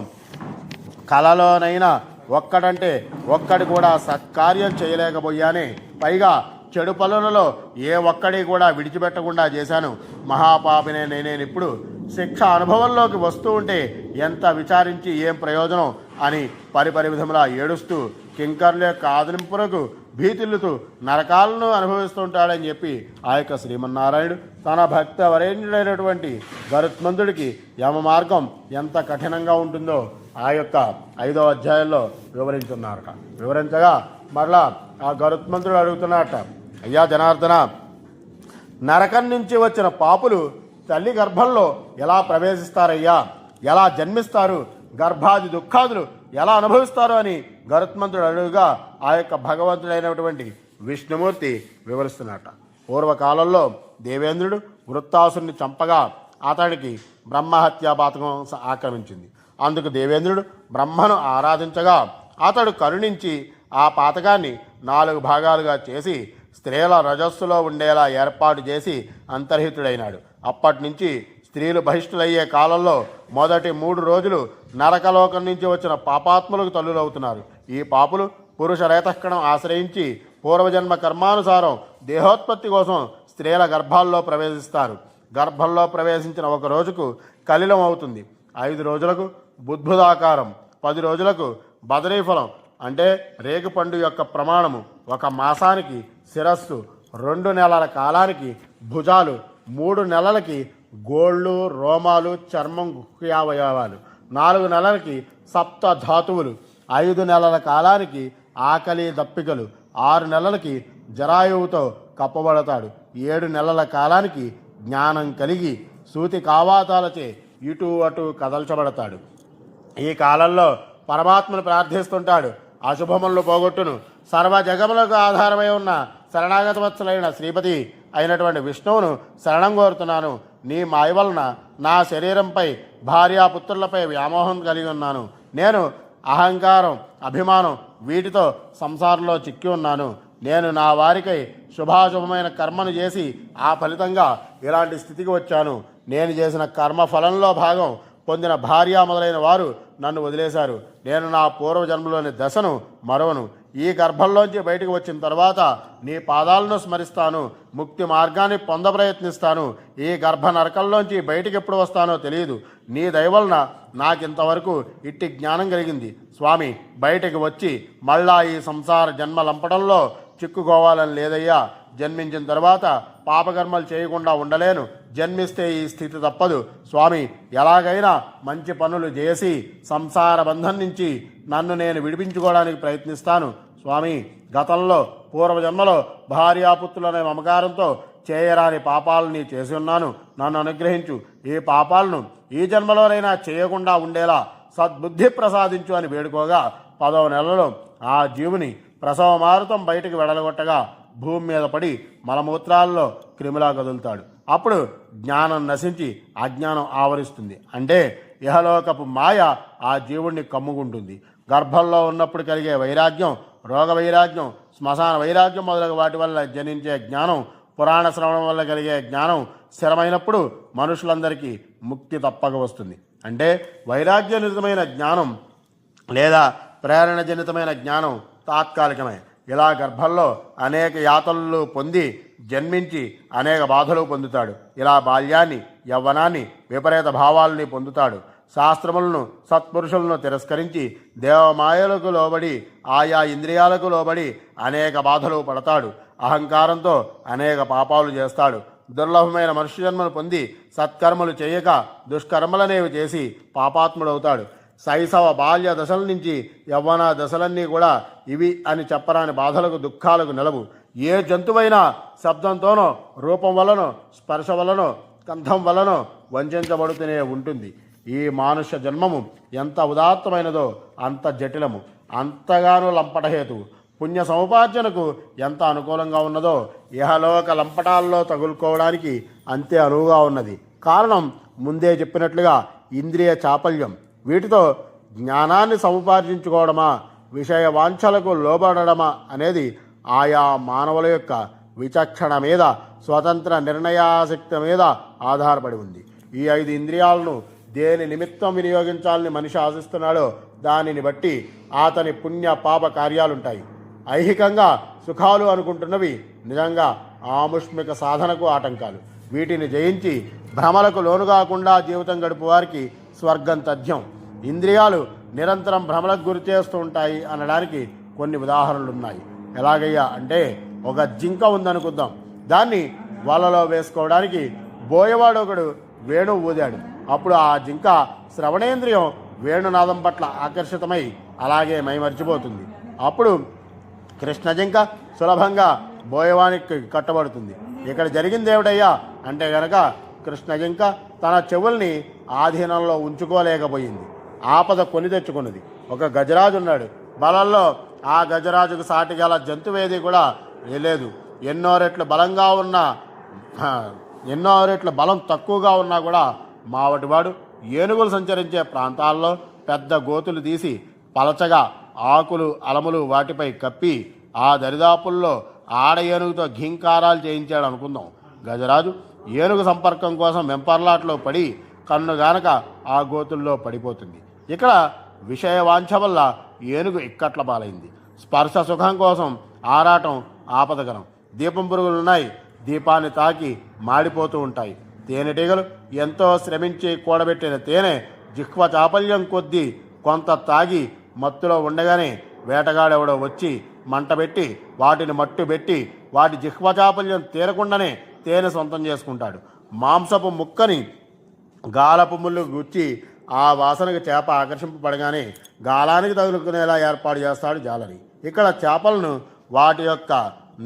కలలోనైనా ఒక్కడంటే ఒక్కడి కూడా సత్కార్యం చేయలేకపోయానే. పైగా చెడు పనులలో ఏ ఒక్కడి కూడా విడిచిపెట్టకుండా చేశాను. మహాపాపినే నేనేనిప్పుడు శిక్ష అనుభవంలోకి వస్తూ ఉంటే ఎంత విచారించి ఏం ప్రయోజనం అని పరిపరి విధములా ఏడుస్తూ కింకర్ల యొక్క ఆదరింపునకు భీతిల్లుతూ నరకాలను అనుభవిస్తుంటాడని చెప్పి ఆ యొక్క శ్రీమన్నారాయణుడు తన భక్త వరేణ్యుడైనటువంటి గరుత్మంతుడికి యమ మార్గం ఎంత కఠినంగా ఉంటుందో ఆ యొక్క 5వ అధ్యాయంలో వివరించున్నారట. వివరించగా మరలా ఆ గరుత్మంతుడు అడుగుతున్నట్ట, అయ్యా జనార్దన, నరకం నుంచి వచ్చిన పాపులు తల్లి గర్భంలో ఎలా ప్రవేశిస్తారయ్యా, ఎలా జన్మిస్తారు, గర్భాది దుఃఖాదులు ఎలా అనుభవిస్తారు అని గరుత్మంతుడు అడుగుగా ఆ యొక్క భగవంతుడైనటువంటి విష్ణుమూర్తి వివరిస్తున్నట్ట. పూర్వకాలంలో దేవేంద్రుడు వృత్తాసుని చంపగా అతడికి బ్రహ్మహత్యా పాతకం ఆక్రమించింది. అందుకు దేవేంద్రుడు బ్రహ్మను ఆరాధించగా అతడు కరుణించి ఆ పాతకాన్ని 4 భాగాలుగా చేసి స్త్రీల రజస్సులో ఉండేలా ఏర్పాటు చేసి అంతర్హితుడైనాడు. అప్పటి నుంచి స్త్రీలు బహిష్టులయ్యే కాలంలో మొదటి 3 రోజులు నరకలోకం నుంచి వచ్చిన పాపాత్ములకు తల్లులవుతున్నారు. ఈ పాపులు పురుష రేతఃకణం ఆశ్రయించి పూర్వజన్మ కర్మానుసారం దేహోత్పత్తి కోసం స్త్రీల గర్భాల్లో ప్రవేశిస్తారు. గర్భంలో ప్రవేశించిన 1 రోజుకు కలిలం అవుతుంది, 5 రోజులకు బుద్భుదాకారం, 10 రోజులకు బదరీఫలం అంటే రేగుపండు యొక్క ప్రమాణము, 1 మాసానికి శిరస్సు, 2 నెలల కాలానికి భుజాలు, 3 నెలలకి గోళ్ళు, రోమాలు, చర్మం, గుహ్యావయవాలు, 4 నెలలకి సప్త ధాతువులు, 5 నెలల కాలానికి ఆకలి దప్పికలు, 6 నెలలకి జరాయువుతో కప్పబడతాడు, 7 నెలల కాలానికి జ్ఞానం కలిగి సూతి కావాతాలచే ఇటు అటు కదల్చబడతాడు. ఈ కాలంలో పరమాత్మను ప్రార్థిస్తుంటాడు. అశుభములను పోగొట్టును సర్వ జగములకు ఆధారమై ఉన్న శరణాగతవత్సలైన శ్రీపతి అయినటువంటి విష్ణువును శరణం కోరుతున్నాను. నీ మాయ వలన నా శరీరంపై భార్యాపుత్రులపై వ్యామోహం కలిగి ఉన్నాను. నేను అహంకారం, అభిమానం వీటితో సంసారంలో చిక్కి ఉన్నాను. నేను నా వారికై శుభాశుభమైన కర్మను చేసి ఆ ఫలితంగా ఇలాంటి స్థితికి వచ్చాను. నేను చేసిన కర్మ ఫలంలో భాగం పొందిన భార్య మొదలైన వారు నన్ను వదిలేశారు. నేను నా పూర్వజన్మలోని దశను మరవను. ఈ గర్భంలోంచి బయటకు వచ్చిన తర్వాత నీ పాదాలను స్మరిస్తాను, ముక్తి మార్గాన్ని ప్రయత్నిస్తాను. ఈ గర్భ నరకంలోంచి బయటికి ఎప్పుడు వస్తానో తెలియదు. నీ దయవలన నాకింతవరకు ఇట్టి జ్ఞానం కలిగింది. స్వామి, బయటికి వచ్చి మళ్ళా ఈ సంసార జన్మ లంపడంలో చిక్కుకోవాలని లేదయ్యా. జన్మించిన తర్వాత పాపకర్మలు చేయకుండా ఉండలేను. జన్మిస్తే ఈ స్థితి తప్పదు. స్వామి, ఎలాగైనా మంచి పనులు చేసి సంసార బంధం నుంచి నన్ను నేను విడిపించుకోవడానికి ప్రయత్నిస్తాను. స్వామి, గతంలో పూర్వజన్మలో భార్యాపుత్రులనే మమకారంతో చేయరాని పాపాలని చేసి ఉన్నాను. నన్ను అనుగ్రహించు. ఈ పాపాలను ఈ జన్మలోనైనా చేయకుండా ఉండేలా సద్బుద్ధి ప్రసాదించు అని వేడుకోగా 10వ నెలలో ఆ జీవుని ప్రసవ మారుతం బయటికి వెడలగొట్టగా భూమి మీద పడి మలమూత్రాల్లో క్రిమిలా కదులుతాడు. అప్పుడు జ్ఞానం నశించి అజ్ఞానం ఆవరిస్తుంది. అంటే ఇహలోకపు మాయ ఆ జీవుణ్ణి కమ్ముకుంటుంది. గర్భంలో ఉన్నప్పుడు కలిగే వైరాగ్యం, రోగ వైరాగ్యం, శ్మశాన వైరాగ్యం మొదలగు వాటి వల్ల జనించే జ్ఞానం, పురాణ శ్రవణం వల్ల కలిగే జ్ఞానం స్థిరమైనప్పుడు మనుషులందరికీ ముక్తి తప్పక వస్తుంది. అంటే వైరాగ్యనితమైన జ్ఞానం లేదా ప్రేరణజనితమైన జ్ఞానం తాత్కాలికమే. ఇలా గర్భంలో అనేక యాతనలు పొంది జన్మించి అనేక బాధలు పొందుతాడు. ఇలా బాల్యాన్ని, యవ్వనాన్ని, విపరీత భావాలని పొందుతాడు. శాస్త్రములను, సత్పురుషులను తిరస్కరించి దేవమాయలకు లోబడి ఆయా ఇంద్రియాలకు లోబడి అనేక బాధలు పడతాడు. అహంకారంతో అనేక పాపాలు చేస్తాడు. దుర్లభమైన మనుష్య జన్మను పొంది సత్కర్మలు చేయక దుష్కర్మలనేవి చేసి పాపాత్ముడవుతాడు. శైశవ బాల్య దశల నుంచి యవ్వన దశలన్నీ కూడా ఇవి అని చెప్పరాని బాధలకు, దుఃఖాలకు నిలవు. ఏ జంతువైనా శబ్దంతోనో, రూపం వలనో, స్పర్శ వలనో, గంధం వలనో వంచబడుతూనే ఉంటుంది. ఈ మానుష్య జన్మము ఎంత ఉదాత్తమైనదో అంత జటిలము, అంతగానూ లంపటహేతువు. పుణ్య సముపార్జనకు ఎంత అనుకూలంగా ఉన్నదో ఇహలోక లంపటాల్లో తగులుకోవడానికి అంతే అనువుగా ఉన్నది. కారణం ముందే చెప్పినట్లుగా ఇంద్రియ చాపల్యం. వీటితో జ్ఞానాన్ని సముపార్జించుకోవడమా, విషయ వాంఛలకు లోబడడమా అనేది ఆయా మానవుల యొక్క విచక్షణ మీద, స్వతంత్ర నిర్ణయాశక్తి మీద ఆధారపడి ఉంది. ఈ 5 ఇంద్రియాలను దేని నిమిత్తం వినియోగించాలని మనిషి ఆశిస్తున్నాడో దానిని బట్టి అతని పుణ్య పాప కార్యాలుంటాయి. ఐహికంగా సుఖాలు అనుకుంటున్నవి నిజంగా ఆముష్మిక సాధనకు ఆటంకాలు. వీటిని జయించి భ్రమలకు లోను కాకుండా జీవితం గడుపు వారికి స్వర్గం తథ్యం. ఇంద్రియాలు నిరంతరం భ్రమలకు గురి చేస్తూ ఉంటాయి అనడానికి కొన్ని ఉదాహరణలు ఉన్నాయి. ఎలాగయ్యా అంటే, ఒక జింక ఉందనుకుందాం. దాన్ని వలలో వేసుకోవడానికి బోయవాడు ఒకడు వేణు ఊదాడు. అప్పుడు ఆ జింక శ్రవణేంద్రియం వేణునాదం పట్ల ఆకర్షితమై అలాగే మైమర్చిపోతుంది. అప్పుడు కృష్ణ జింక సులభంగా బోయవానికి కట్టబడుతుంది. ఇక్కడ జరిగింది ఏమిటయ్యా అంటే గనక, కృష్ణ జింక తన చెవుల్ని ఆధీనంలో ఉంచుకోలేకపోయింది. ఆపద కొని తెచ్చుకున్నది. ఒక గజరాజు ఉన్నాడు. బలంలో ఆ గజరాజుకు సాటి గల జంతువేది కూడా లేదు. ఎన్నో రెట్లు బలం తక్కువగా ఉన్నా కూడా మావటివాడు ఏనుగులు సంచరించే ప్రాంతాల్లో పెద్ద గోతులు తీసి పలచగా ఆకులు అలములు వాటిపై కప్పి ఆ దరిదాపుల్లో ఆడ ఏనుగుతో ఘీంకారాలు చేయించాడు అనుకుందాం. గజరాజు ఏనుగు సంపర్కం కోసం వెంపర్లాట్లో పడి కన్ను గానక ఆ గోతుల్లో పడిపోతుంది. ఇక్కడ విషయవాంఛ వల్ల ఏనుగు ఇక్కట్ల పాలైంది. స్పర్శ సుఖం కోసం ఆరాటం ఆపదకరం. దీపం పురుగులున్నాయి, దీపాన్ని తాకి మాడిపోతూ ఉంటాయి. తేనెటీగలు ఎంతో శ్రమించి కూడబెట్టిన తేనె జిహ్వ చాపల్యం కొద్దీ కొంత తాగి మత్తులో ఉండగానే వేటగాడెవడో వచ్చి మంటబెట్టి వాటిని మట్టుబెట్టి వాటి జిహ్వ చాపల్యం తీరకుండానే తేనె సొంతం చేసుకుంటాడు. మాంసపు ముక్కని గాలపు ముళ్ళు గుచ్చి ఆ వాసనకు చేప ఆకర్షింపబడగానే గాలానికి తగులుకునేలా ఏర్పాటు చేస్తాడు జాలని. ఇక్కడ చేపలను వాటి యొక్క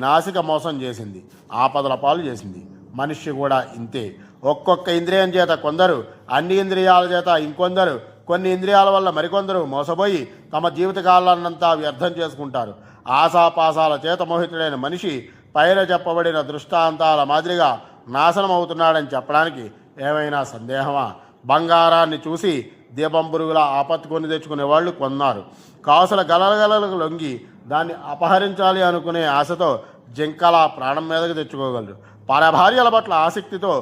నాసిక మోసం చేసింది, ఆపదల పాలు చేసింది. మనిషి కూడా ఇంతే. ఒక్కొక్క ఇంద్రియం చేత కొందరు, అన్ని ఇంద్రియాల చేత ఇంకొందరు, కొన్ని ఇంద్రియాల వల్ల మరికొందరు మోసపోయి తమ జీవితకాలాన్నంతా వ్యర్థం చేసుకుంటారు. ఆశాపాసాల చేత మోహితుడైన మనిషి పైన చెప్పబడిన దృష్టాంతాల మాదిరిగా నాశనం అవుతున్నాడని చెప్పడానికి ఏమైనా సందేహమా? బంగారాన్ని చూసి దీపం పురుగుల ఆపత్తు కొని తెచ్చుకునే వాళ్ళు కొన్నారు. కాసుల గలగలకు లొంగి దాన్ని అపహరించాలి అనుకునే ఆశతో జింకల ప్రాణం మీదకు తెచ్చుకోగలరు. పరభార్యల పట్ల ఆసక్తితో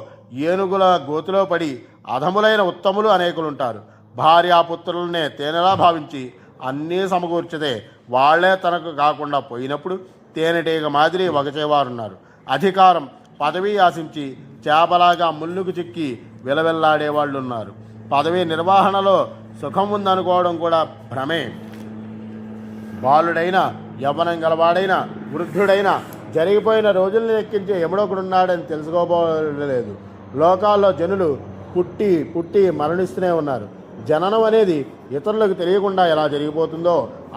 ఏనుగుల గోతులో పడి అధములైన ఉత్తములు అనేకులుంటారు. భార్యాపుత్రులనే తేనెలా భావించి అన్నీ సమకూర్చితే వాళ్లే తనకు కాకుండా పోయినప్పుడు తేనెటీగ మాదిరి వగచేవారున్నారు. అధికారం పదవి ఆశించి చేపలాగా ముళ్ళుకు చిక్కి విలవిల్లాడేవాళ్ళు ఉన్నారు. పదవి నిర్వహణలో సుఖం ఉందనుకోవడం కూడా భ్రమే. బాలుడైనా యవ్వనం గలవాడైనా వృద్ధుడైనా జరిగిపోయిన రోజుల్ని లెక్కించే ఎముడొకడున్నాడని తెలుసుకోబోలేదు. లోకాల్లో జనులు పుట్టి పుట్టి మరణిస్తూనే ఉన్నారు. జననం అనేది ఇతరులకు తెలియకుండా ఎలా జరిగిపోతుందో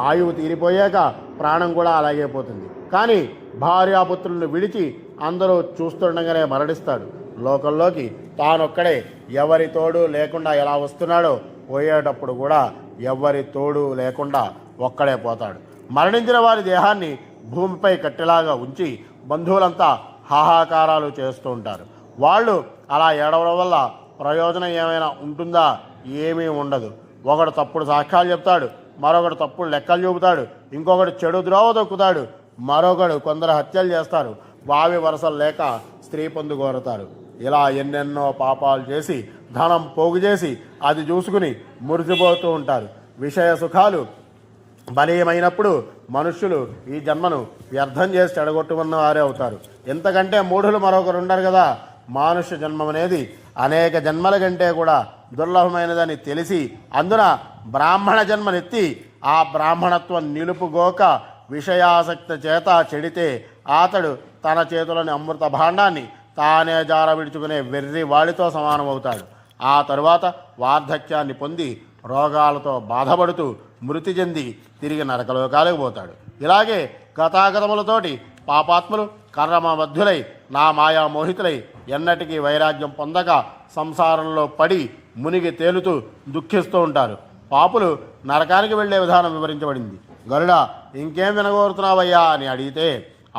ఆయువు తీరిపోయాక ప్రాణం కూడా అలాగే పోతుంది. కానీ భార్యాపుత్రులను విడిచి అందరూ చూస్తుండగానే మరణిస్తాడు. లోకంలోకి తానొక్కడే ఎవరి తోడు లేకుండా ఎలా వస్తున్నాడో పోయేటప్పుడు కూడా ఎవరి తోడు లేకుండా ఒక్కడే పోతాడు. మరణించిన వారి దేహాన్ని భూమిపై కట్టెలాగా ఉంచి బంధువులంతా హాహాకారాలు చేస్తూ ఉంటారు. వాళ్ళు అలా ఏడవడం వల్ల ప్రయోజనం ఏమైనా ఉంటుందా? ఏమీ ఉండదు. ఒకడు తప్పుడు సాక్ష్యాలు చెప్తాడు, మరొకడు తప్పుడు లెక్కలు చూపుతాడు, ఇంకొకడు చెడు ద్రోవ దొక్కుతాడు, మరొకడు కొందరు హత్యలు చేస్తారు, వావి వరసలు లేక స్త్రీ పొందు కోరతారు. ఇలా ఎన్నెన్నో పాపాలు చేసి ధనం పోగు చేసి అది చూసుకుని మురిసిపోతూ ఉంటారు. విషయ సుఖాలు బలీయమైనప్పుడు మనుష్యులు ఈ జన్మను వ్యర్థం చేసి చెడగొట్టుకున్న వారే అవుతారు. ఎంతకంటే మూఢులు మరొకరు ఉండరు కదా. మానుష్య జన్మం అనేది అనేక జన్మల కంటే కూడా దుర్లభమైనదని తెలిసి అందున బ్రాహ్మణ జన్మనెత్తి ఆ బ్రాహ్మణత్వం నిలుపుగోక విషయాసక్తి చేత చెడితే అతడు తన చేతులోని అమృత భాండాన్ని తానే జార విడుచుకునే వెర్రి వాడితో సమానమవుతాడు. ఆ తరువాత వార్ధక్యాన్ని పొంది రోగాలతో బాధపడుతూ మృతి చెంది తిరిగి నరకలోకాలకు పోతాడు. ఇలాగే గతాగతములతోటి పాపాత్ములు కర్మబద్ధులై నా మాయా మోహితులై ఎన్నటికీ వైరాగ్యం పొందక సంసారంలో పడి మునిగి తేలుతూ దుఃఖిస్తూ ఉంటారు. పాపులు నరకానికి వెళ్లే విధానం వివరించబడింది. గరుడ ఇంకేం వినగోరుతున్నావయ్యా అని అడిగితే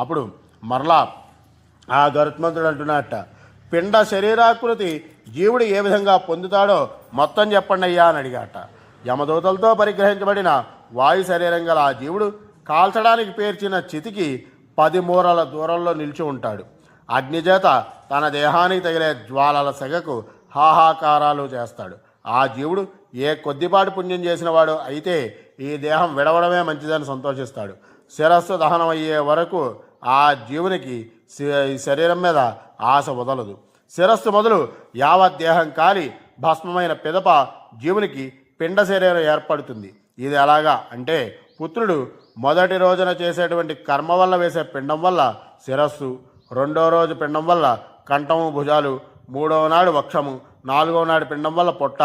అప్పుడు మరలా ఆ గరుత్మంతుడు అంటున్నట్ట, పిండ శరీరాకృతి జీవుడు ఏ విధంగా పొందుతాడో మొత్తం చెప్పండి అయ్యా అని అడిగాట. యమదూతలతో పరిగ్రహించబడిన వాయు శరీరం గల ఆ జీవుడు కాల్చడానికి పేర్చిన చితికి 10 మూరల దూరంలో నిలిచి ఉంటాడు. అగ్నిచేత తన దేహానికి తగిలే జ్వాలల సెగకు హాహాకారాలు చేస్తాడు. ఆ జీవుడు ఏ కొద్దిపాటి పుణ్యం చేసిన వాడు అయితే ఈ దేహం విడవడమే మంచిదని సంతోషిస్తాడు. శిరస్సు దహనమయ్యే వరకు ఆ జీవునికి శరీరం మీద ఆశ వదలదు. శిరస్సు మొదలు యావత్ దేహం కాలి భస్మమైన పిదప జీవునికి పిండ శరీరం ఏర్పడుతుంది. ఇది ఎలాగా అంటే పుత్రుడు మొదటి రోజున చేసేటువంటి కర్మ వల్ల వేసే పిండం వల్ల శిరస్సు, రెండో రోజు పిండం వల్ల కంఠము భుజాలు, మూడవ నాడు వక్షము, నాలుగవ నాడు పిండం వల్ల పొట్ట,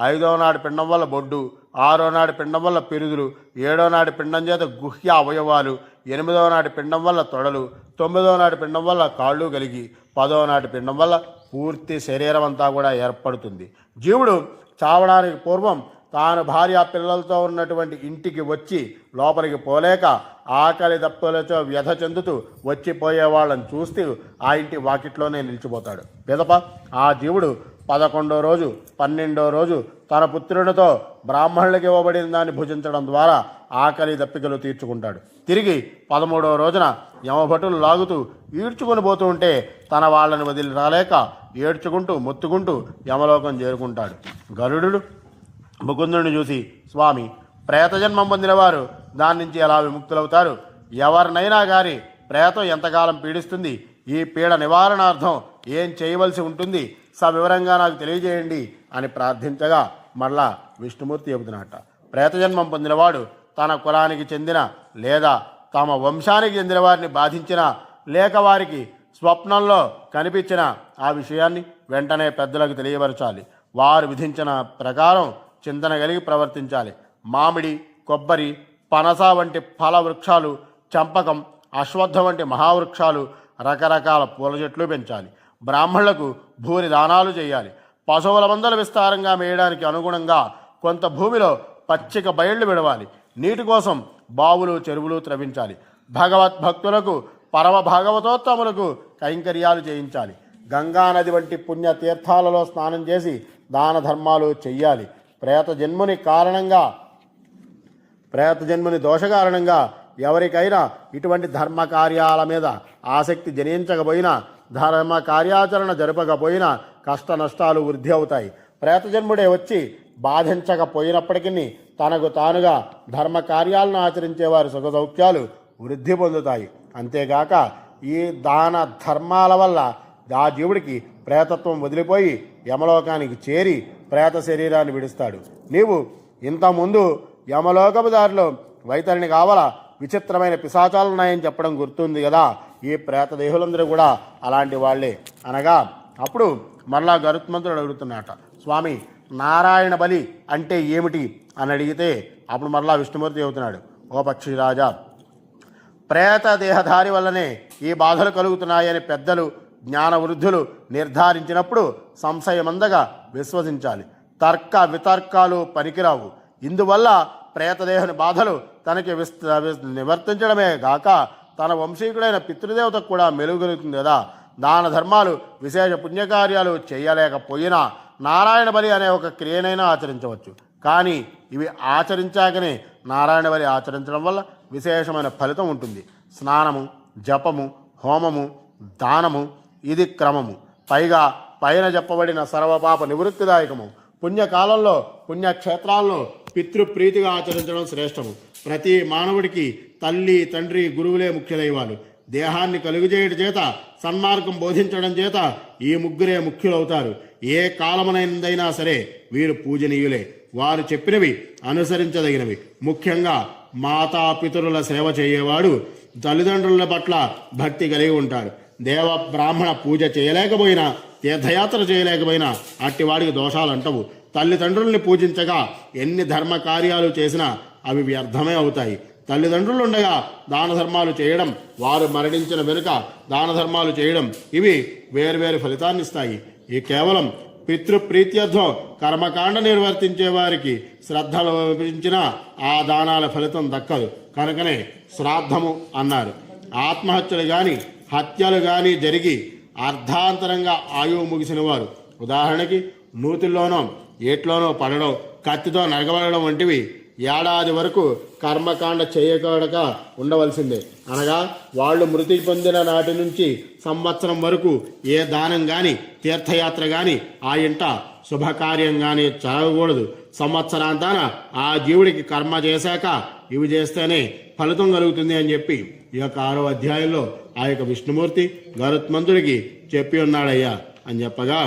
ఐదవ నాడు పిండం వల్ల బొడ్డు, ఆరో నాడు పిండం వల్ల పిరుదులు, ఏడో నాడు పిండం చేత గుహ్య అవయవాలు, ఎనిమిదవ నాటి పిండం వల్ల తొడలు, తొమ్మిదవ నాటి పిండం వల్ల కాళ్ళు కలిగి, పదవ నాటి పిండం వల్ల పూర్తి శరీరం అంతా కూడా ఏర్పడుతుంది. జీవుడు చావడానికి పూర్వం తాను భార్య పిల్లలతో ఉన్నటువంటి ఇంటికి వచ్చి లోపలికి పోలేక ఆకలి దప్పులతో వ్యధ చెందుతూ వచ్చిపోయే వాళ్ళని చూస్తూ ఆ ఇంటి వాకిట్లోనే నిలిచిపోతాడు. పిదప ఆ జీవుడు 11వ రోజు 12వ రోజు తన పుత్రుడితో బ్రాహ్మణులకు ఇవ్వబడిన దాన్ని భుజించడం ద్వారా ఆకలి దప్పికలు తీర్చుకుంటాడు. తిరిగి 13వ రోజున యమభటులు లాగుతూ ఈడ్చుకొని పోతూ ఉంటే తన వాళ్ళని వదిలి రాలేక ఏడ్చుకుంటూ మొత్తుకుంటూ యమలోకం చేరుకుంటాడు. గరుడు ముకుందుడిని చూసి, స్వామి, ప్రేతజన్మం పొందిన వారు దాని నుంచి ఎలా విముక్తులవుతారు? ఎవరినైనా గారి ప్రేతం ఎంతకాలం పీడిస్తుంది? ఈ పీడ నివారణార్థం ఏం చేయవలసి ఉంటుంది? సవివరంగా నాకు తెలియజేయండి అని ప్రార్థించగా మరలా విష్ణుమూర్తి చెబుతున్నట్ట. ప్రేతజన్మం పొందినవాడు తన కులానికి చెందిన లేదా తమ వంశానికి చెందిన వారిని బాధించిన లేక వారికి స్వప్నంలో కనిపించిన ఆ విషయాన్ని వెంటనే పెద్దలకు తెలియపరచాలి. వారు విధించిన ప్రకారం చింతన కలిగి ప్రవర్తించాలి. మామిడి, కొబ్బరి, పనస వంటి ఫల వృక్షాలు, చంపకం, అశ్వత్థ వంటి మహావృక్షాలు, రకరకాల పూల చెట్లు పెంచాలి. బ్రాహ్మణులకు భూరి దానాలు చేయాలి. పశువుల మందలు విస్తారంగా మేయడానికి అనుగుణంగా కొంత భూమిలో పచ్చిక బయళ్లు విడవాలి. నీటి కోసం బావులు, చెరువులు త్రవించాలి. భగవద్భక్తులకు, పరమ భాగవతోత్తములకు కైంకర్యాలు చేయించాలి. గంగానది వంటి పుణ్యతీర్థాలలో స్నానం చేసి దాన ధర్మాలు చెయ్యాలి. ప్రేత జన్ముని దోష కారణంగా ఎవరికైనా ఇటువంటి ధర్మ కార్యాల మీద ఆసక్తి జనించకపోయినా, ధర్మ కార్యాచరణ జరపకపోయినా కష్ట నష్టాలు వృద్ధి అవుతాయి. ప్రేతజన్ముడే వచ్చి బాధించకపోయినప్పటికీ తనకు తానుగా ధర్మ కార్యాలను ఆచరించేవారి సుఖ సౌఖ్యాలు వృద్ధి పొందుతాయి. అంతేగాక ఈ దాన ధర్మాల వల్ల ఆ జీవుడికి ప్రేతత్వం వదిలిపోయి యమలోకానికి చేరి ప్రేత శరీరాన్ని విడుస్తాడు. నీవు ఇంతకుముందు యమలోకపు దారిలో వైతరిని కావాలా విచిత్రమైన పిశాచాలున్నాయని చెప్పడం గుర్తుంది కదా. ఈ ప్రేత దేహులందరూ కూడా అలాంటి వాళ్ళే అనగా అప్పుడు మరలా గరుత్మంతుడు అడుగుతున్నట, స్వామి, నారాయణ బలి అంటే ఏమిటి అని అడిగితే అప్పుడు మరలా విష్ణుమూర్తి చెబుతున్నాడు, ఓ పక్షిరాజా, ప్రేత దేహధారి వల్లనే ఈ బాధలు కలుగుతున్నాయని పెద్దలు, జ్ఞానవృద్ధులు నిర్ధారించినప్పుడు సంశయమందగా విశ్వసించాలి. తర్క వితర్కాలు పనికిరావు. ఇందువల్ల ప్రేతదేహుని బాధలు తనకి నివర్తించడమే గాక తన వంశీకుడైన పితృదేవతకు కూడా మెలుగులుతుంది కదా. దాన ధర్మాలు, విశేష పుణ్యకార్యాలు చేయలేకపోయినా నారాయణ బలి అనే ఒక క్రియనైనా ఆచరించవచ్చు. కానీ ఇవి ఆచరించాకనే నారాయణ బలి ఆచరించడం వల్ల విశేషమైన ఫలితం ఉంటుంది. స్నానము, జపము, హోమము, దానము ఇది క్రమము. పైగా పైన చెప్పబడిన సర్వపాప నివృత్తిదాయకము. పుణ్యకాలంలో పుణ్యక్షేత్రాల్లో పితృప్రీతిగా ఆచరించడం శ్రేష్టము. ప్రతి మానవుడికి తల్లి, తండ్రి, గురువులే ముఖ్య దైవాలు. దేహాన్ని కలుగుచేయడం చేత, సన్మార్గం బోధించడం చేత ఈ ముగ్గురే ముఖ్యులవుతారు. ఏ కాలమునైందైనా సరే వీరు పూజనీయులే. వారు చెప్పినవి అనుసరించదగినవి. ముఖ్యంగా మాతాపితరుల సేవ చేయవాడు తల్లిదండ్రుల పట్ల భక్తి కలిగి ఉంటాడు. దేవ బ్రాహ్మణ పూజ చేయలేకపోయినా, తీర్థయాత్ర చేయలేకపోయినా అట్టివాడికి దోషాలు అంటవు. తల్లిదండ్రుల్ని పూజించగా ఎన్ని ధర్మ కార్యాలు చేసినా అవి వ్యర్థమే అవుతాయి. తల్లిదండ్రులు ఉండగా దాన ధర్మాలు చేయడం, వారు మరణించిన వెనుక దాన ధర్మాలు చేయడం, ఇవి వేర్వేరు ఫలితాన్ని ఇస్తాయి. ఈ కేవలం పితృప్రీత్యర్థం కర్మకాండ నిర్వర్తించే వారికి శ్రద్ధ లోపించిన ఆ దానాల ఫలితం దక్కదు. కనుకనే శ్రాద్ధము అన్నారు. ఆత్మహత్యలు కానీ, హత్యలు కానీ జరిగి అర్ధాంతరంగా ఆయువు ముగిసిన వారు, ఉదాహరణకి నూతిలోనో ఏట్లోనో పడడం, కత్తితో నరగబడడం వంటివి ఏడాది వరకు కర్మకాండ చేయక ఉండవలసిందే. అనగా వాళ్ళు మృతి పొందిన నాటి నుంచి సంవత్సరం వరకు ఏ దానం కానీ, తీర్థయాత్ర కానీ ఆ ఇంట శుభకార్యం కానీ జరగకూడదు. సంవత్సరాంతాన ఆ జీవుడికి కర్మ చేశాక ఇవి చేస్తేనే ఫలితం కలుగుతుంది అని చెప్పి ఈ యొక్క 6వ అధ్యాయంలో ఆ యొక్క విష్ణుమూర్తి గరుత్మంతుడికి చెప్పి ఉన్నాడయ్యా అని చెప్పగా,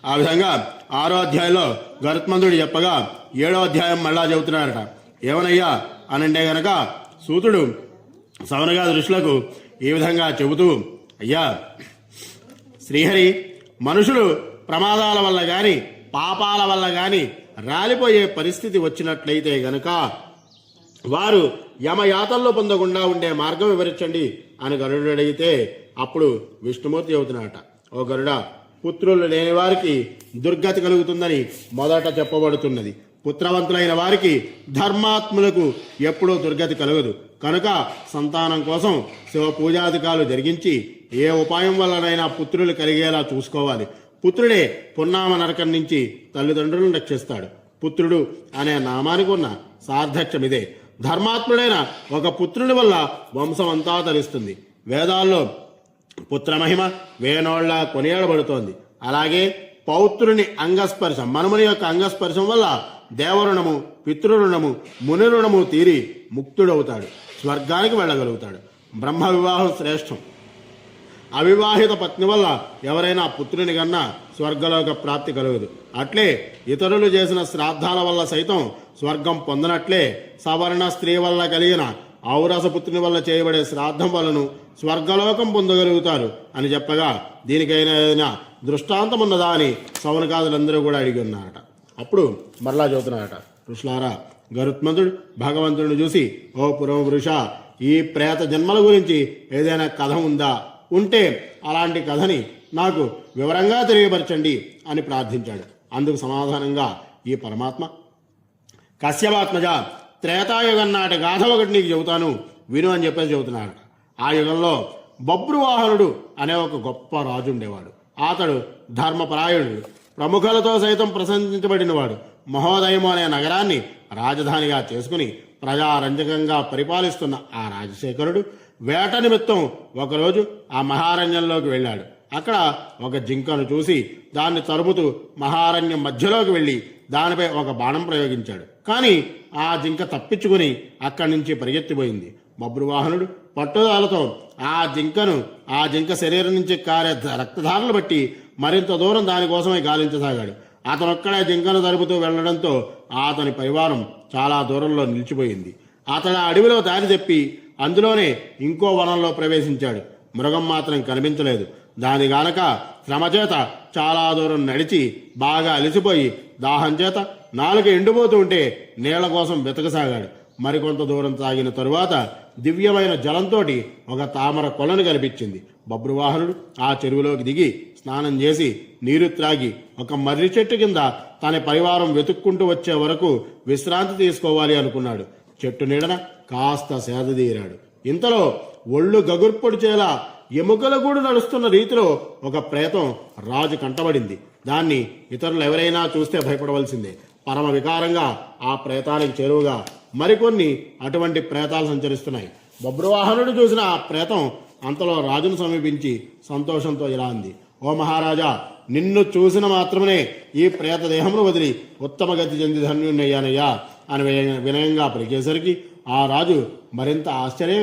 ఆ విధంగా 6వ అధ్యాయంలో గరుత్మంతుడు చెప్పగా 7వ అధ్యాయం మళ్ళా చెబుతున్నారట. ఏమనయ్యా అనంటే గనక సూతుడు సవనగాది ఋషులకు ఈ విధంగా చెబుతూ, అయ్యా శ్రీహరి మనుషులు ప్రమాదాల వల్ల గాని పాపాల వల్ల గాని రాలిపోయే పరిస్థితి వచ్చినట్లయితే గనక వారు యమయాతల్లో పొందకుండా ఉండే మార్గం వివరించండి అని గరుడు అడిగితే అప్పుడు విష్ణుమూర్తి చెబుతున్నాడట, ఓ గరుడ, పుత్రులు లేని వారికి దుర్గతి కలుగుతుందని మొదట చెప్పబడుతున్నది. పుత్రవంతులైన వారికి ధర్మాత్ములకు ఎప్పుడూ దుర్గతి కలగదు. కనుక సంతానం కోసం శివ పూజాధికాలు జరిగించి ఏ ఉపాయం వల్లనైనా పుత్రులు కలిగేలా చూసుకోవాలి. పుత్రుడే పున్నామ నరకం నుంచి తల్లిదండ్రులను రక్షిస్తాడు. పుత్రుడు అనే నామానికి ఉన్న సార్థక్యం ఇదే. ధర్మాత్ముడైన ఒక పుత్రుని వల్ల వంశం అంతా తరిస్తుంది. వేదాల్లో పుత్రమహిమ వేణోళ్ల కొనియాడబడుతోంది. అలాగే పౌత్రుని అంగస్పర్శం, మనుమని యొక్క అంగస్పర్శం వల్ల దేవరుణము, పితృరుణము, ముని రుణము తీరి ముక్తుడవుతాడు, స్వర్గానికి వెళ్ళగలుగుతాడు. బ్రహ్మ వివాహం శ్రేష్టం. అవివాహిత పత్ని వల్ల ఎవరైనా పుత్రుని కన్నా స్వర్గలోక ప్రాప్తి కలుగదు. అట్లే ఇతరులు చేసిన శ్రాద్ధాల వల్ల సైతం స్వర్గం పొందనట్లే సవర్ణ స్త్రీ వల్ల కలిగిన ఔరసపుత్రుని వల్ల చేయబడే శ్రాద్ధం వలను స్వర్గలోకం పొందగలుగుతారు అని చెప్పగా, దీనికైనా దృష్టాంతం ఉన్నదా అని సౌనకాదులందరూ కూడా అడిగి ఉన్నారట. అప్పుడు మరలా చదువుతున్నారట, ఋషులారా, గరుత్మంతుడు భగవంతుడిని చూసి, ఓ పురమ పురుష, ఈ ప్రేత జన్మల గురించి ఏదైనా కథ ఉందా? ఉంటే అలాంటి కథని నాకు వివరంగా తెలియపరచండి అని ప్రార్థించాడు. అందుకు సమాధానంగా ఈ పరమాత్మ, కశ్యపాత్మజ, త్రేతాయుగం నాటి గాథ ఒకటి నీకు చెబుతాను, విను అని చెప్పేసి చెబుతున్నాడు. ఆ యుగంలో బభ్రువాహనుడు అనే ఒక గొప్ప రాజు ఉండేవాడు. అతడు ధర్మపరాయణుడు, ప్రముఖులతో సైతం ప్రశంసించబడినవాడు. మహోదయము అనే నగరాన్ని రాజధానిగా చేసుకుని ప్రజారంజకంగా పరిపాలిస్తున్న ఆ రాజశేఖరుడు వేట నిమిత్తం ఒకరోజు ఆ మహారణ్యంలోకి వెళ్ళాడు. అక్కడ ఒక జింకను చూసి దాన్ని తరుముతూ మహారణ్యం మధ్యలోకి వెళ్ళి దానిపై ఒక బాణం ప్రయోగించాడు. కానీ ఆ జింక తప్పించుకుని అక్కడి నుంచి పరిగెత్తిపోయింది. బభ్రువాహనుడు పట్టుదలతో ఆ జింక శరీరం నుంచి కారే రక్తధారలు బట్టి మరింత దూరం దానికోసమై గాలించసాగాడు. అతనొక్కడే జింకను తరుపుతూ వెళ్లడంతో అతని పరివారం చాలా దూరంలో నిలిచిపోయింది. అతడు ఆ అడవిలో దారి తెప్పి అందులోనే ఇంకో వనంలో ప్రవేశించాడు. మృగం మాత్రం కనిపించలేదు. దాని గానక శ్రమ చేత చాలా దూరం నడిచి బాగా అలసిపోయి దాహం చేత నాలుక ఎండిపోతూ ఉంటే నీళ్ల కోసం వెతకసాగాడు. మరికొంత దూరం సాగిన తరువాత దివ్యమైన జలంతో ఒక తామర కొలను కనిపించింది. బభ్రువాహనుడు ఆ చెరువులోకి దిగి స్నానం చేసి నీరు త్రాగి ఒక మర్రి చెట్టు కింద తన పరివారం వెతుక్కుంటూ వచ్చే వరకు విశ్రాంతి తీసుకోవాలి అనుకున్నాడు. చెట్టు నీడన కాస్త సేదదీరాడు. ఇంతలో ఒళ్ళు గగుర్పొడిచేలా ఎముకల గూడు నడుస్తున్న రీతిలో ఒక ప్రేతం రాజు కంటబడింది. దాన్ని ఇతరులు ఎవరైనా చూస్తే భయపడవలసిందే. పరమ వికారంగా ఆ ప్రేతానికి చేరువుగా మరికొన్ని అటువంటి ప్రేతాలు సంచరిస్తున్నాయి. బభ్రువాహనుడు చూసిన ఆ ప్రేతం అంతలో రాజును సమీపించి సంతోషంతో ఇలా అంది, ఓ మహారాజా, నిన్ను చూసిన మాత్రమే ఈ ప్రేత దేహమును వదిలి ఉత్తమ గతి చెంది ధన్యుణ్ణయ్యానయ్యా అని వినయంగా పలికేసరికి ఆ రాజు మరింత ఆశ్చర్య